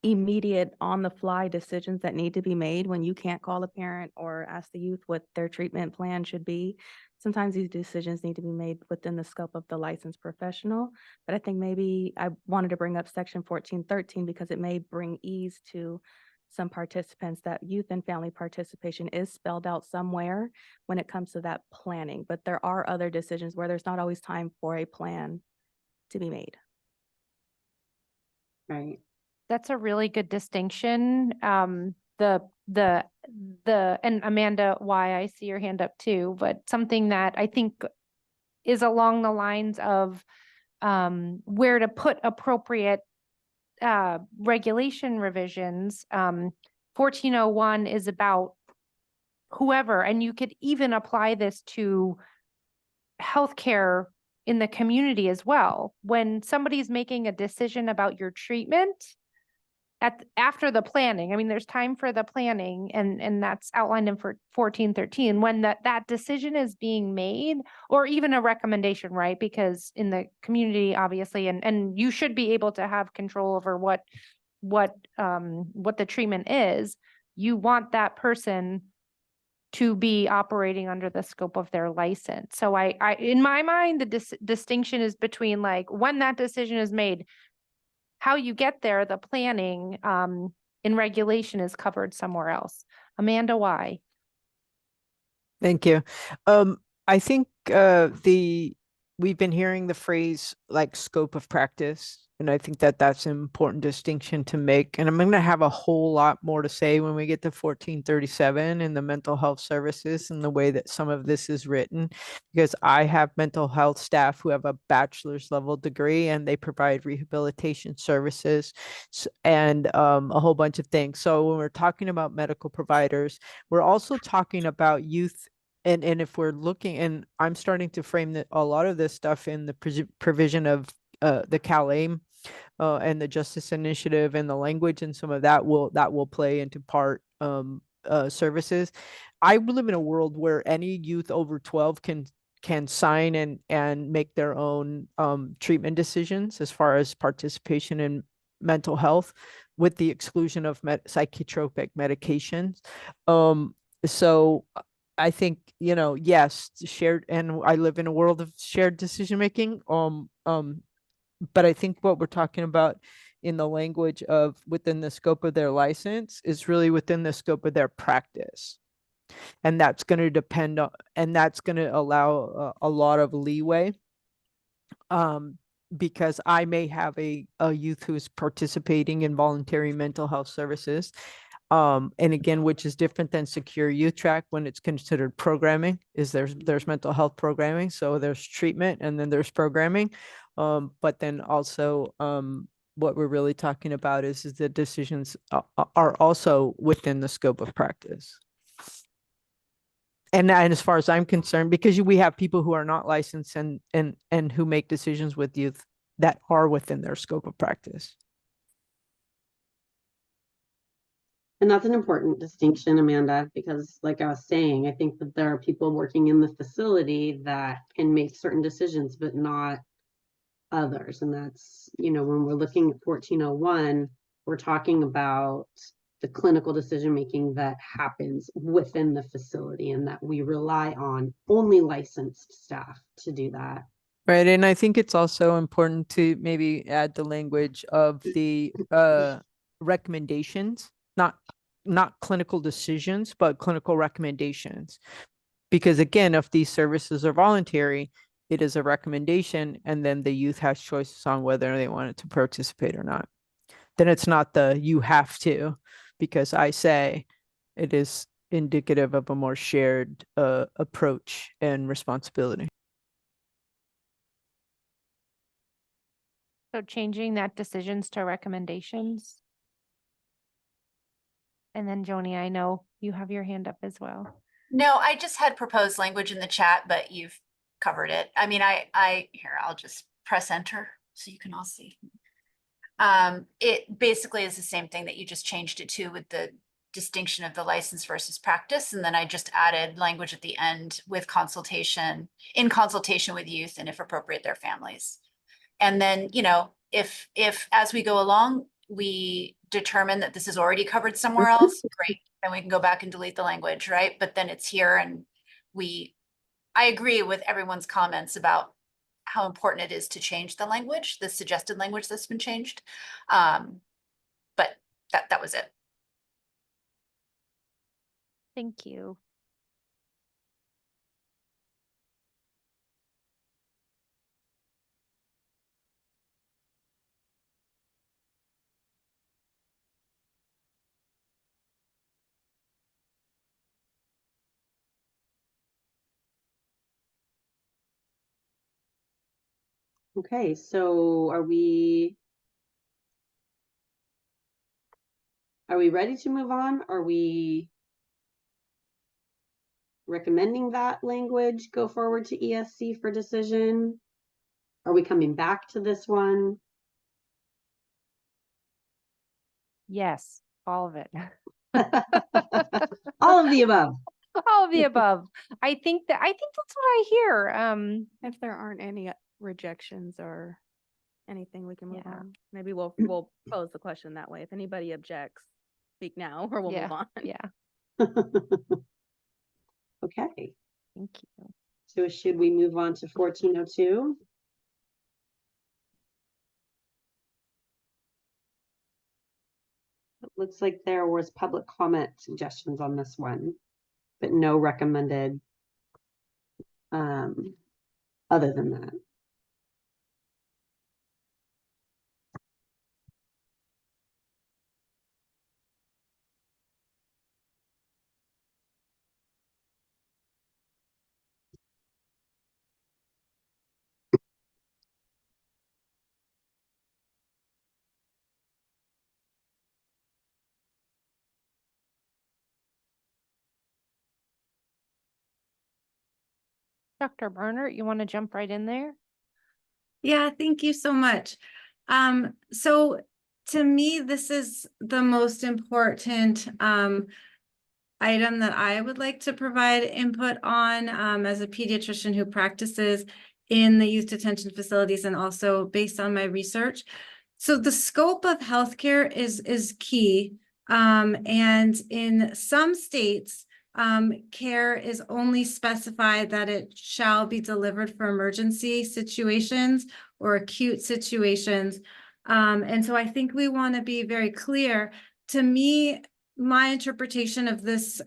immediate on the fly decisions that need to be made when you can't call a parent or ask the youth what their treatment plan should be. Sometimes these decisions need to be made within the scope of the licensed professional. But I think maybe I wanted to bring up section 1413 because it may bring ease to some participants that youth and family participation is spelled out somewhere when it comes to that planning. But there are other decisions where there's not always time for a plan to be made. Right. That's a really good distinction. The and Amanda, why I see your hand up too, but something that I think is along the lines of where to put appropriate regulation revisions. 1401 is about whoever, and you could even apply this to healthcare in the community as well. When somebody's making a decision about your treatment after the planning, I mean, there's time for the planning and that's outlined in 1413 when that decision is being made, or even a recommendation, right? Because in the community, obviously, and you should be able to have control over what the treatment is. You want that person to be operating under the scope of their license. So I in my mind, the distinction is between like when that decision is made, how you get there, the planning in regulation is covered somewhere else. Amanda, why? Thank you. I think we've been hearing the phrase like scope of practice, and I think that that's an important distinction to make. And I'm going to have a whole lot more to say when we get to 1437 and the mental health services and the way that some of this is written, because I have mental health staff who have a bachelor's level degree and they provide rehabilitation services and a whole bunch of things. So when we're talking about medical providers, we're also talking about youth. And if we're looking, and I'm starting to frame a lot of this stuff in the provision of the CalAIM and the Justice Initiative and the language, and some of that will play into part services. I live in a world where any youth over 12 can sign and make their own treatment decisions as far as participation in mental health, with the exclusion of psychotropic medications. So I think, yes, shared, and I live in a world of shared decision making. But I think what we're talking about in the language of within the scope of their license is really within the scope of their practice. And that's going to depend on, and that's going to allow a lot of leeway. Because I may have a youth who's participating in voluntary mental health services. And again, which is different than secure youth track when it's considered programming, is there's mental health programming. So there's treatment and then there's programming. But then also what we're really talking about is the decisions are also within the scope of practice. And as far as I'm concerned, because we have people who are not licensed and who make decisions with youth that are within their scope of practice. And that's an important distinction, Amanda, because like I was saying, I think that there are people working in the facility that can make certain decisions, but not others. And that's, when we're looking at 1401, we're talking about the clinical decision-making that happens within the facility and that we rely on only licensed staff to do that. Right. And I think it's also important to maybe add the language of the recommendations, not clinical decisions, but clinical recommendations. Because again, if these services are voluntary, it is a recommendation, and then the youth has choices on whether they want it to participate or not. Then it's not the you have to, because I say it is indicative of a more shared approach and responsibility. So changing that decisions to recommendations. And then Joni, I know you have your hand up as well. No, I just had proposed language in the chat, but you've covered it. I mean, here, I'll just press enter so you can all see. It basically is the same thing that you just changed it to, with the distinction of the license versus practice. And then I just added language at the end with consultation, in consultation with youth and if appropriate, their families. And then, if as we go along, we determine that this is already covered somewhere else, great. Then we can go back and delete the language, right? But then it's here, and I agree with everyone's comments about how important it is to change the language, the suggested language that's been changed. But that was it. Thank you. Okay, so are we ready to move on? Are we recommending that language go forward to ESC for decision? Are we coming back to this one? Yes, all of it. All of the above. All of the above. I think that's what I hear. If there aren't any rejections or anything, we can move Yeah. on. Maybe we'll pose the question that way. If anybody objects, speak now or we'll Yeah, move on. yeah. Okay, Thank you. so should we move on to 1402? It looks like there was public comment suggestions on this one, but no recommended other than that. Dr. Barnert, you want to jump right in there? Yeah, thank you so much. So to me, this is the most important item that I would like to provide input on as a pediatrician who practices in the youth detention facilities and also based on my research. So the scope of healthcare is key. And in some states, care is only specified that it shall be delivered for emergency situations or acute situations. And so I think we want to be very clear. To me, my interpretation of this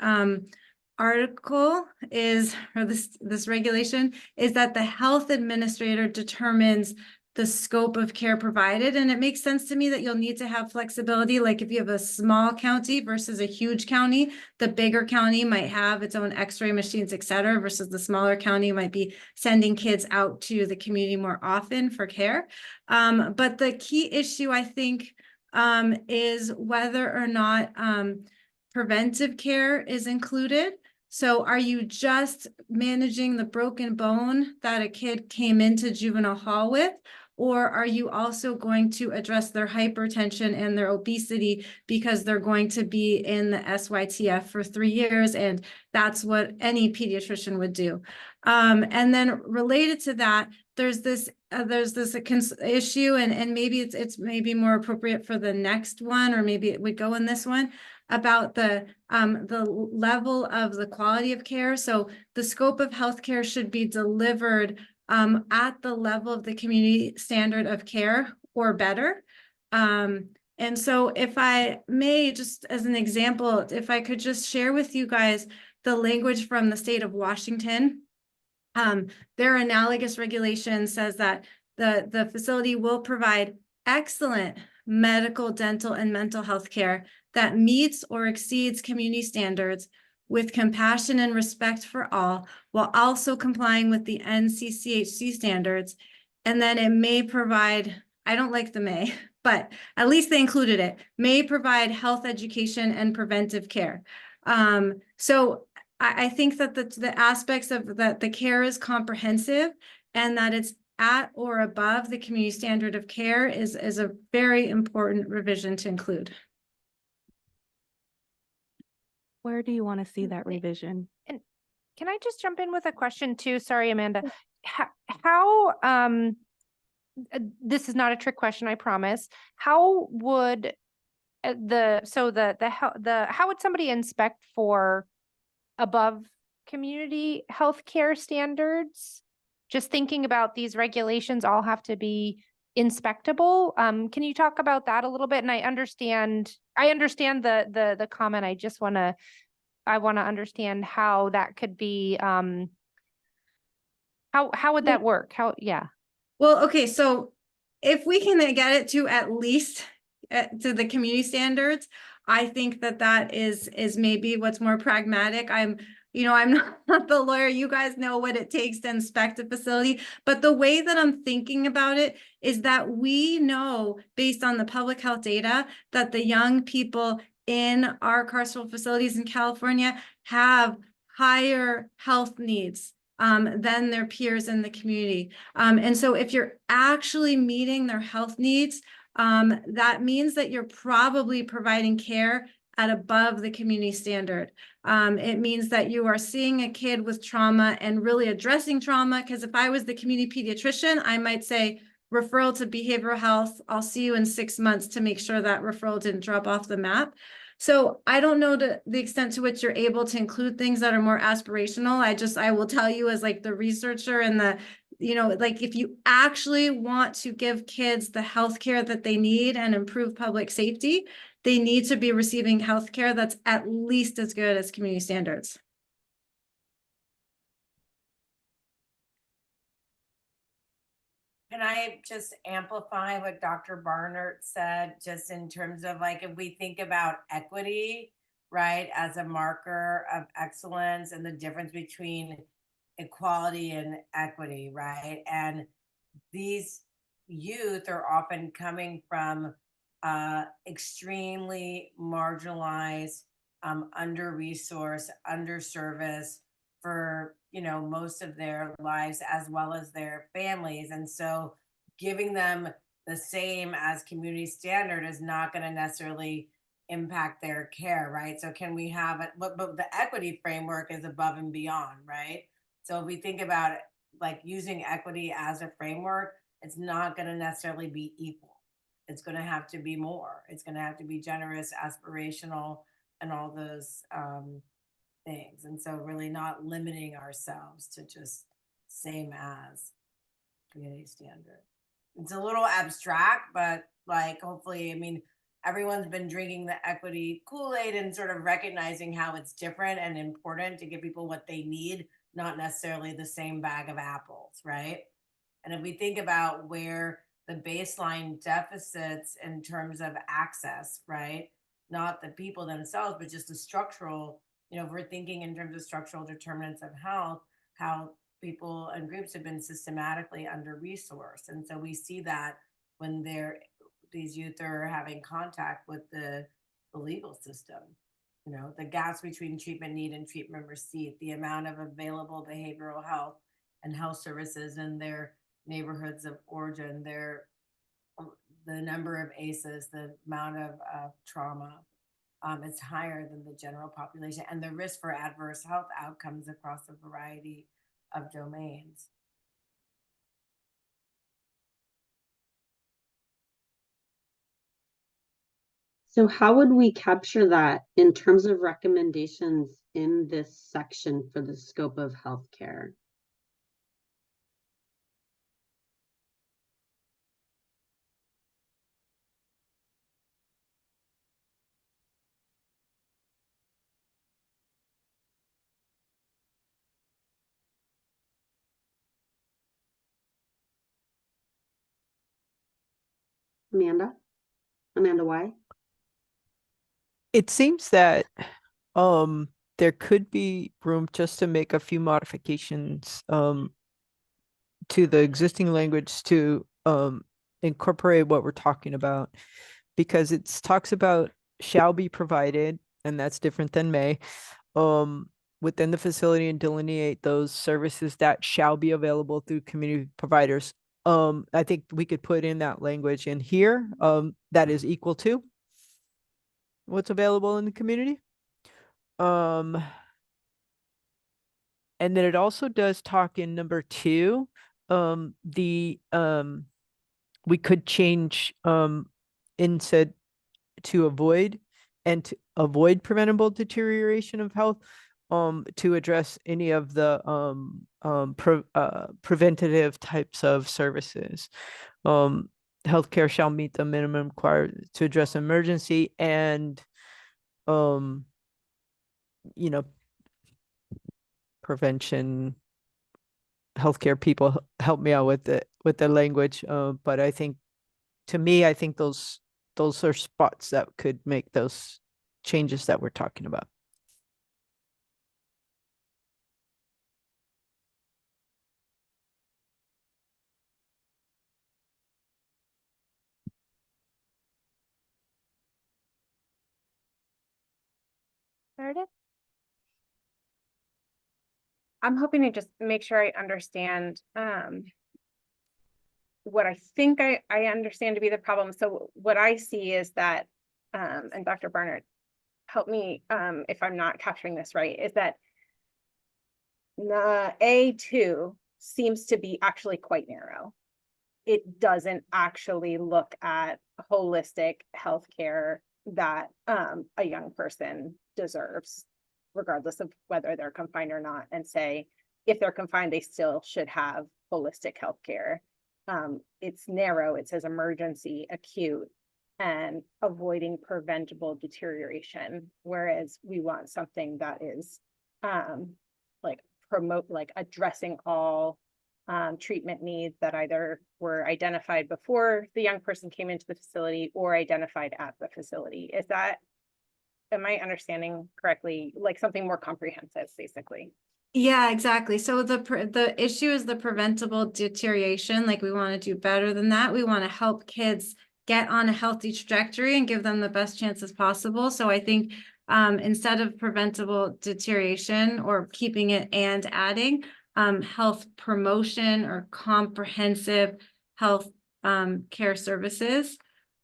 article is, or this regulation, is that the health administrator determines the scope of care provided. And it makes sense to me that you'll need to have flexibility. Like if you have a small county versus a huge county, the bigger county might have its own x-ray machines, et cetera, versus the smaller county might be sending kids out to the community more often for care. But the key issue, I think, is whether or not preventive care is included. So are you just managing the broken bone that a kid came into juvenile hall with? Or are you also going to address their hypertension and their obesity because they're going to be in the SYTF for 3 years, and that's what any pediatrician would do. And then related to that, there's this issue, and maybe it's maybe more appropriate for the next one, or maybe it would go in this one, about the level of the quality of care. So the scope of healthcare should be delivered at the level of the community standard of care or better. And so if I may, just as an example, if I could just share with you guys the language from the state of Washington. Their analogous regulation says that the facility will provide excellent medical, dental, and mental health care that meets or exceeds community standards with compassion and respect for all, while also complying with the NCCHC standards. And then it may provide, I don't like the may, but at least they included it, may provide health education and preventive care. So I think that the aspects of that the care is comprehensive and that it's at or above the community standard of care is a very important revision to include. Where do you want to see that revision? And can I just jump in with a question too? Sorry, Amanda. How this is not a trick question, I promise. How would how would somebody inspect for above community healthcare standards? Just thinking about these regulations all have to be inspectable. Can you talk about that a little bit? And I understand the comment. I want to understand how that could be, how would that work? Yeah. Well, okay, so if we can get it to at least to the community standards, I think that is maybe what's more pragmatic. I'm not the lawyer. You guys know what it takes to inspect a facility. But the way that I'm thinking about it is that we know, based on the public health data, that the young people in our carceral facilities in California have higher health needs than their peers in the community. And so if you're actually meeting their health needs, that means that you're probably providing care at above the community standard. It means that you are seeing a kid with trauma and really addressing trauma. Because if I was the community pediatrician, I might say, referral to behavioral health. I'll see you in 6 months to make sure that referral didn't drop off the map. So I don't know the extent to which you're able to include things that are more aspirational. I will tell you as like the researcher and the, like if you actually want to give kids the healthcare that they need and improve public safety, they need to be receiving healthcare that's at least as good as community standards. Can I just amplify what Dr. Barnard said, just in terms of like, if we think about equity, right, as a marker of excellence and the difference between equality and equity, right? And these youth are often coming from extremely marginalized, under-resourced, underserviced for most of their lives, as well as their families. And so giving them the same as community standard is not going to necessarily impact their care, right? So can we have it, but the equity framework is above and beyond, right? So if we think about it, like using equity as a framework, it's not going to necessarily be equal. It's going to have to be more. It's going to have to be generous, aspirational, and all those things. And so really not limiting ourselves to just same as community standard. It's a little abstract, but like hopefully, I mean, everyone's been drinking the equity Kool-Aid and sort of recognizing how it's different and important to give people what they need, not necessarily the same bag of apples, right? And if we think about where the baseline deficits in terms of access, right? Not the people themselves, but just the structural, if we're thinking in terms of structural determinants of health, how people and groups have been systematically under-resourced. And so we see that when these youth are having contact with the legal system, the gaps between treatment need and treatment receipt, the amount of available behavioral health and health services in their neighborhoods of origin, the number of ACEs, the amount of trauma, is higher than the general population, and the risk for adverse health outcomes across a variety of domains. So how would we capture that in terms of recommendations in this section for the scope of healthcare? Amanda, why? It seems that there could be room just to make a few modifications to the existing language to incorporate what we're talking about, because it talks about shall be provided, and that's different than may, within the facility, and delineate those services that shall be available through community providers. I think we could put in that language in here that is equal to what's available in the community. And then it also does talk in number 2, we could change instead to avoid preventable deterioration of health, to address any of the preventative types of services. Healthcare shall meet the minimum required to address emergency, and prevention. Healthcare people help me out with the language, but I think, to me, I think those are spots that could make those changes that we're talking about. Meredith? I'm hoping to just make sure I understand what I think I understand to be the problem. So what I see is that, and Dr. Barnard, help me if I'm not capturing this right, is that A2 seems to be actually quite narrow. It doesn't actually look at holistic healthcare that a young person deserves, regardless of whether they're confined or not, and say, if they're confined, they still should have holistic healthcare. It's narrow, it says emergency, acute, and avoiding preventable deterioration, whereas we want something that is like addressing all treatment needs that either were identified before the young person came into the facility or identified at the facility. Am I understanding correctly? Like something more comprehensive, basically. Yeah, exactly. So the issue is the preventable deterioration. Like we want to do better than that. We want to help kids get on a healthy trajectory and give them the best chances possible. So I think instead of preventable deterioration or keeping it and adding health promotion or comprehensive health care services.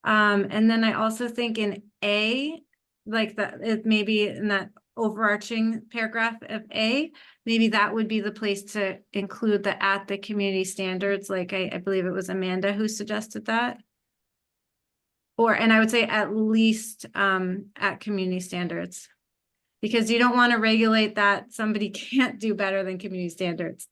And then I also think in A, like that, it maybe in that overarching paragraph of A, maybe that would be the place to include at the community standards. Like I believe it was Amanda who suggested that. And I would say at least at community standards, because you don't want to regulate that somebody can't do better than community standards.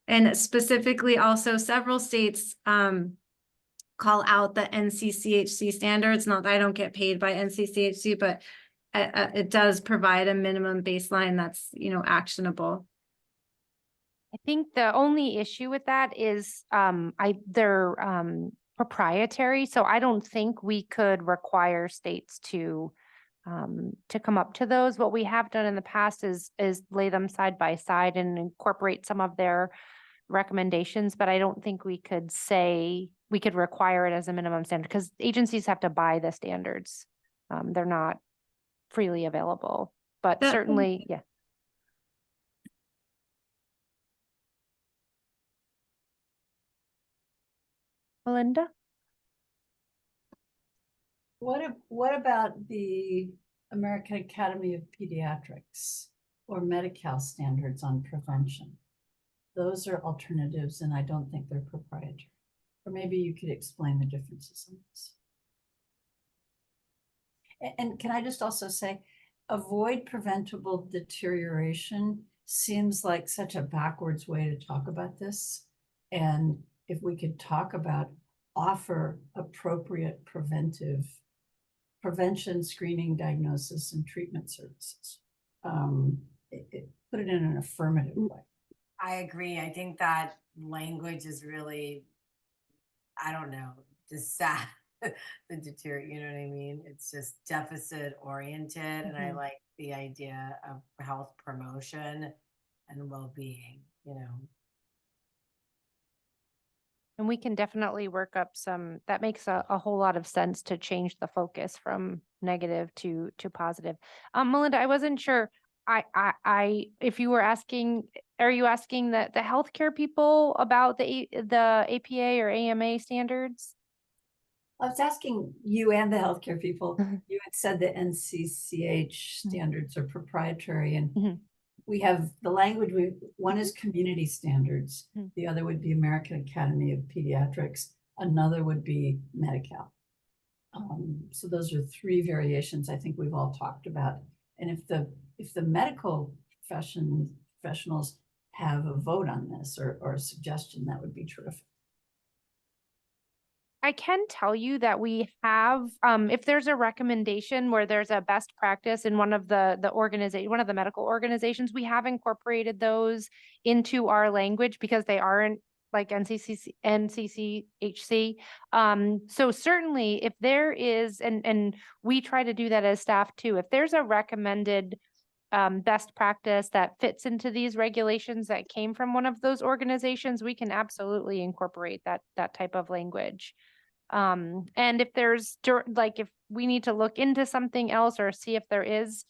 And specifically also several states call out the NCCHC standards. Not that I don't get paid by NCCHC, but it does provide a minimum baseline that's, actionable. I think the only issue with that is they're proprietary, so I don't think we could require states to come up to those. What we have done in the past is lay them side by side and incorporate some of their recommendations, but I don't think we could say we could require it as a minimum standard because agencies have to buy the standards. They're not freely available, but certainly, yeah. Melinda? What about the American Academy of Pediatrics or Medi-Cal standards on prevention? Those are alternatives, and I don't think they're proprietary. Or maybe you could explain the differences in this. And can I just also say, avoid preventable deterioration seems like such a backwards way to talk about this. And if we could talk about offer appropriate prevention, screening, diagnosis, and treatment services. Put it in an affirmative way. I agree. I think that language is really, I don't know, just sad. The deteriorate, you know what I mean? It's just deficit oriented. And I like the idea of health promotion and well-being, And we can definitely work up that makes a whole lot of sense to change the focus from negative to positive. Melinda, I wasn't sure. If you were asking, are you asking the healthcare people about the APA or AMA standards? I was asking you and the healthcare people. You had said the NCCH standards are proprietary, and we have the language. One is community standards. The other would be American Academy of Pediatrics. Another would be Medi-Cal. So those are three variations I think we've all talked about. And if the medical professionals have a vote on this or a suggestion, that would be terrific. I can tell you that we have, if there's a recommendation where there's a best practice in one of the medical organizations, we have incorporated those into our language because they aren't like NCCHC. So certainly if there is, and we try to do that as staff too, if there's a recommended best practice that fits into these regulations that came from one of those organizations, we can absolutely incorporate that type of language. And if there's like, if we need to look into something else or see if there is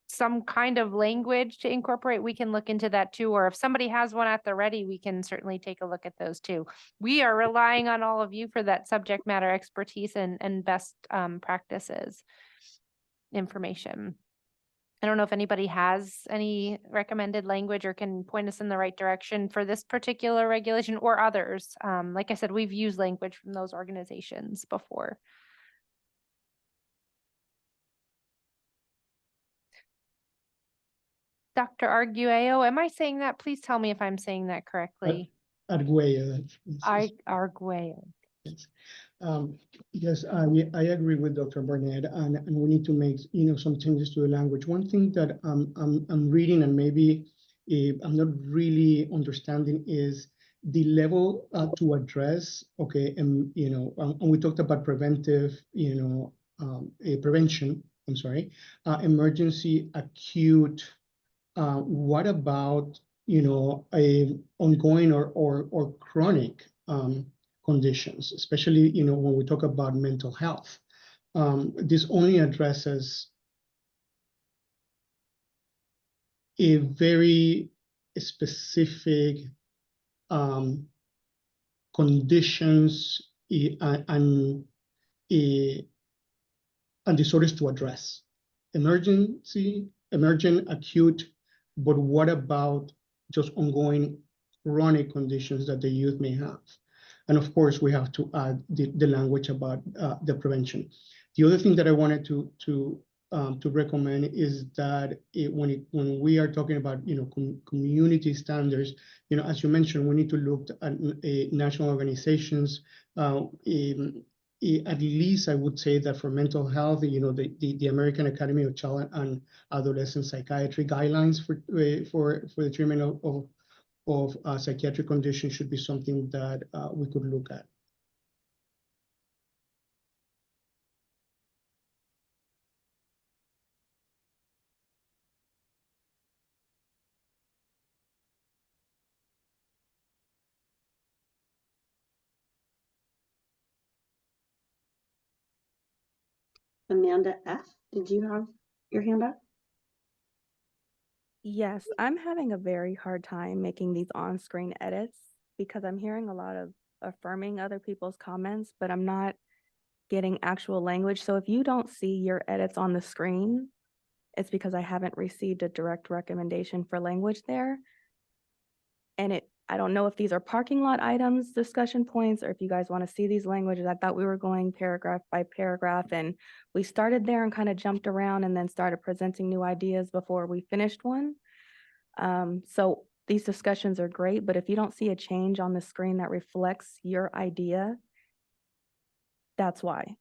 some kind of language to incorporate, we can look into that too. Or if somebody has one at the ready, we can certainly take a look at those too. We are relying on all of you for that subject matter expertise and best practices information. I don't know if anybody has any recommended language or can point us in the right direction for this particular regulation or others. Like I said, we've used language from those organizations before. Dr. Arguello, am I saying that? Please tell me if I'm saying that correctly. Arguello. Arguello. Yes. Yes, I agree with Dr. Barnett, and we need to make some changes to the language. One thing that I'm reading and maybe I'm not really understanding is the level to address. Okay, and and we talked about preventive, prevention. I'm sorry, emergency, acute. What about a ongoing or chronic conditions, especially when we talk about mental health? This only addresses a very specific conditions and disorders to address. Emergent, acute, but what about just ongoing chronic conditions that the youth may have? And of course, we have to add the language about the prevention. The other thing that I wanted to recommend is that when we are talking about community standards, as you mentioned, we need to look at national organizations. At least I would say that for mental health, the American Academy of Child and Adolescent Psychiatry guidelines for the treatment of psychiatric conditions should be something that we could look at. Amanda F., did you have your hand up? Yes, I'm having a very hard time making these on-screen edits because I'm hearing a lot of affirming other people's comments, but I'm not getting actual language. So if you don't see your edits on the screen, it's because I haven't received a direct recommendation for language there. And I don't know if these are parking lot items, discussion points, or if you guys want to see these languages. I thought we were going paragraph by paragraph, and we started there and kind of jumped around and then started presenting new ideas before we finished one. So these discussions are great, but if you don't see a change on the screen that reflects your idea, that's why.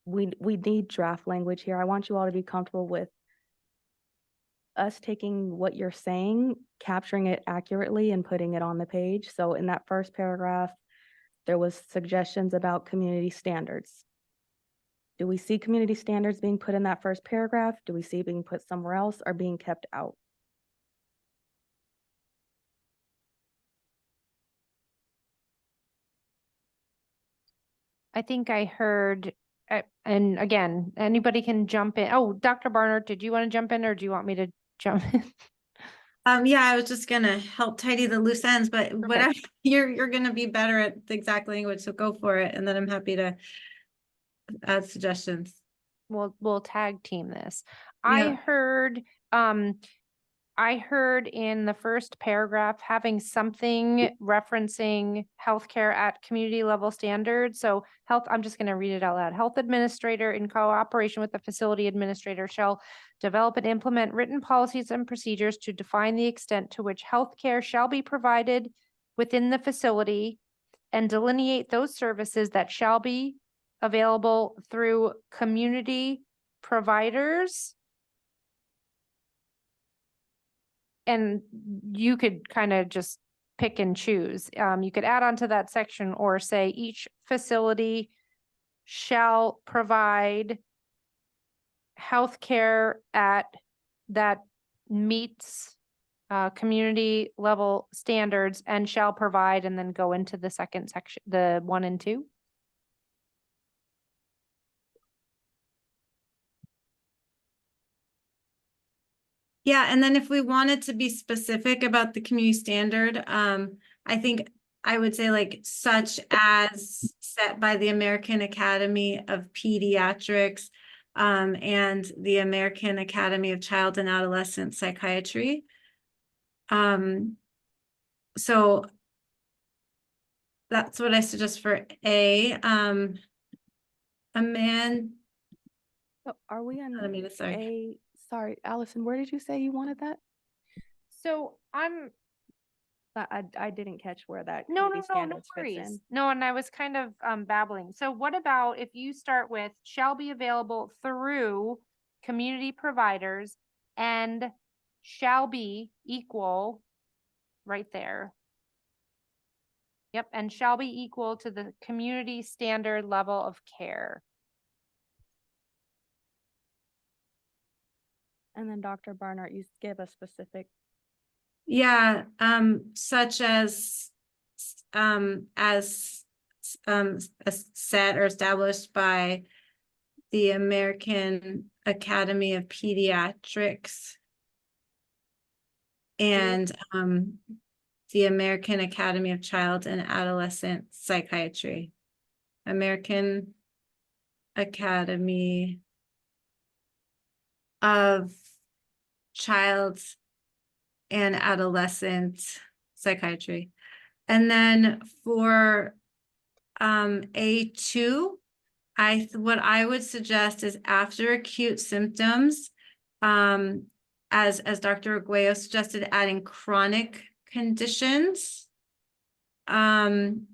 We need draft language here. I want you all to be comfortable with us taking what you're saying, capturing it accurately and putting it on the page. So in that first paragraph, there was suggestions about community standards. Do we see community standards being put in that first paragraph? Do we see it being put somewhere else or being kept out? I think I heard, and again, anybody can jump in. Oh, Dr. Barnard, did you want to jump in or do you want me to jump in? Yeah, I was just gonna help tidy the loose ends, but whatever, you're gonna be better at the exact language, so go for it, and then I'm happy to add suggestions. We'll tag team this. Yeah. I heard in the first paragraph having something referencing healthcare at community level standards. So I'm just going to read it out loud. Health administrator in cooperation with the facility administrator shall develop and implement written policies and procedures to define the extent to which healthcare shall be provided within the facility and delineate those services that shall be available through community providers. And you could kind of just pick and choose. You could add on to that section or say each facility shall provide healthcare that meets community level standards and shall provide, and then go into the second section, the 1 and 2. Yeah, and then if we wanted to be specific about the community standard, I think I would say like such as set by the American Academy of Pediatrics, and the American Academy of Child and Adolescent Psychiatry. So that's what I suggest for A. Oh, are we on sorry. Sorry, Allison, where did you say you wanted that? So I didn't catch where that no community standards fits worries. in. No, and I was kind of babbling. So what about if you start with shall be available through community providers and shall be equal right there. Yep, and shall be equal to the community standard level of care. And then Dr. Barnard, you give a specific. Yeah, such as set or established by the American Academy of Pediatrics and the American Academy of Child and Adolescent Psychiatry. American Academy of Child and Adolescent Psychiatry. And then for A2, what I would suggest is after acute symptoms, as Dr. Arguello suggested, adding chronic conditions. And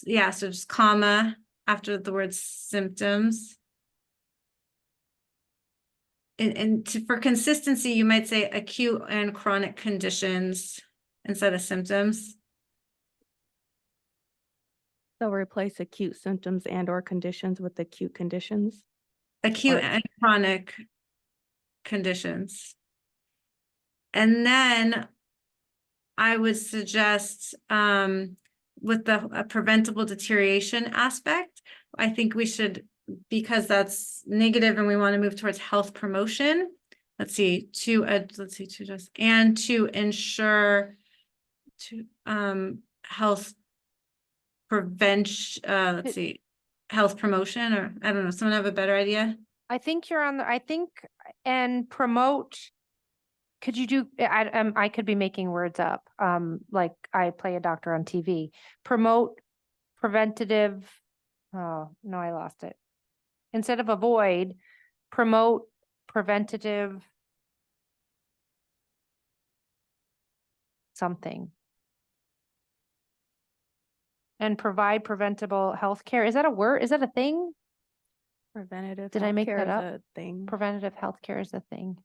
yeah, so just comma after the word symptoms. And for consistency, you might say acute and chronic conditions instead of symptoms. So replace acute symptoms and or conditions with acute conditions. Acute and chronic conditions. And then I would suggest with the preventable deterioration aspect, I think we should, because that's negative and we want to move towards health promotion. Let's see, to ensure health prevention, health promotion, or I don't know, someone have a better idea? I think you're on and promote. Could you do, I could be making words up, like I play a doctor on TV. Promote preventative, oh, no, I lost it. Instead of avoid, promote preventative something. And provide preventable health care. Is that a word? Is that a thing? Preventative. Did I make that up? A thing. Preventative health care is a thing.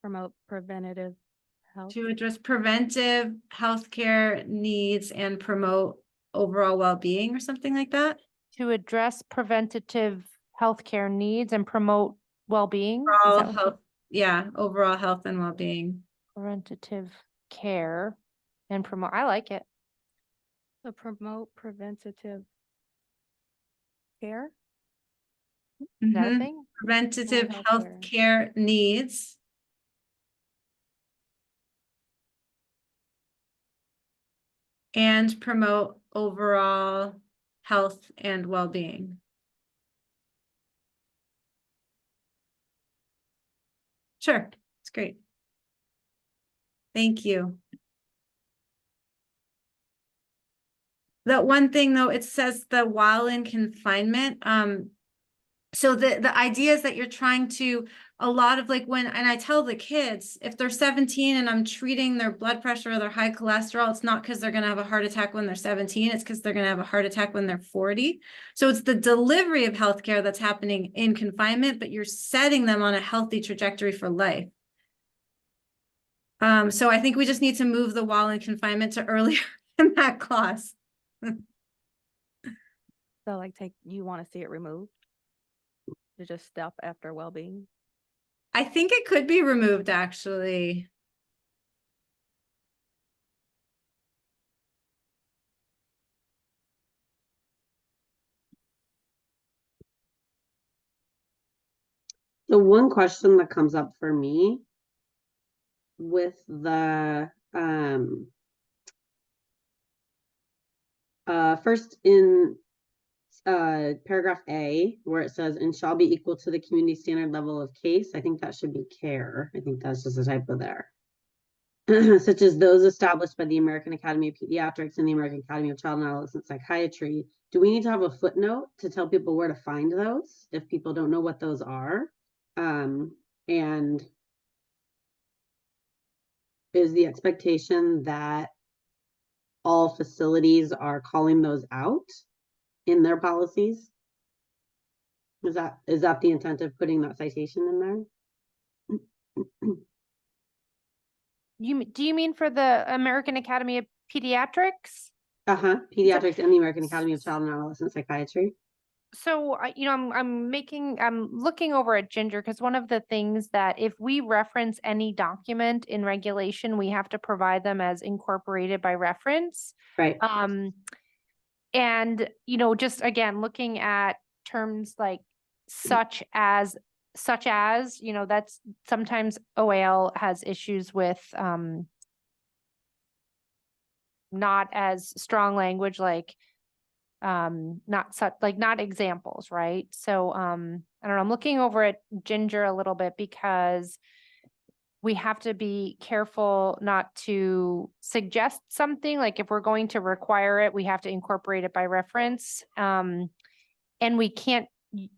Promote preventative health. To address preventive healthcare needs and promote overall well-being or something like that? To address preventative healthcare needs and promote well-being. Overall health, yeah, overall health and well-being. Preventative care and promote. I like it. So promote preventative care. Is that a thing? Preventative healthcare needs. And promote overall health and well-being. Sure, it's great. Thank you. That one thing though, it says the while in confinement. So the idea is that you're trying to, a lot of like and I tell the kids, if they're 17 and I'm treating their blood pressure or their high cholesterol, it's not because they're going to have a heart attack when they're 17, it's because they're going to have a heart attack when they're 40. So it's the delivery of healthcare that's happening in confinement, but you're setting them on a healthy trajectory for life. So I think we just need to move the while in confinement to earlier in that clause. So like you want to see it removed? To just stop after well-being? I think it could be removed, actually. The one question that comes up for me with the first in paragraph A, where it says and shall be equal to the community standard level of case, I think that should be care. I think that's just a typo there. Such as those established by the American Academy of Pediatrics and the American Academy of Child and Adolescent Psychiatry. Do we need to have a footnote to tell people where to find those if people don't know what those are? And is the expectation that all facilities are calling those out in their policies? Is that the intent of putting that citation in there? Do you mean for the American Academy of Pediatrics? Pediatrics and the American Academy of Child and Adolescent Psychiatry. So I'm looking over at Ginger, because one of the things that if we reference any document in regulation, we have to provide them as incorporated by reference. Right. And just again, looking at terms like such as, that's sometimes OAL has issues with not as strong language, like not examples, right? So I don't know, I'm looking over at Ginger a little bit because we have to be careful not to suggest something. Like if we're going to require it, we have to incorporate it by reference. And we can't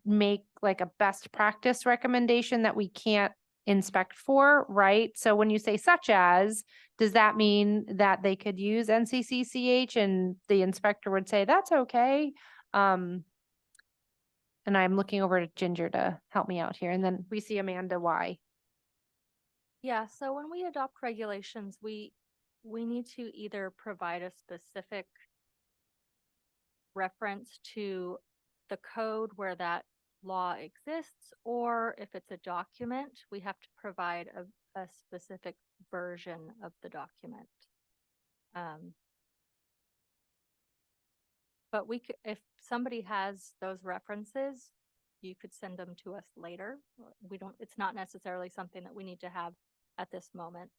make like a best practice recommendation that we can't inspect for, right? So when you say such as, does that mean that they could use NCCCH and the inspector would say, that's okay? And I'm looking over to Ginger to help me out here. And then we see Amanda, why? Yeah, so when we adopt regulations, we need to either provide a specific reference to the code where that law exists, or if it's a document, we have to provide a specific version of the document. But if somebody has those references, you could send them to us later. It's not necessarily something that we need to have at this moment.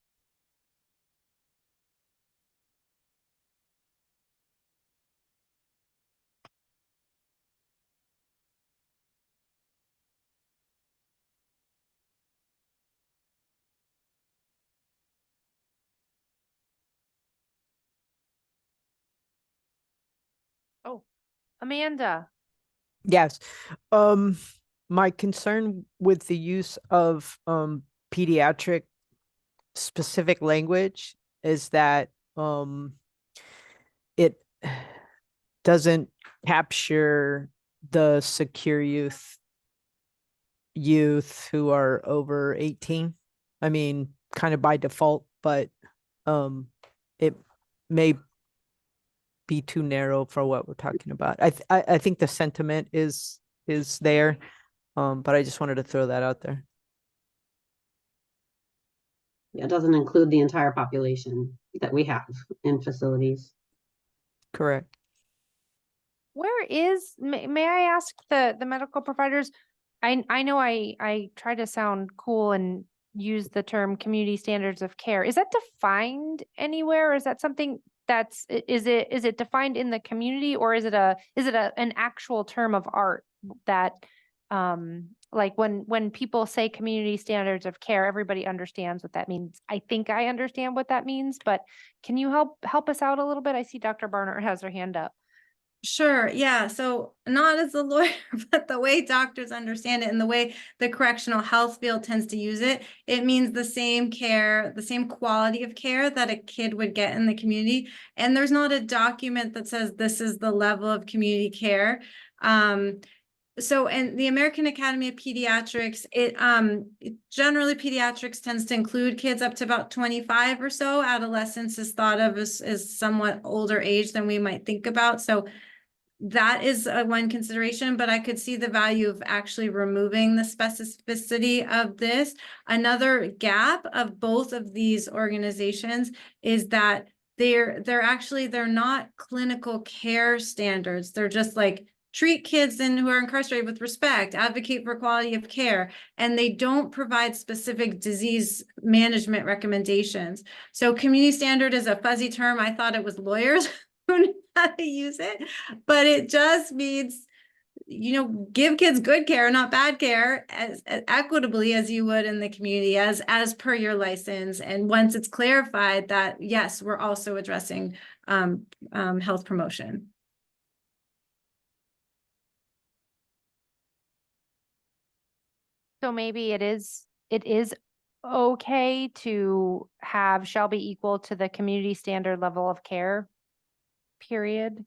Oh, Amanda. Yes. My concern with the use of pediatric specific language is that it doesn't capture the secure youth who are over 18. I mean, kind of by default, but it may be too narrow for what we're talking about. I think the sentiment is there, but I just wanted to throw that out there. Yeah, it doesn't include the entire population that we have in facilities. Correct. Where is, may I ask the medical providers? I know I try to sound cool and use the term community standards of care. Is that defined anywhere, or is that something that's, is it defined in the community, or is it an actual term of art that like when people say community standards of care, everybody understands what that means? I think I understand what that means, but can you help us out a little bit? I see Dr. Barnard has her hand up. Sure. Yeah. So not as a lawyer, but the way doctors understand it and the way the correctional health field tends to use it, it means the same care, the same quality of care that a kid would get in the community. And there's not a document that says this is the level of community care. So, and the American Academy of Pediatrics, generally pediatrics tends to include kids up to about 25 or so. Adolescence is thought of as somewhat older age than we might think about. So that is one consideration, but I could see the value of actually removing the specificity of this. Another gap of both of these organizations is that they're not clinical care standards. They're just like treat kids who are incarcerated with respect, advocate for quality of care, and they don't provide specific disease management recommendations. So community standard is a fuzzy term. I thought it was lawyers who knew how to use it, but it just means, give kids good care, not bad care, as equitably as you would in the community, as per your license. And once it's clarified that, yes, we're also addressing health promotion. So maybe it is okay to have shall be equal to the community standard level of care, period.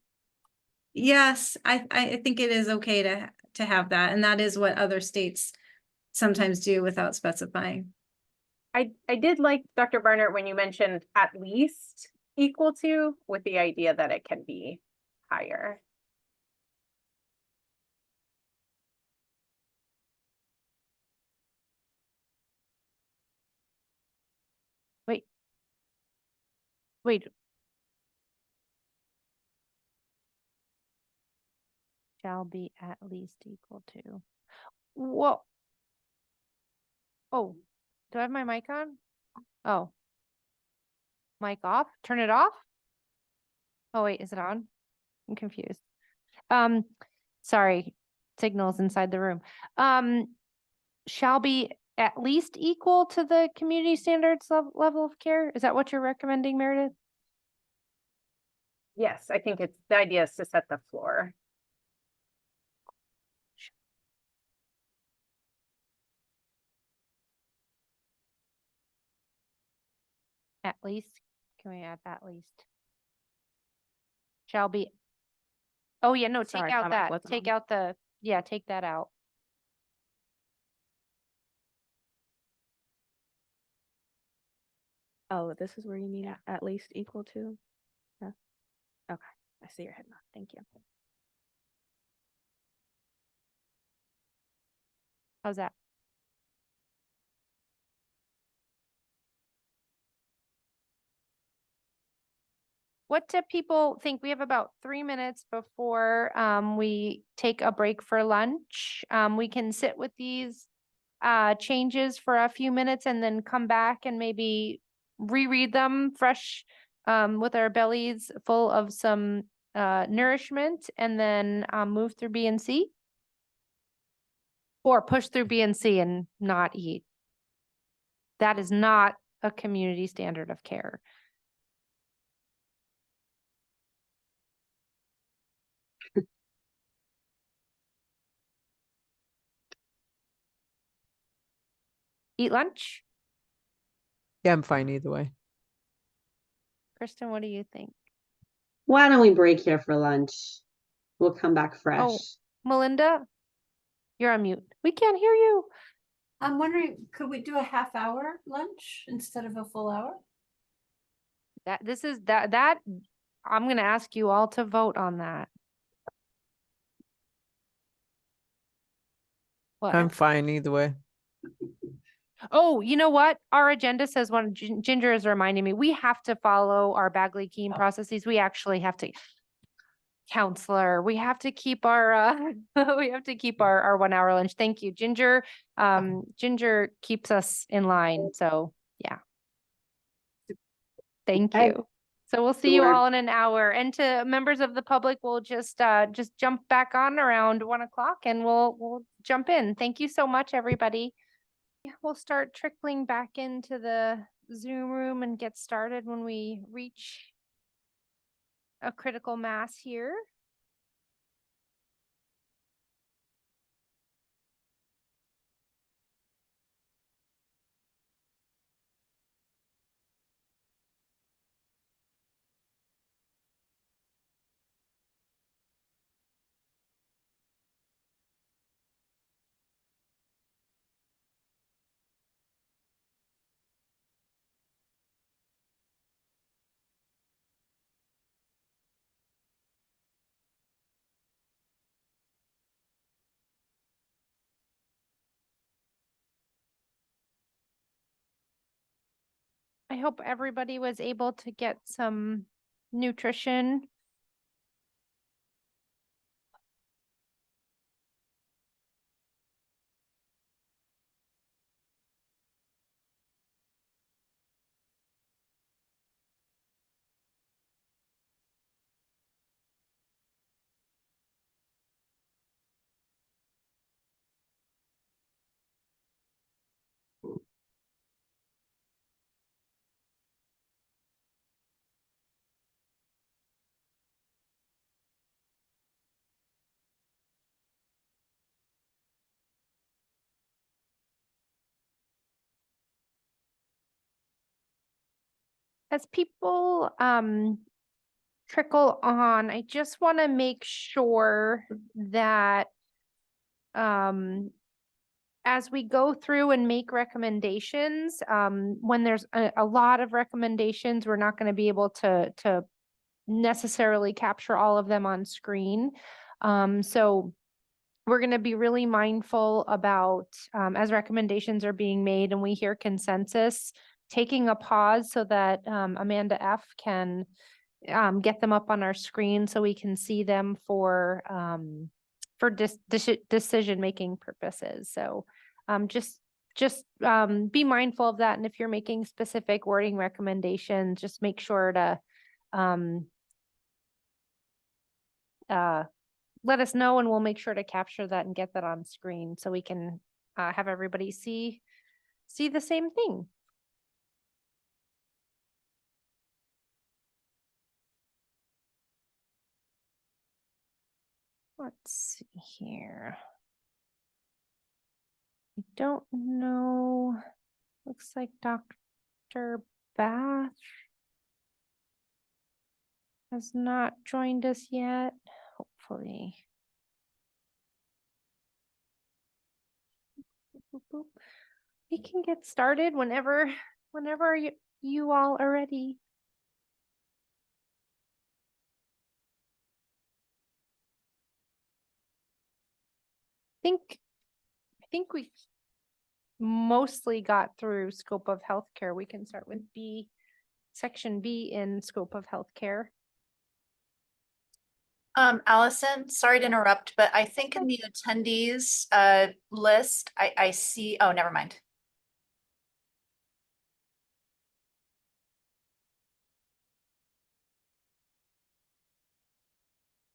Yes, I think it is okay to have that, and that is what other states sometimes do without specifying. I did like, Dr. Barnard, when you mentioned at least equal to, with the idea that it can be higher. Wait. Shall be at least equal to. Whoa. Oh, do I have my mic on? Oh. Mic off? Turn it off? Oh, wait, is it on? I'm confused. Sorry, signals inside the room. Shall be at least equal to the community standards level of care? Is that what you're recommending, Meredith? Yes, I think the idea is to set the floor. At least, can we add at least? Shall be. Oh yeah, no, take Sorry, out my mic that, wasn't take on. out the, yeah, take that out. Oh, this is where you need at least equal to? Yeah. Okay, I see your head nod. Thank you. How's that? What do people think? We have about 3 minutes before we take a break for lunch. We can sit with these changes for a few minutes and then come back and maybe reread them fresh with our bellies full of some nourishment, and then move through B and C, or push through B and C and not eat. That is not a community standard of care. Eat lunch? Yeah, I'm fine either way. Kristen, what do you think? Why don't we break here for lunch? We'll come back fresh. Oh, Melinda, you're on mute. We can't hear you. I'm wondering, could we do a half-hour lunch instead of a full hour? That I'm going to ask you all to vote on that. What? I'm fine either way. Oh, you know what? Our agenda says, when Ginger is reminding me, we have to follow our Bagley-Keene processes. We actually have to, counselor, we have to keep our we have to keep our 1 hour lunch. Thank you, Ginger. Ginger keeps us in line. So yeah. Thank you. So we'll see you all in an hour. And to members of the public, we'll just jump back on around 1 o'clock and we'll jump in. Thank you so much, everybody. We'll start trickling back into the Zoom room and get started when we reach a critical mass here. I hope everybody was able to get some nutrition. As people trickle on, I just want to make sure that as we go through and make recommendations, when there's a lot of recommendations, we're not going to be able to necessarily capture all of them on screen. So we're going to be really mindful about, as recommendations are being made and we hear consensus, taking a pause so that Amanda F. can get them up on our screen so we can see them for decision-making purposes. So just be mindful of that. And if you're making specific wording recommendations, just make sure to let us know, and we'll make sure to capture that and get that on screen so we can have everybody see the same thing. Let's see here. I don't know. Looks like Dr. Bath has not joined us yet. Hopefully. We can get started whenever you all are ready. I think we mostly got through scope of healthcare. We can start with B, section B in scope of healthcare. Allison, sorry to interrupt, but I think in the attendees list, I see, oh, never mind.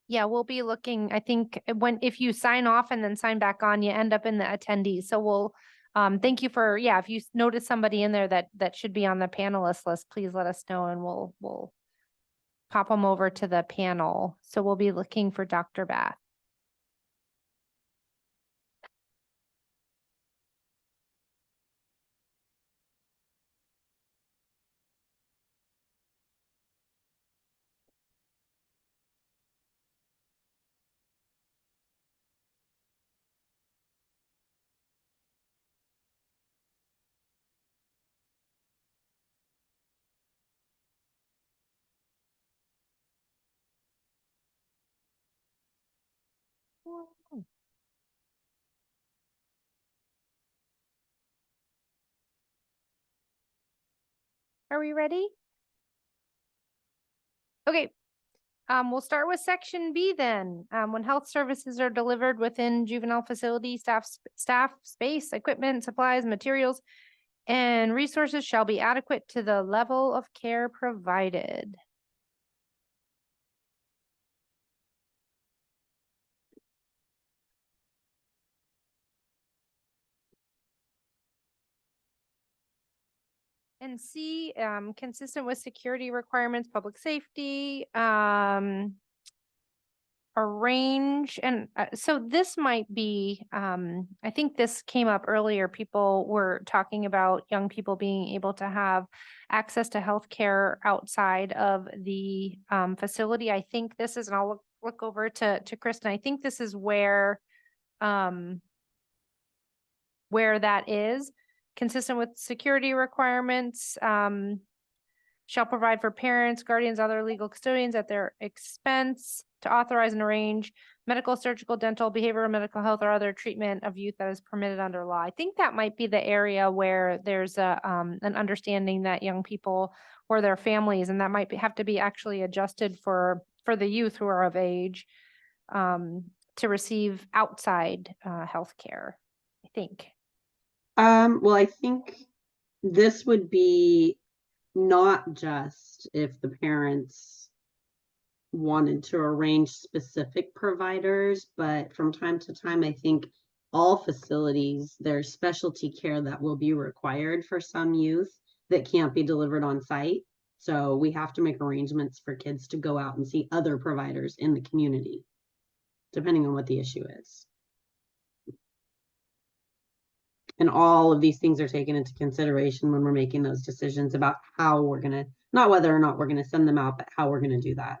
Yeah, we'll be looking, I think if you sign off and then sign back on, you end up in the attendees. So we'll, thank you for, if you notice somebody in there that should be on the panelist list, please let us know and we'll pop them over to the panel. So we'll be looking for Dr. Bath. Are we ready? Okay. We'll start with section B then. When health services are delivered within juvenile facility, staff, space, equipment, supplies, materials, and resources shall be adequate to the level of care provided. And C, consistent with security requirements, public safety, arrange, and so this might be, I think this came up earlier. People were talking about young people being able to have access to healthcare outside of the facility. I think this is, and I'll look over to Kristen. I think this is where that is. Consistent with security requirements, shall provide for parents, guardians, other legal custodians at their expense. to authorize and arrange medical, surgical, dental, behavioral, medical health, or other treatment of youth that is permitted under law. I think that might be the area where there's a an understanding that young people or their families, and that might have to be actually adjusted for the youth who are of age to receive outside health care, I think. Well, I think this would be not just if the parents wanted to arrange specific providers, but from time to time, I think all facilities, there's specialty care that will be required for some youth that can't be delivered on site. So we have to make arrangements for kids to go out and see other providers in the community, depending on what the issue is. And all of these things are taken into consideration when we're making those decisions about how we're going to, not whether or not we're going to send them out, but how we're going to do that.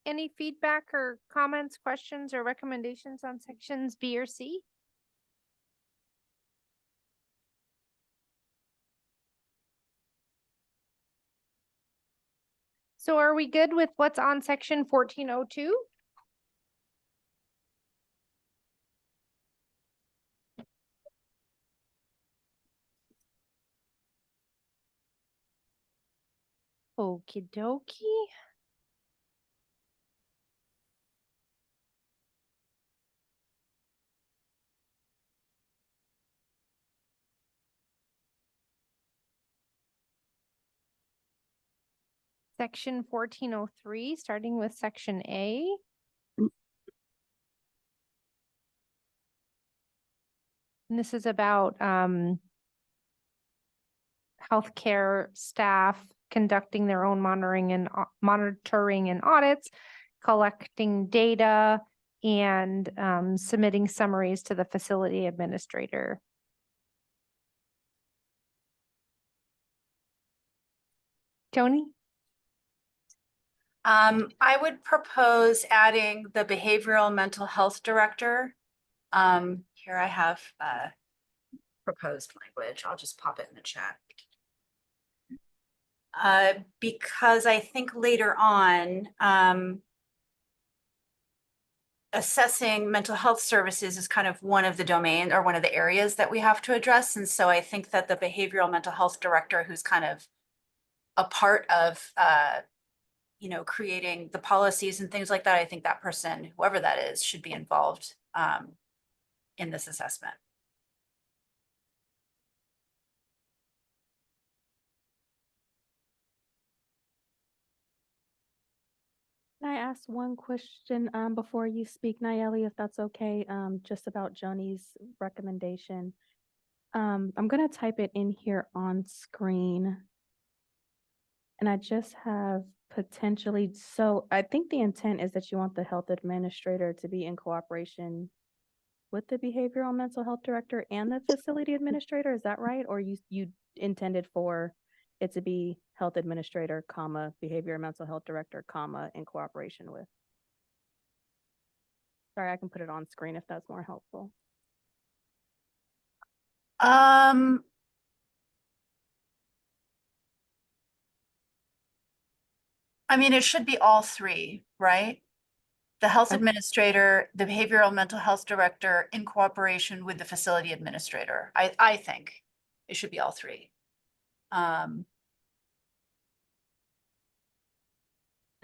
Any feedback or comments, questions, or recommendations on sections B or C? So are we good with what's on section 1402? Okie dokie. Section 1403, starting with section A. And this is about healthcare staff conducting their own monitoring and audits, collecting data, and submitting summaries to the facility administrator. Joni? I would propose adding the behavioral mental health director. Here I have proposed language. I'll just pop it in the chat. Because I think later on, assessing mental health services is kind of one of the domain or one of the areas that we have to address. And so I think that the behavioral mental health director, who's kind of a part of you know, creating the policies and things like that, I think that person, whoever that is, should be involved in this assessment. Can I ask one question before you speak, Nayeli, if that's okay, just about Joni's recommendation? I'm going to type it in here on screen. And I just have potentially, so I think the intent is that you want the health administrator to be in cooperation with the behavioral mental health director and the facility administrator. Is that right? Or you intended for it to be health administrator, comma, behavioral mental health director, comma, in cooperation with? Sorry, I can put it on screen if that's more helpful. I mean, it should be all three, right? The health administrator, the behavioral mental health director in cooperation with the facility administrator. I think it should be all three. So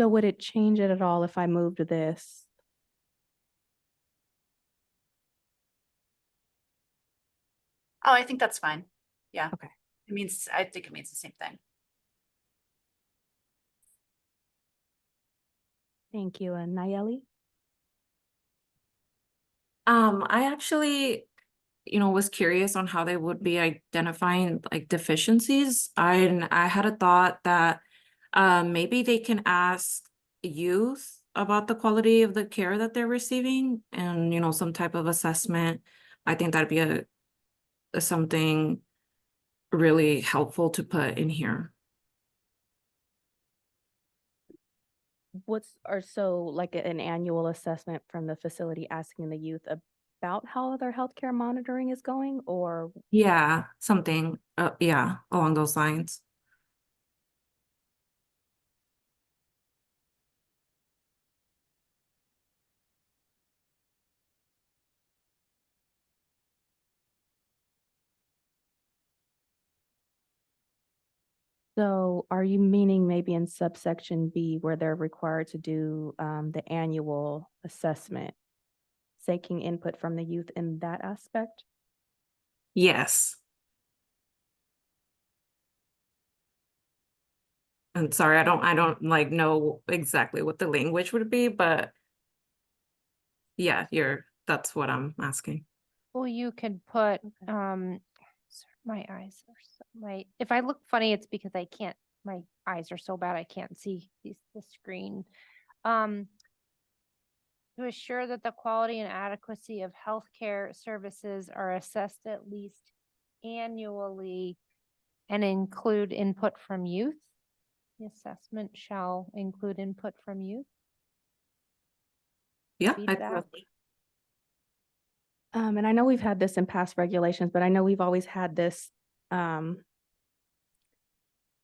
would it change it at all if I moved this? Oh, I think that's fine. Yeah. Okay. I think it means the same thing. Thank you. And Nayeli? I actually, was curious on how they would be identifying like deficiencies. I had a thought that maybe they can ask youth about the quality of the care that they're receiving and, some type of assessment. I think that'd be something really helpful to put in here. So like an annual assessment from the facility asking the youth about how their healthcare monitoring is going, or Yeah, something, yeah, along those lines. so are you meaning maybe in subsection B where they're required to do the annual assessment, seeking input from the youth in that aspect? Yes. And sorry, I don't like know exactly what the language would be, but yeah, that's what I'm asking. Well, you could put, my eyes are if I look funny, it's because my eyes are so bad, I can't see the screen. To assure that the quality and adequacy of healthcare services are assessed at least annually and include input from youth. The assessment shall include input from youth. Yeah, Read that. And I know we've had this in past regulations, but I know we've always had this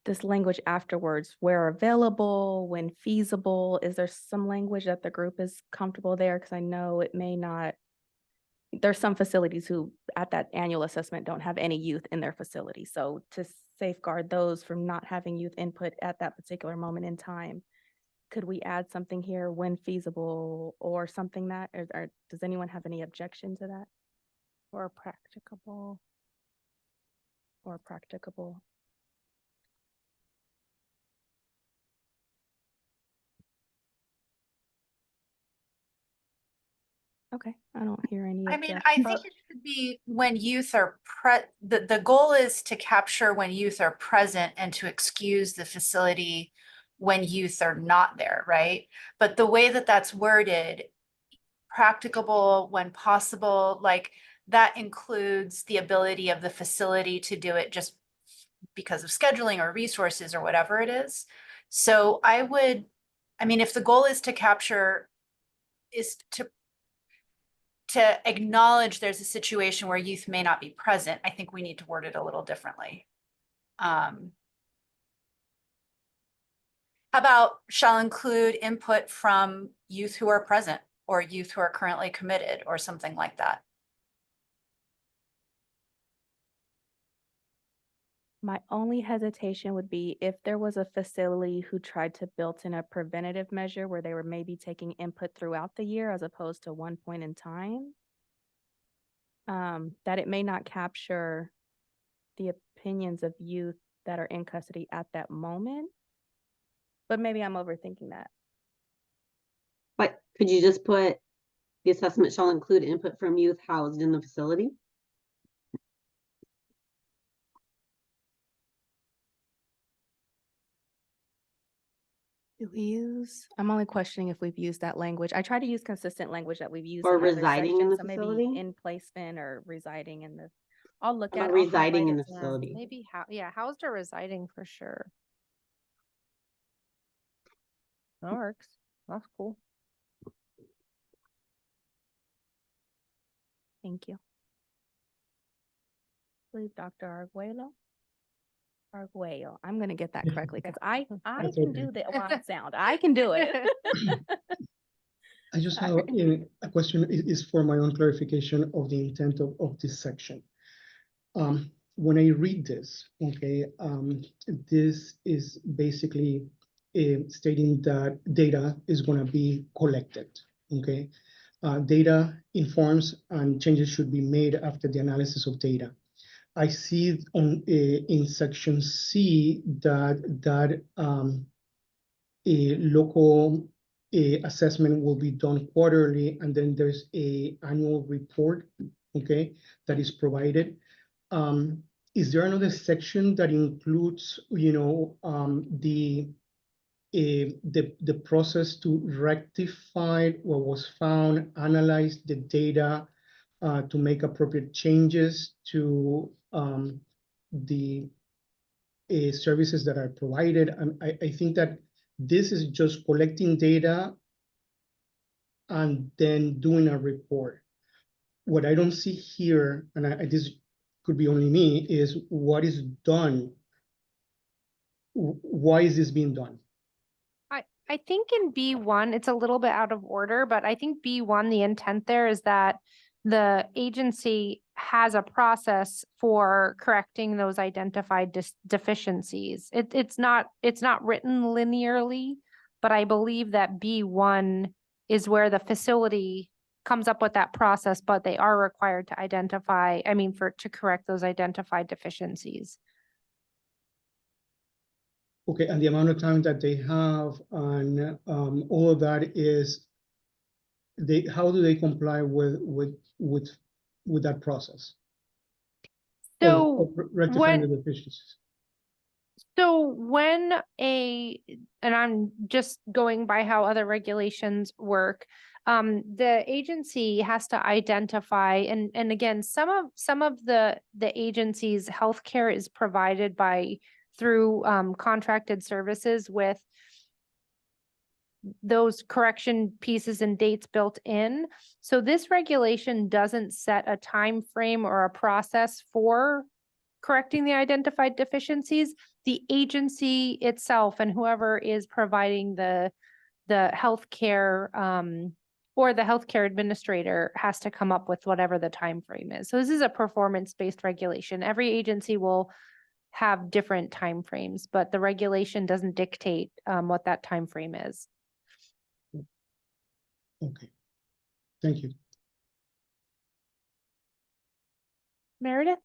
this language afterwards, where available, when feasible. Is there some language that the group is comfortable there? Because I know it may not, there's some facilities who at that annual assessment don't have any youth in their facility. So to safeguard those from not having youth input at that particular moment in time, could we add something here, when feasible, or something that, or does anyone have any objection to that? Or practicable. Or practicable. Okay, I don't hear any I mean, objection. I think it should be when youth are the goal is to capture when youth are present and to excuse the facility when youth are not there, right? But the way that that's worded, practicable when possible, like that includes the ability of the facility to do it just because of scheduling or resources or whatever it is. So I mean, if the goal is to capture, is to acknowledge there's a situation where youth may not be present, I think we need to word it a little differently. How about shall include input from youth who are present or youth who are currently committed or something like that? My only hesitation would be if there was a facility who tried to build in a preventative measure where they were maybe taking input throughout the year as opposed to one point in time. That it may not capture the opinions of youth that are in custody at that moment. But maybe I'm overthinking that. But could you just put the assessment shall include input from youth housed in the facility? Do we use? I'm only questioning if we've used that language. I try to use consistent language that we've used Or in other residing in sections. the So maybe facility? in placement or residing in the. I'll look How at about it. I'll residing highlight in it the some. facility? Maybe housed or residing for sure. That works. That's cool. Thank you. I believe Dr. Arguello. I'm gonna get that correctly because I That's can okay. do the Y sound. I can do it. I just have a question is for my own clarification of the intent of this section. When I read this, okay, this is basically stating that data is going to be collected, okay? Data informs and changes should be made after the analysis of data. I see on in section C that a local assessment will be done quarterly, and then there's a annual report, okay, that is provided. Is there another section that includes, you know, the process to rectify what was found, analyze the data to make appropriate changes to the services that are provided. I think that this is just collecting data and then doing a report. What I don't see here, and this could be only me, is what is done. Why is this being done? I think in B1, it's a little bit out of order, but I think B1, the intent there is that the agency has a process for correcting those identified deficiencies. It's not written linearly, but I believe that B1 is where the facility comes up with that process, but they are required to identify, to correct those identified deficiencies. Okay, and the amount of time that they have on all of that is how do they comply with that process? So of rectifying the deficiencies. So when and I'm just going by how other regulations work, the agency has to identify, and again, some of the agency's healthcare is provided through contracted services with those correction pieces and dates built in. So this regulation doesn't set a time frame or a process for correcting the identified deficiencies. The agency itself and whoever is providing the healthcare or the healthcare administrator has to come up with whatever the time frame is. So this is a performance-based regulation. Every agency will have different time frames, but the regulation doesn't dictate what that time frame is. Okay, thank you. Meredith?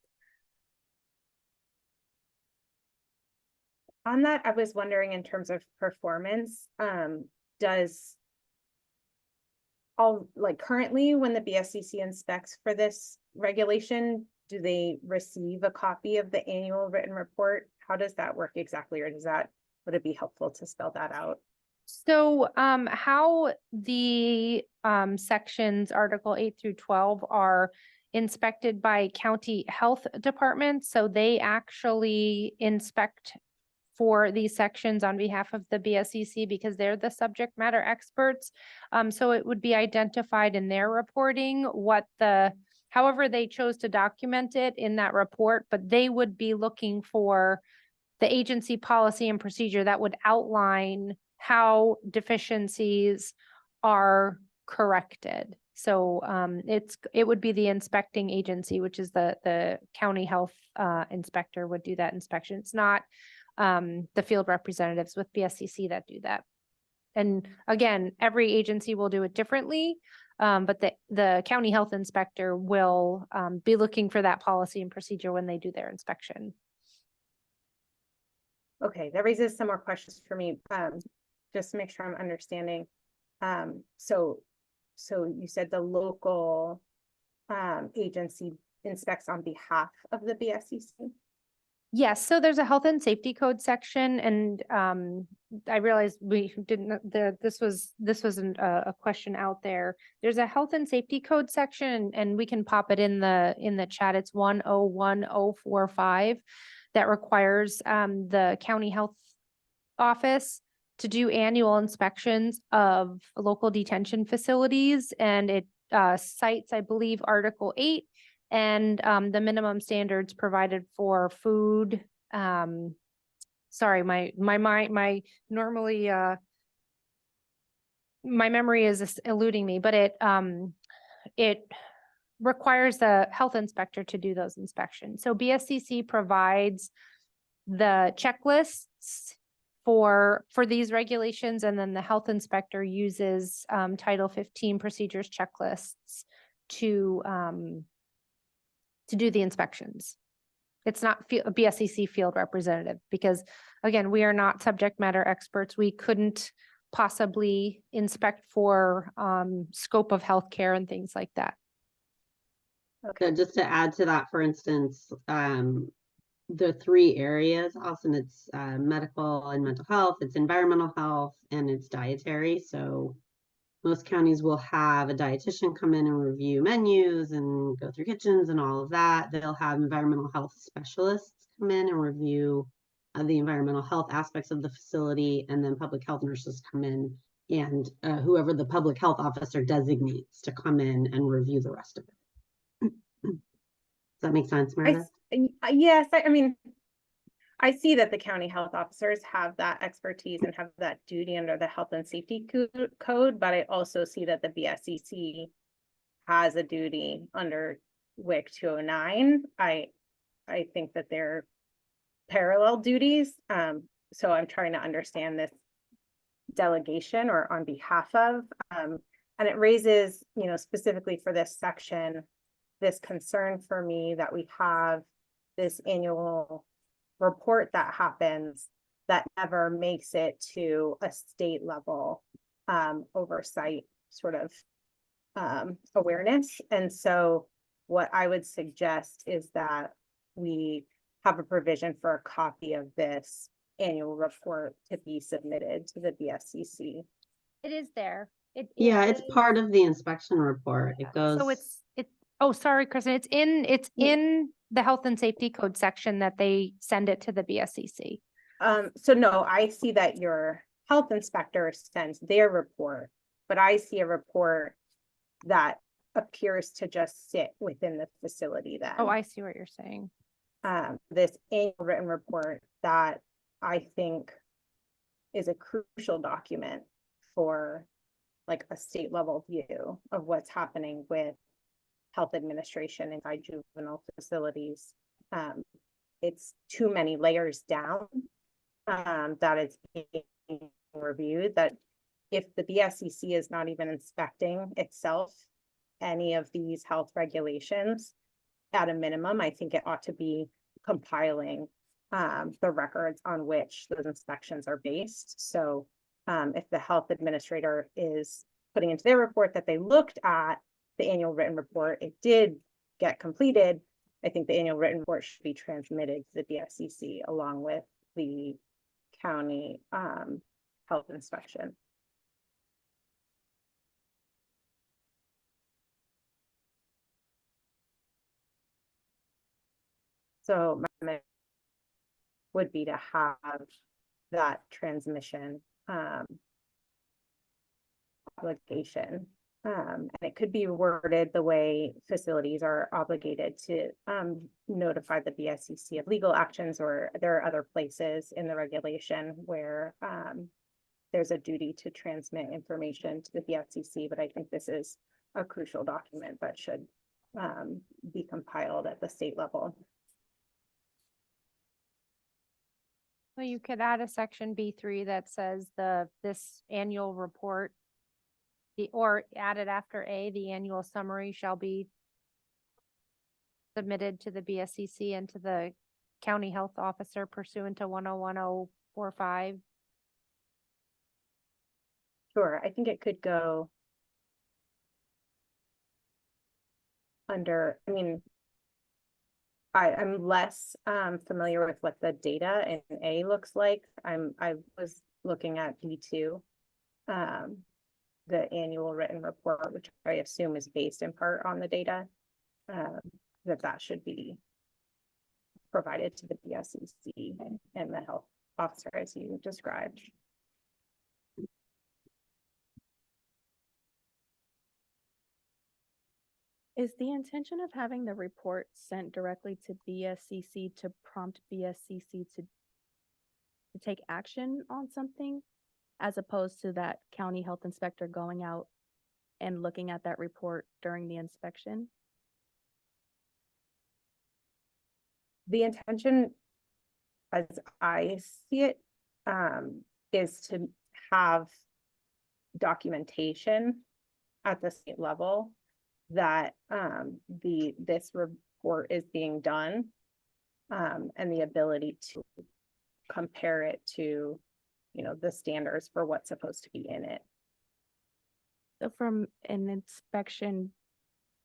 On that, I was wondering in terms of performance, does currently when the BSCC inspects for this regulation, do they receive a copy of the annual written report? How does that work exactly? Or would it be helpful to spell that out? So how the sections Article 8 through 12 are inspected by county health departments. So they actually inspect for these sections on behalf of the BSCC because they're the subject matter experts. So it would be identified in their reporting however they chose to document it in that report, but they would be looking for the agency policy and procedure that would outline how deficiencies are corrected. So it would be the inspecting agency, which is the county health inspector would do that inspection. It's not the field representatives with BSCC that do that. And again, every agency will do it differently, but the county health inspector will be looking for that policy and procedure when they do their inspection. Okay, that raises some more questions for me. Just to make sure I'm understanding. So you said the local agency inspects on behalf of the BSCC? Yes, so there's a health and safety code section, and I realized we didn't. This was a question out there. There's a health and safety code section, and we can pop it in the chat. It's 101045 that requires the county health office to do annual inspections of local detention facilities, and it cites, I believe, Article 8. And the minimum standards provided for food. Sorry, my normally my memory is eluding me, but it requires the health inspector to do those inspections. So BSCC provides the checklists for these regulations, and then the health inspector uses Title 15 procedures checklists to do the inspections. It's not a BSCC field representative because, again, we are not subject matter experts. We couldn't possibly inspect for scope of healthcare and things like that. Okay, just to add to that, for instance, the 3 areas, Austin, it's medical and mental health, it's environmental health, and it's dietary. So most counties will have a dietitian come in and review menus and go through kitchens and all of that. They'll have environmental health specialists. come in and review the environmental health aspects of the facility, and then public health nurses come in, and whoever the public health officer designates to come in and review the rest of it. Does that make sense, Meredith? Yes, I mean, I see that the county health officers have that expertise and have that duty under the health and safety code, but I also see that the BSCC has a duty under WIC 209. I think that they're parallel duties. So I'm trying to understand this delegation or on behalf of, and it raises, you know, specifically for this section, this concern for me that we have this annual report that happens that never makes it to a state level oversight sort of awareness. And so what I would suggest is that we have a provision for a copy of this annual report to be submitted to the BSCC. It is there. Yeah, it's part of the inspection report. It goes. So oh, sorry, Kristen, it's in the health and safety code section that they send it to the BSCC. So no, I see that your health inspector sends their report, but I see a report that appears to just sit within the facility then. Oh, I see what you're saying. This annual written report that I think is a crucial document for like a state level view of what's happening with health administration inside juvenile facilities. It's too many layers down that it's being reviewed, that if the BSCC is not even inspecting itself any of these health regulations, at a minimum, I think it ought to be compiling the records on which those inspections are based. So if the health administrator is putting into their report that they looked at the annual written report, it did get completed, I think the annual written report should be transmitted to the BSCC along with the county health inspection. So my would be to have that transmission obligation. And it could be worded the way facilities are obligated to notify the BSCC of legal actions, or there are other places in the regulation where there's a duty to transmit information to the BSCC, but I think this is a crucial document that should be compiled at the state level. Well, you could add a section B3 that says this annual report, or add it after A, the annual summary shall be submitted to the BSCC and to the county health officer pursuant to 101045. Sure, I think it could go under, I mean, I'm less familiar with what the data in A looks like. I was looking at B2, the annual written report, which I assume is based in part on the data, that should be provided to the BSCC and the health officer as you described. Is the intention of having the report sent directly to BSCC to prompt BSCC to take action on something, as opposed to that county health inspector going out and looking at that report during the inspection? The intention, as I see it, is to have documentation at the state level that this report is being done, and the ability to compare it to, you know, the standards for what's supposed to be in it. So from an inspection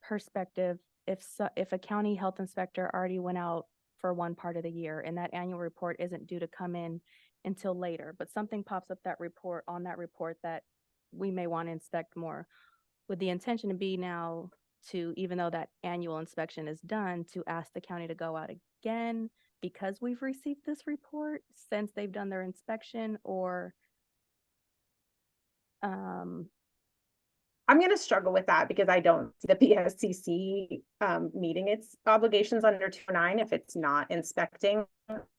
perspective, if a county health inspector already went out for one part of the year and that annual report isn't due to come in until later, but something pops up on that report that we may want to inspect more, would the intention to be now to, even though that annual inspection is done, to ask the county to go out again because we've received this report since they've done their inspection, or I'm going to struggle with that because I don't see the BSCC meeting its obligations under 209 if it's not inspecting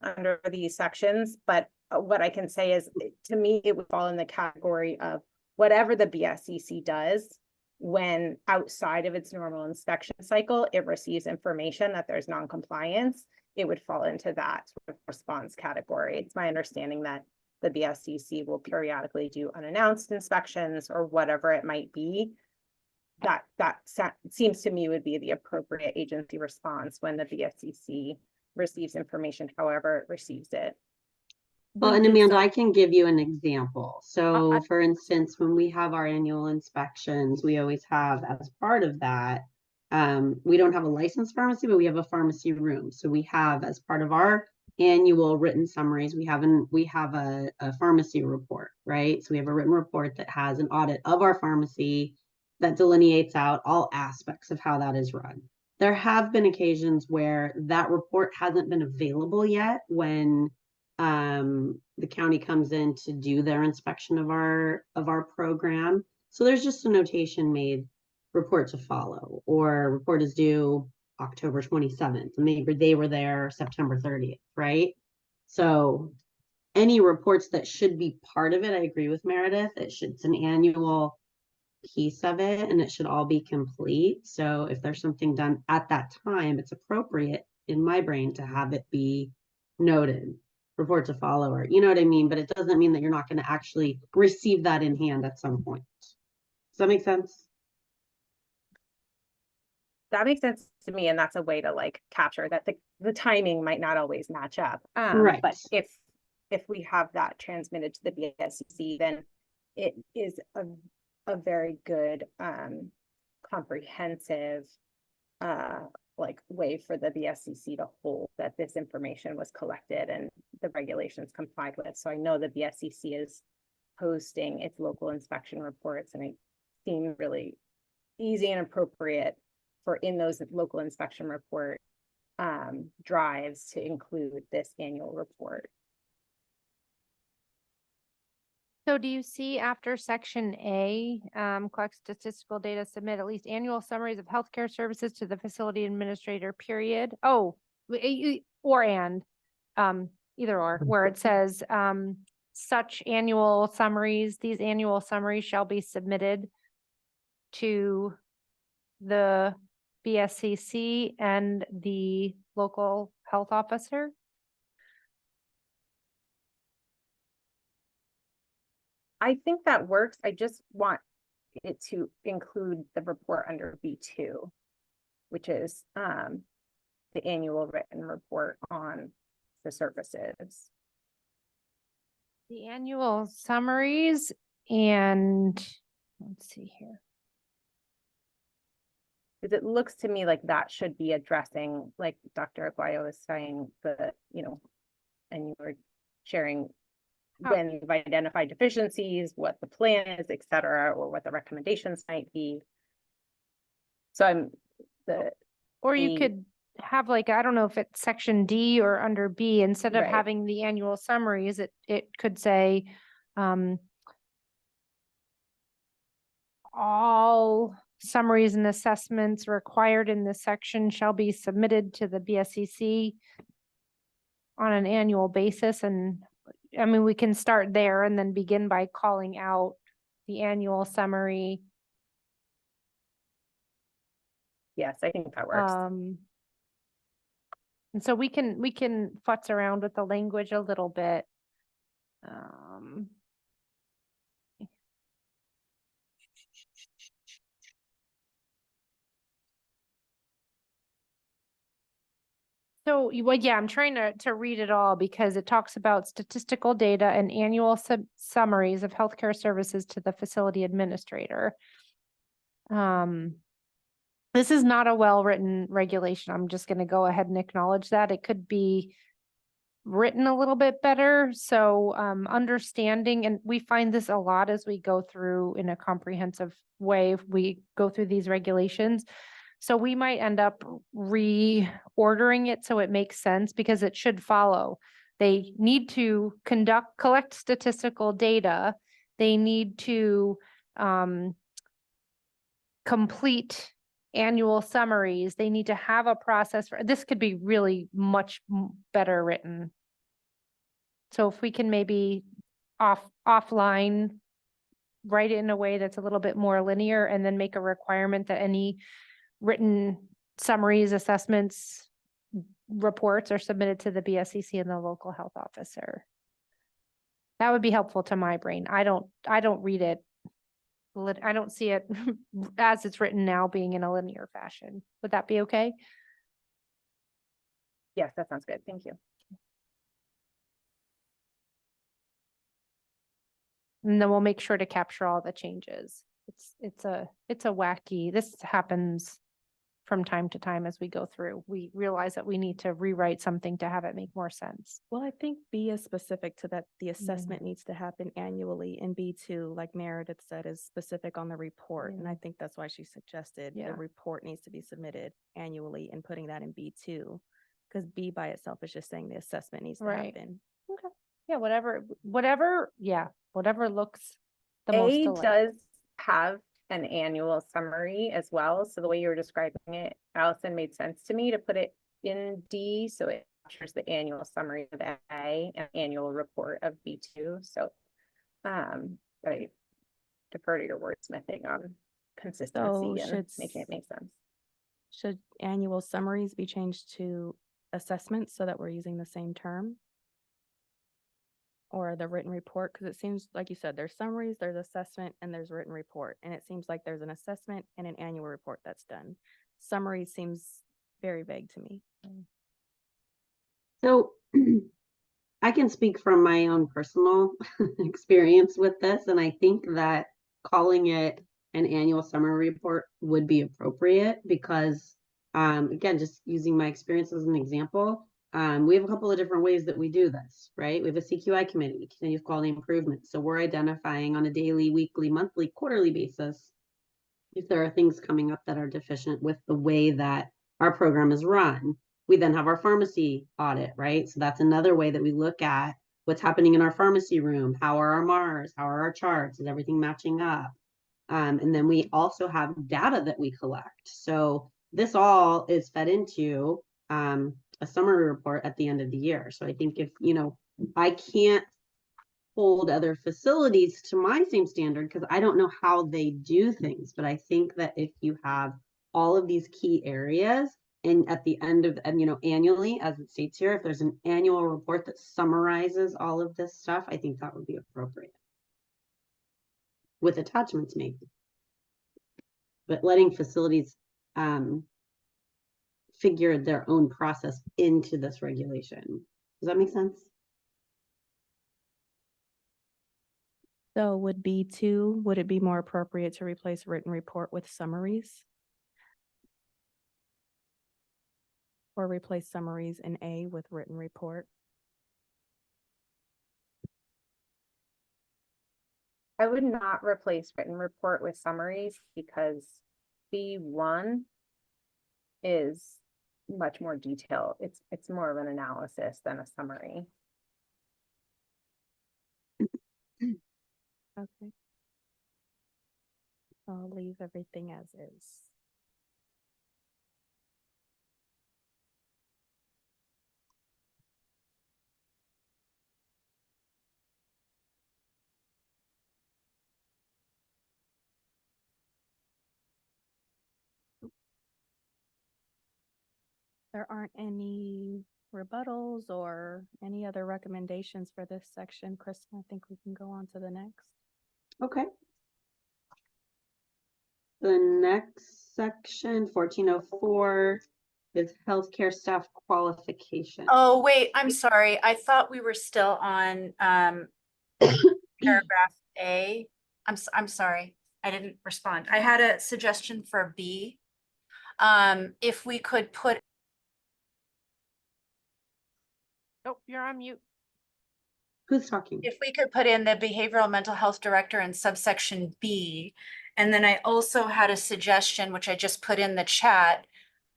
under these sections. But what I can say is, to me, it would fall in the category of whatever the BSCC does when outside of its normal inspection cycle, it receives information that there's non-compliance, it would fall into that sort of response category. It's my understanding that the BSCC will periodically do unannounced inspections or whatever it might be. That seems to me would be the appropriate agency response when the BSCC receives information, however it receives it. Well, and Amanda, I can give you an example. So for instance, when we have our annual inspections, we always have, as part of that, we don't have a licensed pharmacy, but we have a pharmacy room. So we have, as part of our annual written summaries, we have a pharmacy report, right? So we have a written report that has an audit of our pharmacy that delineates out all aspects of how that is run. There have been occasions where that report hasn't been available yet when the county comes in to do their inspection of our program. So there's just a notation made, report to follow, or report is due October 27th. Maybe they were there September 30th, right? So any reports that should be part of it, I agree with Meredith. It's an annual piece of it and it should all be complete. So if there's something done at that time, it's appropriate in my brain to have it be noted, report to follower, you know what I mean? But it doesn't mean that you're not going to actually receive that in hand at some point. Does that make sense? That makes sense to me, and that's a way to like capture that the timing might not always match up. Right. But if we have that transmitted to the BSCC, then it is a very good comprehensive like way for the BSCC to hold that this information was collected and the regulations complied with. So I know the BSCC is posting its local inspection reports, and it seems really easy and appropriate for in those local inspection report drives to include this annual report. So do you see after section A, collect statistical data, submit at least annual summaries of healthcare services to the facility administrator, period? Oh, or and, either or, where it says, such annual summaries, these annual summaries shall be submitted to the BSCC and the local health officer? I think that works. I just want it to include the report under B2, which is the annual written report on the services. The annual summaries, and let's see here. Because it looks to me like that should be addressing, like Dr. Aguayo was saying, and you were sharing when you've identified deficiencies, what the plan is, et cetera, or what the recommendations might be. So or you could have like, I don't know if it's section D or under B, instead of having the annual summaries, it could say, all summaries and assessments required in this section shall be submitted to the BSCC on an annual basis. And I mean, we can start there and then begin by calling out the annual summary. Yes, I think that works. And so we can futz around with the language a little bit. So, well, yeah, I'm trying to read it all because it talks about statistical data and annual summaries of healthcare services to the facility administrator. This is not a well-written regulation. I'm just going to go ahead and acknowledge that. It could be written a little bit better. So understanding, and we find this a lot as we go through in a comprehensive way, if we go through these regulations, So we might end up reordering it so it makes sense because it should follow. They need to collect statistical data. They need to complete annual summaries. They need to have a process for, this could be really much better written. So if we can maybe offline, write it in a way that's a little bit more linear and then make a requirement that any written summaries, assessments, reports are submitted to the BSCC and the local health officer. That would be helpful to my brain. I don't read it. I don't see it as it's written now being in a linear fashion. Would that be okay? Yes, that sounds good. Thank you. And then we'll make sure to capture all the changes. It's a wacky, this happens from time to time as we go through. We realize that we need to rewrite something to have it make more sense. Well, I think B is specific to that the assessment needs to happen annually, and B2, like Meredith said, is specific on the report. And I think that's why she suggested the report needs to be submitted annually and putting that in B2, because B by itself is just saying the assessment needs to happen. Okay. Yeah, whatever looks the most A alike. does have an annual summary as well. So the way you were describing it, Allison, made sense to me to put it in D. So it captures the annual summary of A and annual report of B2. So but I defer to your wordsmithing on consistency and making it make sense. Should annual summaries be changed to assessments so that we're using the same term? Or the written report, because it seems like you said there's summaries, there's assessment, and there's written report. And it seems like there's an assessment and an annual report that's done. Summary seems very vague to me. So I can speak from my own personal experience with this, and I think that calling it an annual summary report would be appropriate because, again, just using my experience as an example, we have a couple of different ways that we do this, right? We have a CQI committee, continuous quality improvement. So we're identifying on a daily, weekly, monthly, quarterly basis if there are things coming up that are deficient with the way that our program is run. We then have our pharmacy audit, right? So that's another way that we look at what's happening in our pharmacy room. How are our MARs? How are our charts? Is everything matching up? And then we also have data that we collect. So this all is fed into a summary report at the end of the year. So I think if, I can't hold other facilities to my same standard because I don't know how they do things, but I think that if you have all of these key areas and at the end of, annually, as it states here, if there's an annual report that summarizes all of this stuff, I think that would be appropriate. With attachments maybe. But letting facilities figure their own process into this regulation. Does that make sense? So would B2, would it be more appropriate to replace written report with summaries? Or replace summaries in A with written report? I would not replace written report with summaries because B1 is much more detailed. It's more of an analysis than a summary. Okay. I'll leave everything as is. There aren't any rebuttals or any other recommendations for this section. Kristen, I think we can go on to the next. Okay. The next section, 1404, is healthcare staff qualification. Oh, wait, I'm sorry. I thought we were still on paragraph A. I'm sorry. I didn't respond. I had a suggestion for B. If we could put Oh, you're on mute. Who's talking? If we could put in the behavioral mental health director in subsection B, And then I also had a suggestion, which I just put in the chat,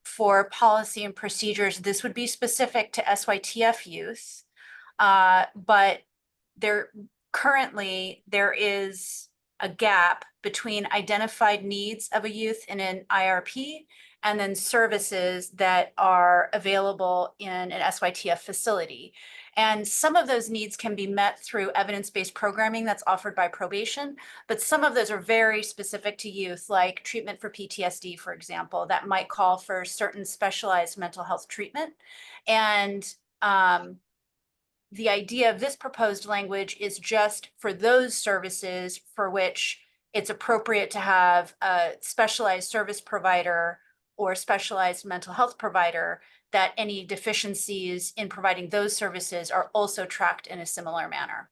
for policy and procedures. This would be specific to SYTF youth. But currently there is a gap between identified needs of a youth in an IRP and then services that are available in an SYTF facility. And some of those needs can be met through evidence-based programming that's offered by probation, but some of those are very specific to youth, like treatment for PTSD, for example, that might call for certain specialized mental health treatment. And the idea of this proposed language is just for those services for which it's appropriate to have a specialized service provider or specialized mental health provider, that any deficiencies in providing those services are also tracked in a similar manner.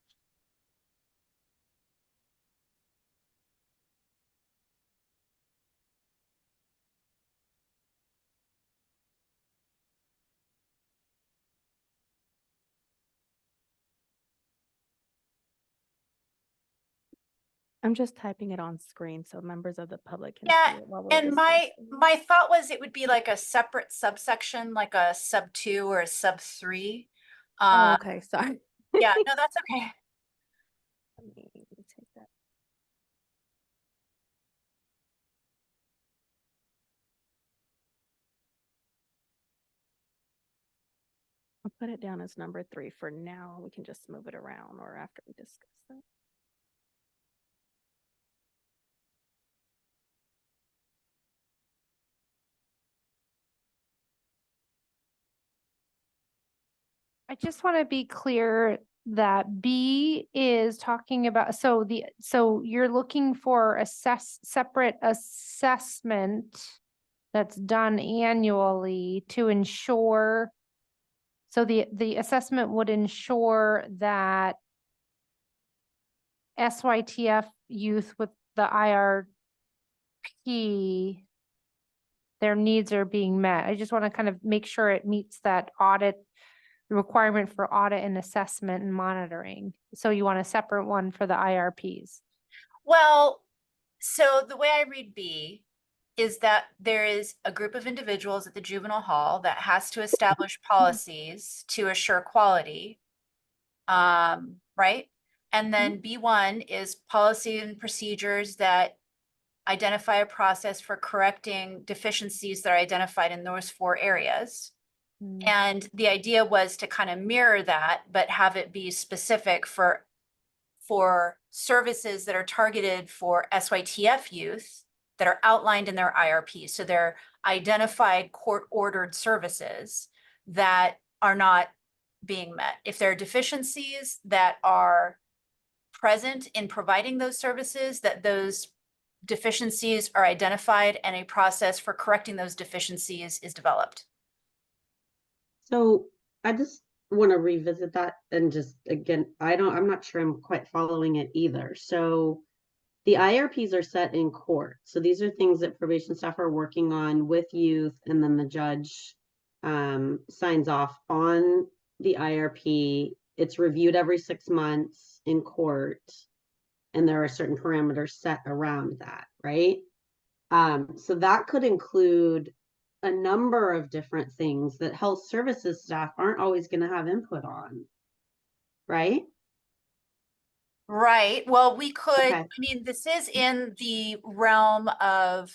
I'm just typing it on screen so members of the public can Yeah, see it while we're and discussing. my thought was it would be like a separate subsection, like a sub 2 or a sub 3. Oh, okay, sorry. Yeah, no, that's okay. Let me take that. I'll put it down as number 3 for now. We can just move it around or after we discuss that. I just want to be clear that B is talking about, so you're looking for separate assessment that's done annually to ensure, so the assessment would ensure that SYTF youth with the IRP, their needs are being met. I just want to kind of make sure it meets that audit, the requirement for audit and assessment and monitoring. So you want a separate one for the IRPs. Well, so the way I read B is that there is a group of individuals at the juvenile hall that has to establish policies to assure quality, right? And then B1 is policy and procedures that identify a process for correcting deficiencies that are identified in those 4 areas. And the idea was to kind of mirror that, but have it be specific for services that are targeted for SYTF youth that are outlined in their IRP. So they're identified court-ordered services that are not being met. If there are deficiencies that are present in providing those services, that those deficiencies are identified and a process for correcting those deficiencies is developed. So I just want to revisit that and just, again, I'm not sure I'm quite following it either. So the IRPs are set in court. So these are things that probation staff are working on with youth, and then the judge signs off on the IRP. It's reviewed every 6 months in court, and there are certain parameters set around that, right? So that could include a number of different things that health services staff aren't always going to have input on, right? Right. Well, we could, Okay. I mean, this is in the realm of,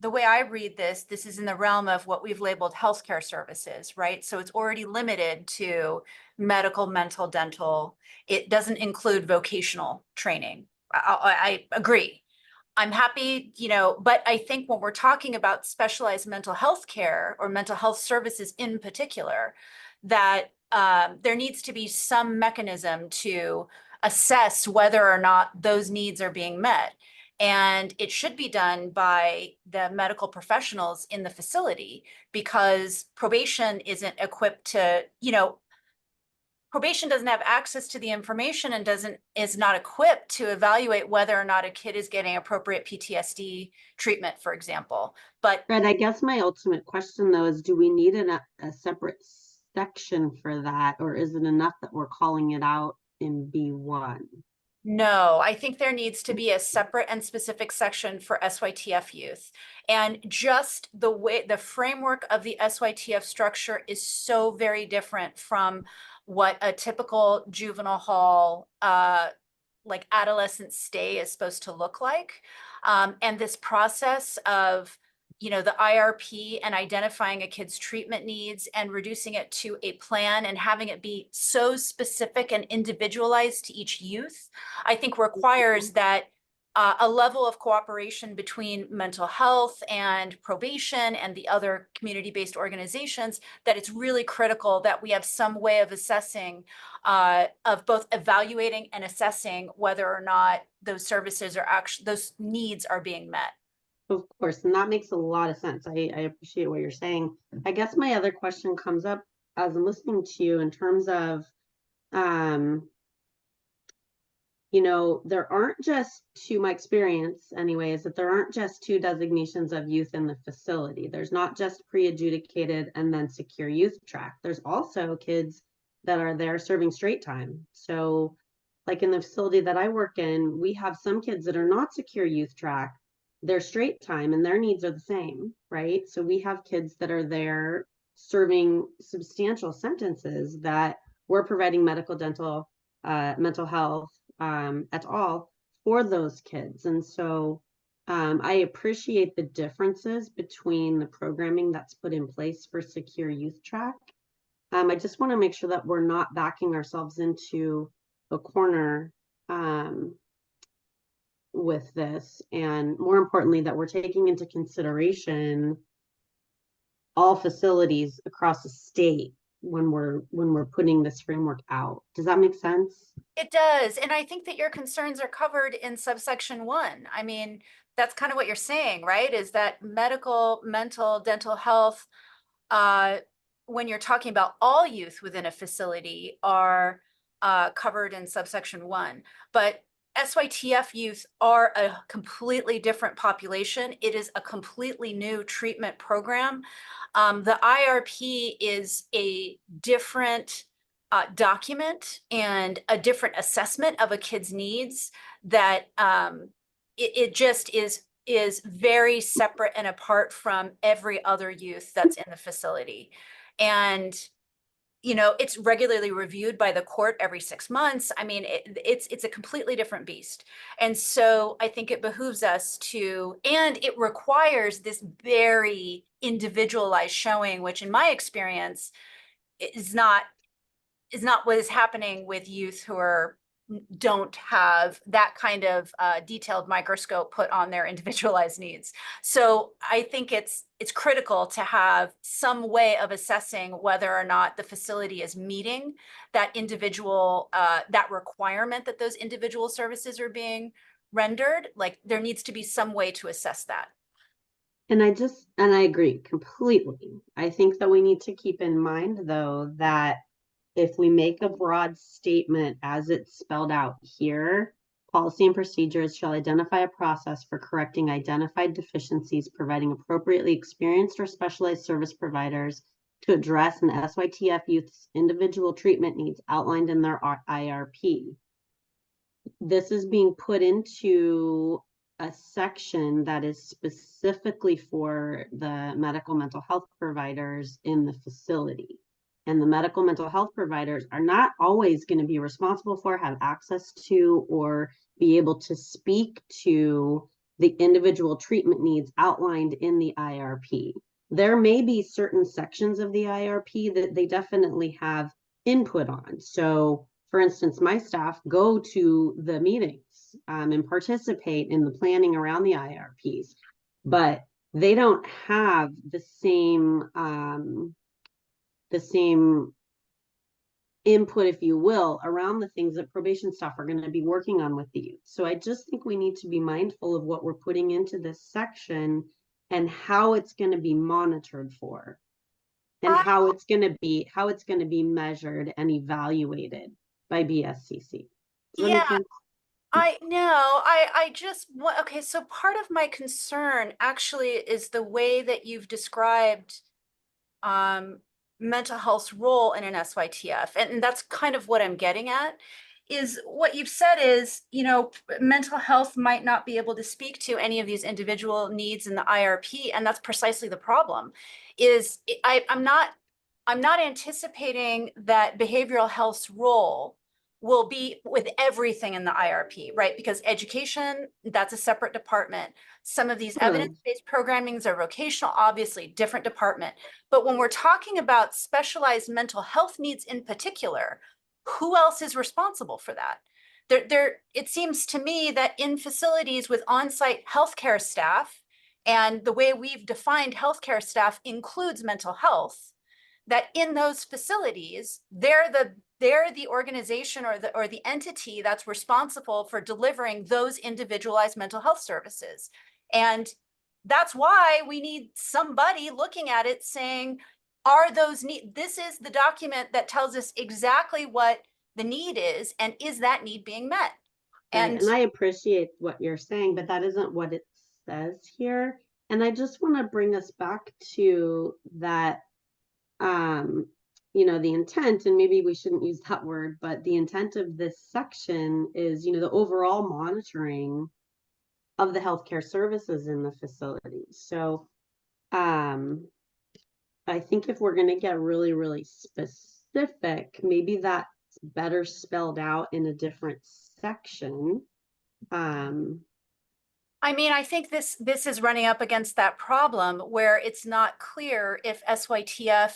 the way I read this is in the realm of what we've labeled healthcare services, right? So it's already limited to medical, mental, dental. It doesn't include vocational training. I agree. I'm happy, but I think when we're talking about specialized mental health care or mental health services in particular, that there needs to be some mechanism to assess whether or not those needs are being met. And it should be done by the medical professionals in the facility, because probation isn't equipped to, probation doesn't have access to the information and is not equipped to evaluate whether or not a kid is getting appropriate PTSD treatment, for example. But Fred, I guess my ultimate question though is, do we need a separate section for that, or is it enough that we're calling it out in B1? No, I think there needs to be a separate and specific section for SYTF youth. And just the way the framework of the SYTF structure is so very different from what a typical juvenile hall like adolescent stay is supposed to look like. And this process of, you know, the IRP and identifying a kid's treatment needs and reducing it to a plan and having it be so specific and individualized to each youth, I think requires that a level of cooperation between mental health and probation and the other community-based organizations, that it's really critical that we have some way of assessing, of both evaluating and assessing whether or not those services are actually, those needs are being met. Of course, and that makes a lot of sense. I appreciate what you're saying. I guess my other question comes up as I'm listening to you in terms of, you know, there aren't just, to my experience anyways, that there aren't just two designations of youth in the facility. There's not just pre-adjudicated and then secure youth track. There's also kids that are there serving straight time. So like in the facility that I work in, we have some kids that are not secure youth track. They're straight time and their needs are the same, right? So we have kids that are there serving substantial sentences that we're providing medical, dental, mental health, at all for those kids. And so I appreciate the differences between the programming that's put in place for secure youth track. I just want to make sure that we're not backing ourselves into a corner with this, and more importantly, that we're taking into consideration all facilities across the state when we're putting this framework out. Does that make sense? It does. And I think that your concerns are covered in subsection 1. I mean, that's kind of what you're saying, right? Is that medical, mental, dental health, when you're talking about all youth within a facility, are covered in subsection 1. But SYTF youth are a completely different population. It is a completely new treatment program. The IRP is a different document and a different assessment of a kid's needs that it just is very separate and apart from every other youth that's in the facility. And you know, it's regularly reviewed by the court every 6 months. I mean, it's a completely different beast. And so I think it behooves us to, and it requires this very individualized showing, which in my experience is not what is happening with youth who don't have that kind of detailed microscope put on their individualized needs. So I think it's critical to have some way of assessing whether or not the facility is meeting that individual, that requirement that those individual services are being rendered. Like there needs to be some way to assess that. And I agree completely. I think that we need to keep in mind though, that if we make a broad statement as it's spelled out here, policy and procedures shall identify a process for correcting identified deficiencies, providing appropriately experienced or specialized service providers to address an SYTF youth's individual treatment needs outlined in their IRP. This is being put into a section that is specifically for the medical mental health providers in the facility. And the medical mental health providers are not always going to be responsible for, have access to, or be able to speak to the individual treatment needs outlined in the IRP. There may be certain sections of the IRP that they definitely have input on. So for instance, my staff go to the meetings and participate in the planning around the IRPs, but they don't have the same input, if you will, around the things that probation staff are going to be working on with the youth. So I just think we need to be mindful of what we're putting into this section and how it's going to be monitored for, and how it's going to be measured and evaluated by BSCC. Yeah, I just want, okay, so part of my concern actually is the way that you've described mental health's role in an SYTF. And that's kind of what I'm getting at, is what you've said is, mental health might not be able to speak to any of these individual needs in the IRP, and that's precisely the problem. I'm not anticipating that behavioral health's role will be with everything in the IRP, right? Because education, that's a separate department. Some of these Totally. evidence-based programmings are vocational, obviously different department. But when we're talking about specialized mental health needs in particular, who else is responsible for that? It seems to me that in facilities with on-site healthcare staff, and the way we've defined healthcare staff includes mental health, that in those facilities, they're the organization or the entity that's responsible for delivering those individualized mental health services. And that's why we need somebody looking at it saying, are those need, this is the document that tells us exactly what the need is, and is that need being met? And I appreciate what you're saying, but that isn't what it says here. And I just want to bring us back to that, the intent, and maybe we shouldn't use that word, but the intent of this section is, the overall monitoring of the healthcare services in the facility. So, I think if we're going to get really, really specific, maybe that's better spelled out in a different section. I think this is running up against that problem where it's not clear if SYTF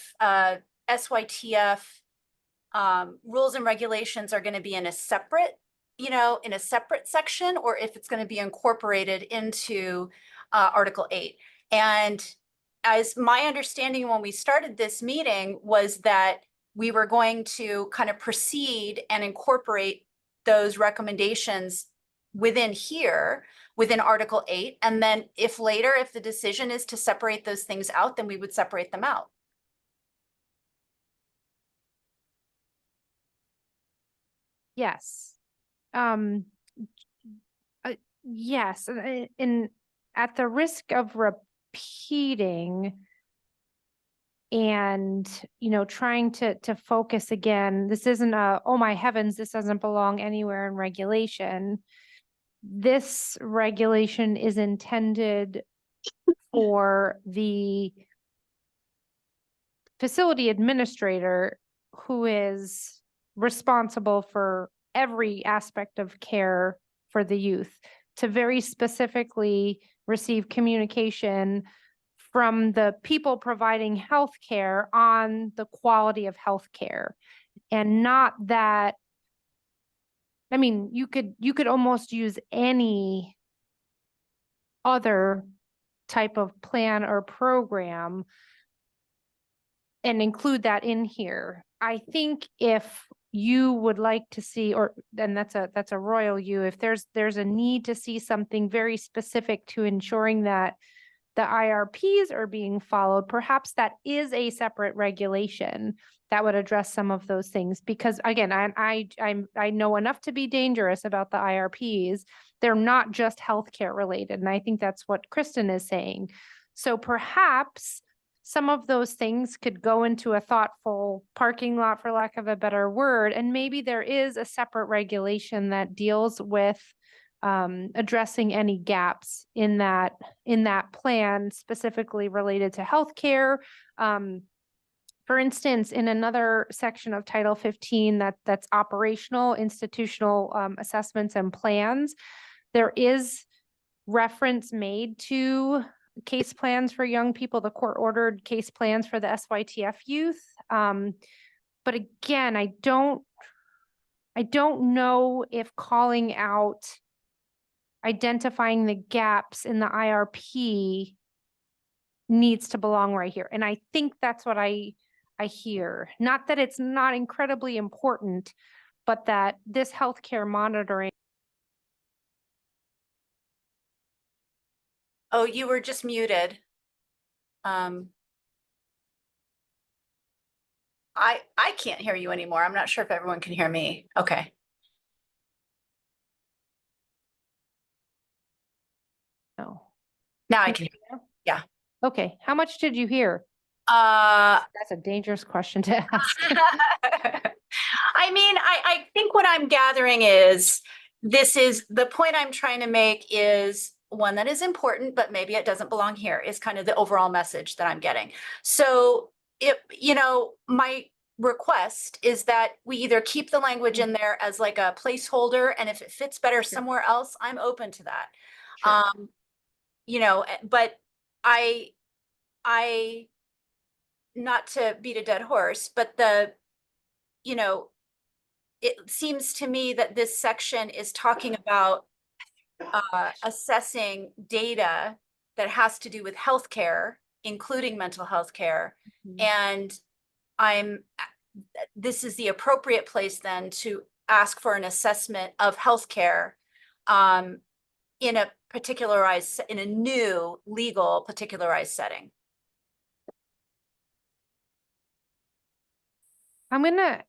rules and regulations are going to be in a separate, section, or if it's going to be incorporated into Article 8. And as my understanding when we started this meeting was that we were going to kind of proceed and incorporate those recommendations within Article 8. And then if the decision is to separate those things out, then we would separate them out. Yes. Yes, and at the risk of repeating and, trying to focus again, this isn't oh my heavens, this doesn't belong anywhere in regulation. This regulation is intended for the facility administrator who is responsible for every aspect of care for the youth to very specifically receive communication from the people providing healthcare on the quality of healthcare, and not that, you could almost use any other type of plan or program and include that in here. I think if you would like to see, and that's a royal you, if there's a need to see something very specific to ensuring that the IRPs are being followed, perhaps that is a separate regulation that would address some of those things. Because again, I know enough to be dangerous about the IRPs. They're not just healthcare related. And I think that's what Kristen is saying. So perhaps some of those things could go into a thoughtful parking lot, for lack of a better word. And maybe there is a separate regulation that deals with addressing any gaps in that plan specifically related to healthcare. For instance, in another section of Title 15 that's operational institutional assessments and plans, there is reference made to case plans for young people, the court-ordered case plans for the SYTF youth. But again, I don't know if calling out identifying the gaps in the IRP needs to belong right here. And I think that's what I hear. Not that it's not incredibly important, but that this healthcare monitoring. Oh, you were just muted. I can't hear you anymore. I'm not sure if everyone can hear me. Okay. No. Now I can hear you. Yeah. Okay. How much did you hear? That's a dangerous question to ask. I mean, I think what I'm gathering is the point I'm trying to make is one that is important, but maybe it doesn't belong here, is kind of the overall message that I'm getting. So my request is that we either keep the language in there as like a placeholder, and if it fits better somewhere else, I'm open to that. But I not to beat a dead horse, but it seems to me that this section is talking about assessing data that has to do with healthcare, including mental health care. And this is the appropriate place then to ask for an assessment of healthcare in a new legal particularized setting. I'm gonna,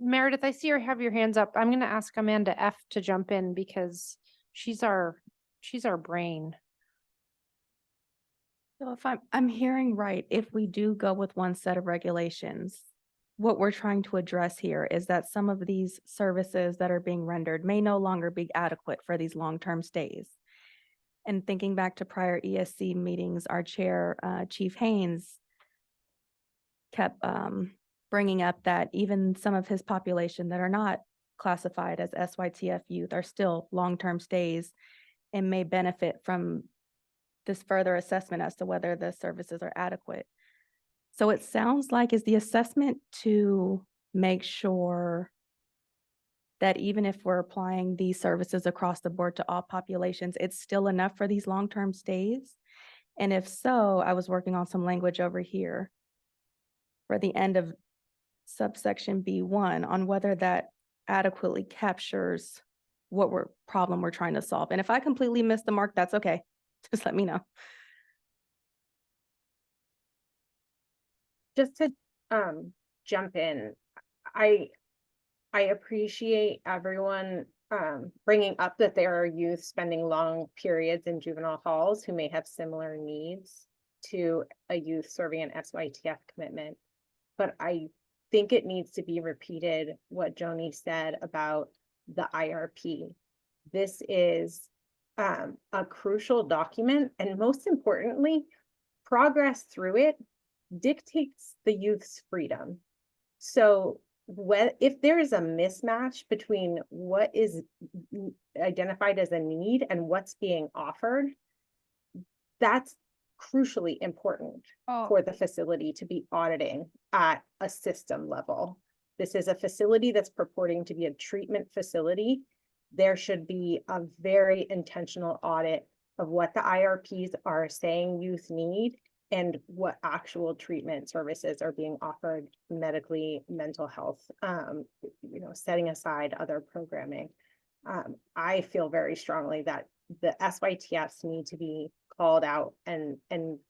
Meredith, I see you have your hands up. I'm gonna ask Amanda F to jump in because she's our brain. So if I'm hearing right, if we do go with one set of regulations, what we're trying to address here is that some of these services that are being rendered may no longer be adequate for these long-term stays. And thinking back to prior ESC meetings, our chair, Chief Haynes, kept bringing up that even some of his population that are not classified as SYTF youth are still long-term stays and may benefit from this further assessment as to whether the services are adequate. So it sounds like, is the assessment to make sure that even if we're applying these services across the board to all populations, it's still enough for these long-term stays? And if so, I was working on some language over here for the end of subsection B1 on whether that adequately captures what problem we're trying to solve. And if I completely missed the mark, that's okay. Just let me know. Just to jump in, I appreciate everyone bringing up that there are youth spending long periods in juvenile halls who may have similar needs to a youth serving an SYTF commitment. But I think it needs to be repeated what Joni said about the IRP. This is a crucial document, and most importantly, progress through it dictates the youth's freedom. So if there is a mismatch between what is identified as a need and what's being offered, that's crucially important for the facility to be auditing at a system level. This is a facility that's purporting to be a treatment facility. There should be a very intentional audit of what the IRPs are saying youth need and what actual treatment services are being offered medically, mental health, setting aside other programming. I feel very strongly that the SYTFs need to be called out and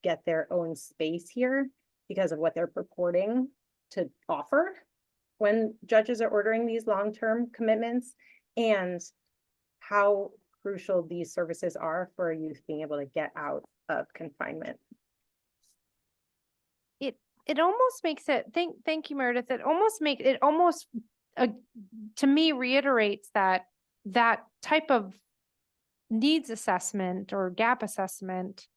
get their own space here because of what they're purporting to offer when judges are ordering these long-term commitments and how crucial these services are for youth being able to get out of confinement. It almost makes it, thank you, Meredith. It almost to me reiterates that type of needs assessment or gap assessment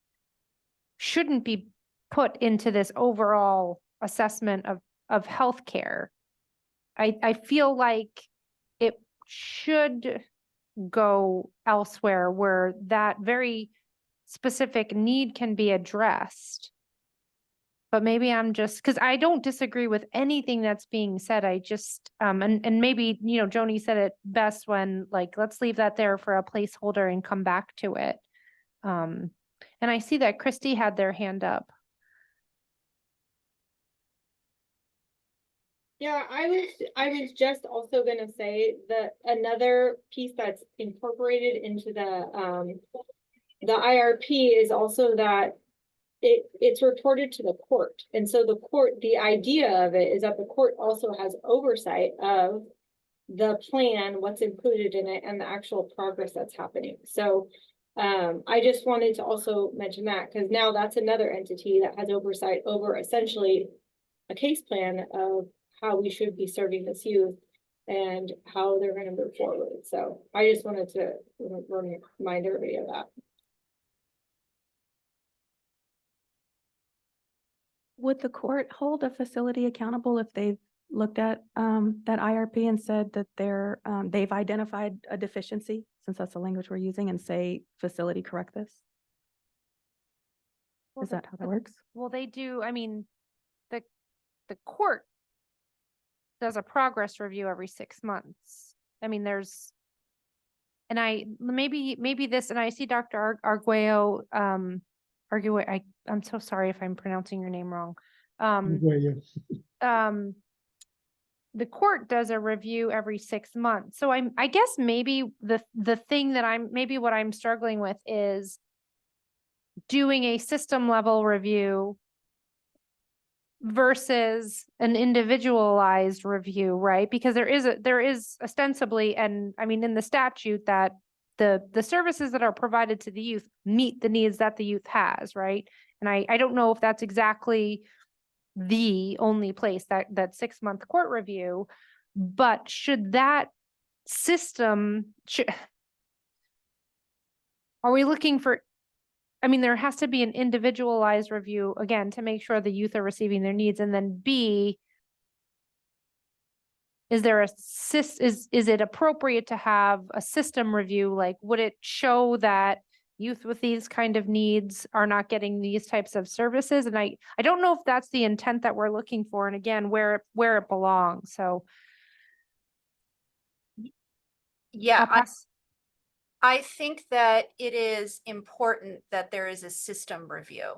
shouldn't be put into this overall assessment of healthcare. I feel like it should go elsewhere where that very specific need can be addressed. But maybe I'm just, because I don't disagree with anything that's being said. I just, and maybe, Joni said it best when let's leave that there for a placeholder and come back to it. And I see that Christy had their hand up. Yeah, I was just also gonna say that another piece that's incorporated into the IRP is also that it's reported to the court. And so the idea of it is that the court also has oversight of the plan, what's included in it, and the actual progress that's happening. So I just wanted to also mention that because now that's another entity that has oversight over essentially a case plan of how we should be serving this youth. and how they're gonna move forward. So I just wanted to remind everybody of that. Would the court hold a facility accountable if they've looked at that IRP and said that they've identified a deficiency, since that's the language we're using, and say, facility, correct this? Well, Is that how that works? Well, they do, I mean, the court does a progress review every 6 months. I mean, and maybe this, and I see Dr. Arguello, I'm so sorry if I'm pronouncing your name wrong. The court does a review every 6 months. So I guess maybe the thing that what I'm struggling with is doing a system level review versus an individualized review, right? Because there is ostensibly, and I mean, in the statute, that the services that are provided to the youth meet the needs that the youth has, right? And I don't know if that's exactly the only place that 6 month court review, but should that system, are we looking for, I mean, there has to be an individualized review, again, to make sure the youth are receiving their needs. And then B, is it appropriate to have a system review? Like, would it show that youth with these kind of needs are not getting these types of services? And I don't know if that's the intent that we're looking for. And again, where it belongs. So Yeah, I'll pass. I think that it is important that there is a system review.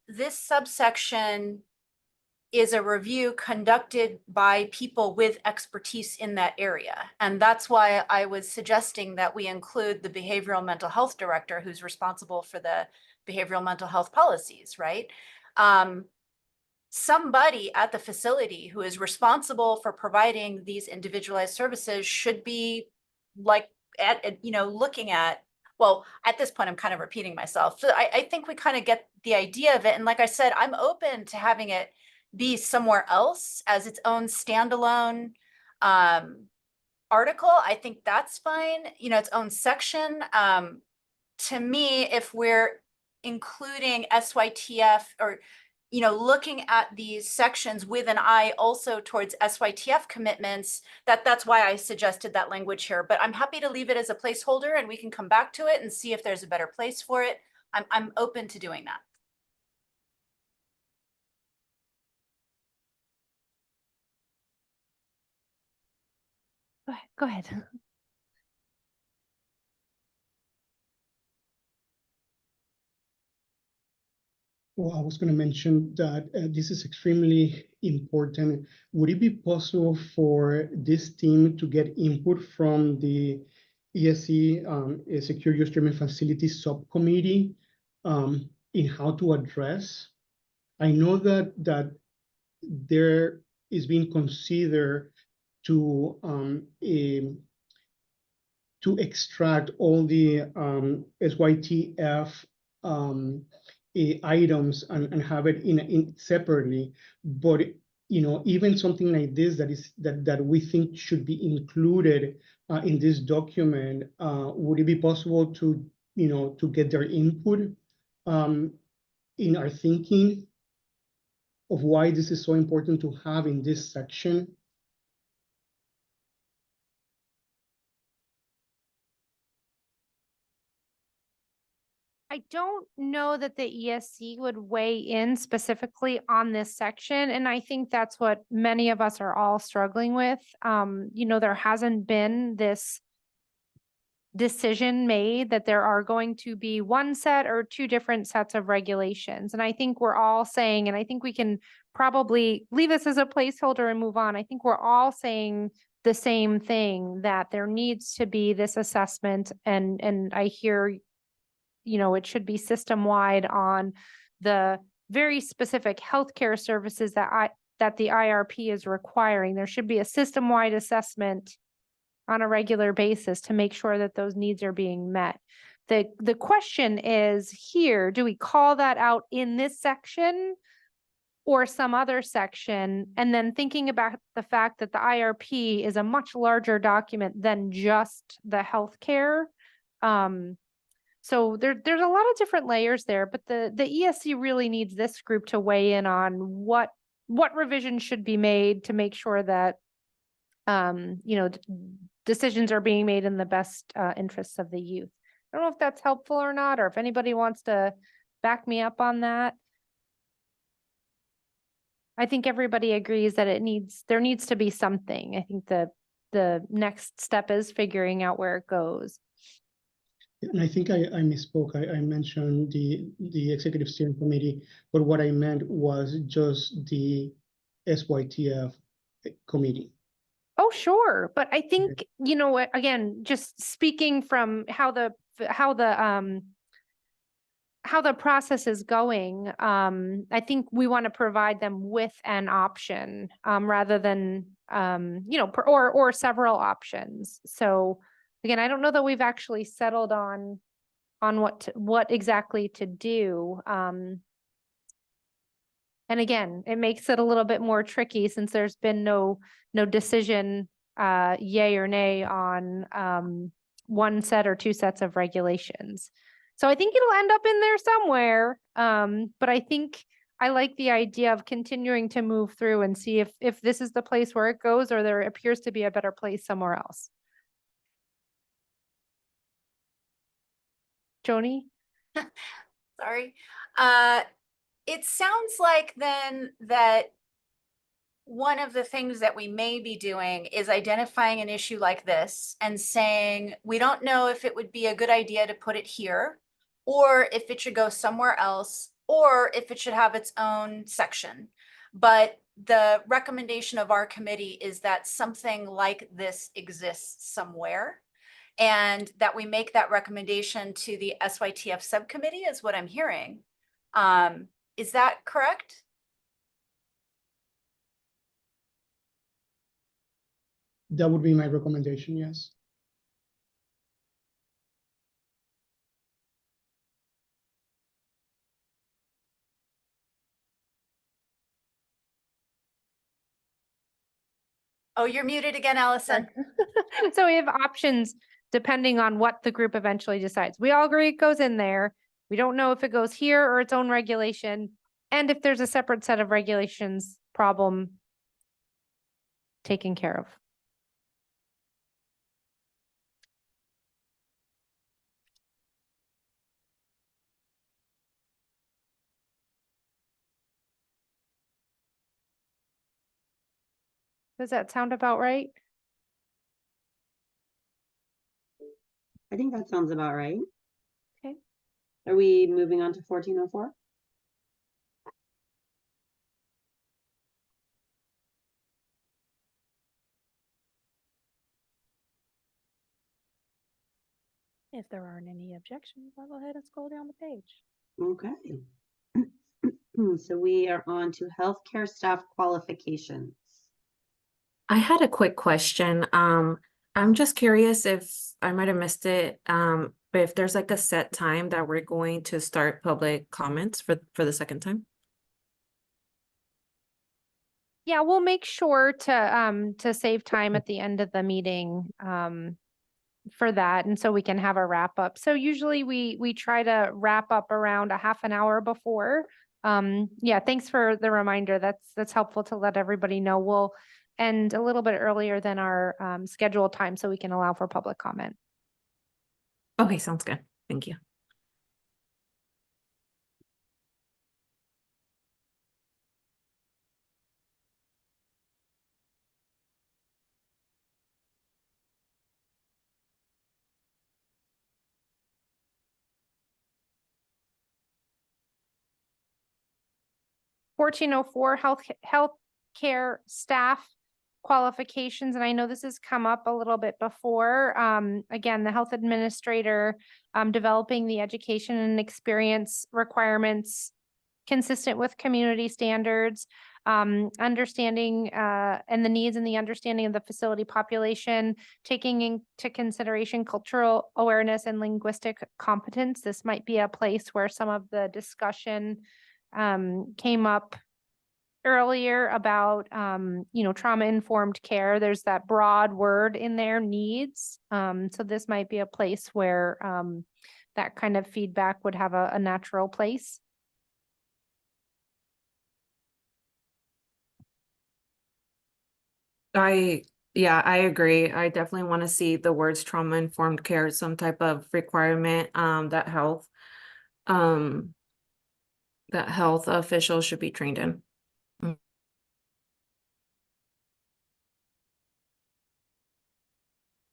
This subsection is a review conducted by people with expertise in that area. And that's why I was suggesting that we include the behavioral mental health director, who's responsible for the behavioral mental health policies, right? Somebody at the facility who is responsible for providing these individualized services should be looking at, well, at this point, I'm kind of repeating myself. So I think we kind of get the idea of it. And like I said, I'm open to having it be somewhere else as its own standalone article. I think that's fine, its own section. To me, if we're including SYTF or looking at these sections with an eye also towards SYTF commitments, that's why I suggested that language here. But I'm happy to leave it as a placeholder and we can come back to it and see if there's a better place for it. I'm open to doing that. Go ahead. Well, I was going to mention that this is extremely important. Would it be possible for this team to get input from the ESC Secure Youth Treatment Facilities Subcommittee in how to address? I know that there is being considered to extract all the SYTF items and have it in separately, but even something like this that we think should be included in this document, would it be possible to get their input in our thinking of why this is so important to have in this section? I don't know that the ESC would weigh in specifically on this section. And I think that's what many of us are all struggling with. There hasn't been this decision made that there are going to be one set or two different sets of regulations. And I think we're all saying, and I think we can probably leave this as a placeholder and move on. I think we're all saying the same thing, that there needs to be this assessment. And I hear, it should be system-wide on the very specific healthcare services that the IRP is requiring. There should be a system-wide assessment on a regular basis to make sure that those needs are being met. The question is here, do we call that out in this section? or some other section, and then thinking about the fact that the IRP is a much larger document than just the healthcare. So there's a lot of different layers there, but the ESC really needs this group to weigh in on what revisions should be made to make sure that decisions are being made in the best interests of the youth. I don't know if that's helpful or not, or if anybody wants to back me up on that. I think everybody agrees that there needs to be something. I think the next step is figuring out where it goes. And I think I misspoke. I mentioned the executive steering committee, but what I meant was just the SYTF committee. Oh, sure. But I think, again, just speaking from how the process is going, I think we want to provide them with an option, rather than, or several options. So again, I don't know that we've actually settled on what exactly to do. And again, it makes it a little bit more tricky since there's been no decision, yay or nay on, one set or two sets of regulations. So I think it'll end up in there somewhere. But I think I like the idea of continuing to move through and see if this is the place where it goes, or there appears to be a better place somewhere else. Joni? Sorry. It sounds like then that one of the things that we may be doing is identifying an issue like this and saying, we don't know if it would be a good idea to put it here, or if it should go somewhere else, or if it should have its own section. But the recommendation of our committee is that something like this exists somewhere, and that we make that recommendation to the SYTF subcommittee is what I'm hearing. Is that correct? That would be my recommendation, yes. Oh, you're muted again, Allison. So we have options depending on what the group eventually decides. We all agree it goes in there. We don't know if it goes here or its own regulation. And if there's a separate set of regulations problem taken care of. Does that sound about right? I think that sounds about right. Okay. Are we moving on to 1404? If there aren't any objections, I'll go ahead and scroll down the page. Okay. So we are on to healthcare staff qualifications. I had a quick question. I'm just curious if I might have missed it, but if there's like a set time that we're going to start public comments for the second time. Yeah, we'll make sure to save time at the end of the meeting for that, and so we can have a wrap up. So usually we try to wrap up around a half an hour before. Yeah, thanks for the reminder. That's helpful to let everybody know. We'll end a little bit earlier than our scheduled time so we can allow for public comment. Okay, sounds good. Thank you. Healthcare staff qualifications, and I know this has come up a little bit before. Again, the health administrator developing the education and experience requirements consistent with community standards, understanding and the needs and the understanding of the facility population, taking into consideration cultural awareness and linguistic competence. This might be a place where some of the discussion came up earlier about, trauma-informed care. There's that broad word in there, needs. So this might be a place where, that kind of feedback would have a natural place. Yeah, I agree. I definitely want to see the words trauma informed care, some type of requirement, um, that health officials should be trained in.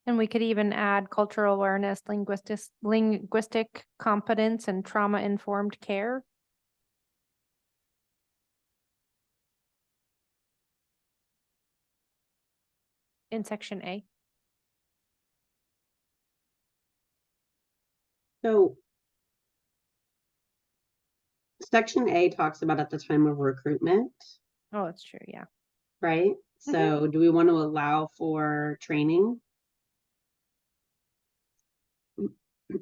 And we could even add cultural awareness, linguistic competence, and trauma-informed care. In section A. So section A talks about at the time of recruitment, Oh, that's true, yeah. right? So do we want to allow for training? Do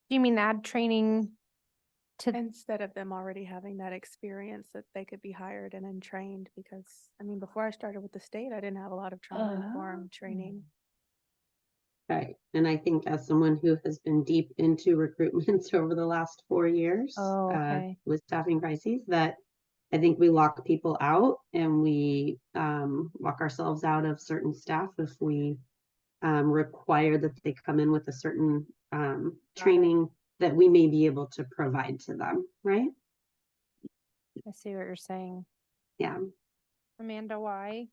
you mean add training to? Instead of them already having that experience, that they could be hired and then trained, because, I mean, before I started with the state, I didn't have a lot of trauma-informed training. Right. And I think as someone who has been deep into recruitments over the last 4 years, with staffing crises, that I think we lock people out, and we lock ourselves out of certain staff if we require that they come in with a certain training that we may be able to provide to them, right? I see what you're saying. Yeah. Amanda, why?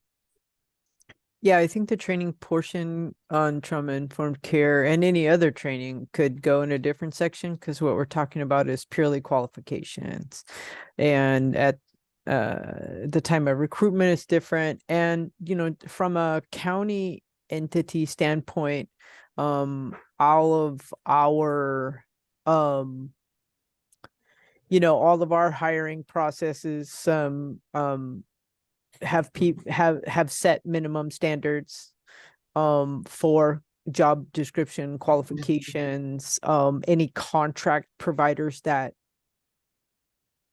Yeah, I think the training portion on trauma-informed care and any other training could go in a different section, because what we're talking about is purely qualifications. And at the time of recruitment is different. And, from a county entity standpoint, all of our all of our hiring processes have set minimum standards for job description, qualifications, any contract providers that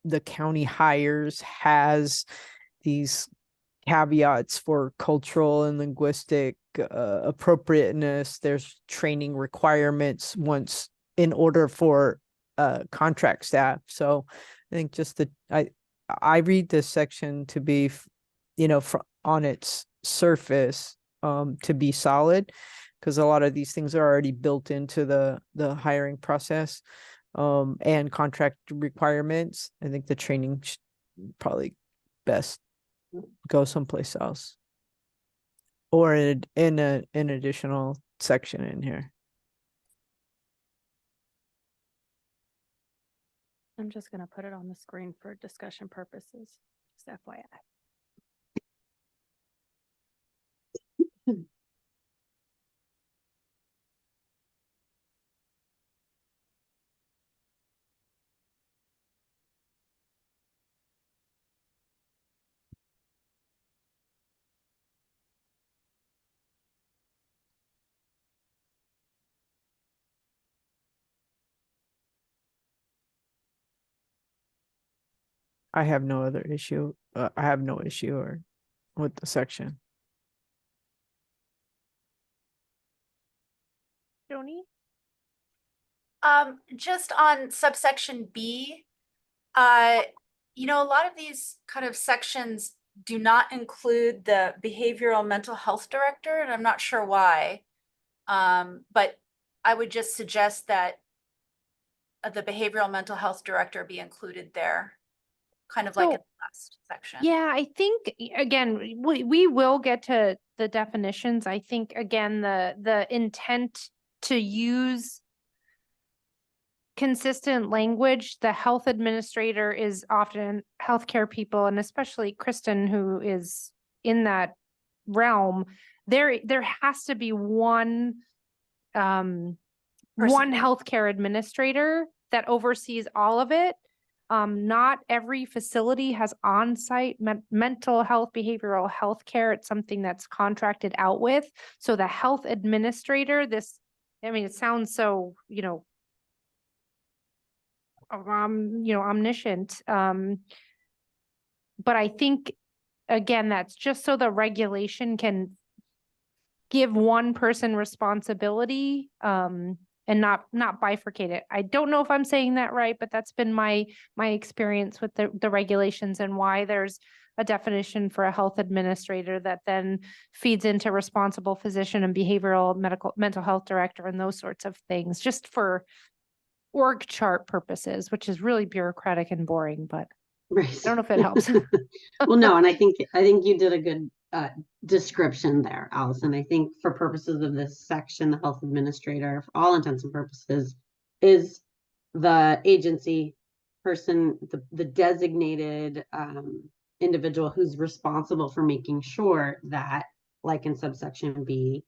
the county hires has these caveats for cultural and linguistic appropriateness. There's training requirements once in order for contract staff. So I think just I read this section to be, on its surface, to be solid, because a lot of these things are already built into the hiring process, and contract requirements. I think the training should probably best go someplace else, or in an additional section in here. I'm just gonna put it on the screen for discussion purposes, just FYI. I have no other issue. I have no issue with the section. Joni? Just on subsection B, a lot of these kind of sections do not include the behavioral mental health director, and I'm not sure why. But I would just suggest that the behavioral mental health director be included there, kind of like in the last section. Yeah, I think, again, we will get to the definitions. I think, again, the intent to use consistent language, the health administrator is often healthcare people, and especially Kristen, who is in that realm. There has to be one healthcare administrator that oversees all of it. Not every facility has on-site mental health, behavioral health care. It's something that's contracted out with. So the health administrator, it sounds so, omniscient. But I think, again, that's just so the regulation can give one person responsibility, and not bifurcate it. I don't know if I'm saying that right, but that's been my experience with the regulations, and why there's a definition for a health administrator that then feeds into responsible physician and behavioral mental health director and those sorts of things, just for org chart purposes, which is really bureaucratic and boring, but Right. I don't know if it helps. Well, no, and I think you did a good description there, Allison. I think for purposes of this section, the health administrator, for all intents and purposes, is the agency person, the designated individual who's responsible for making sure that, like in subsection B,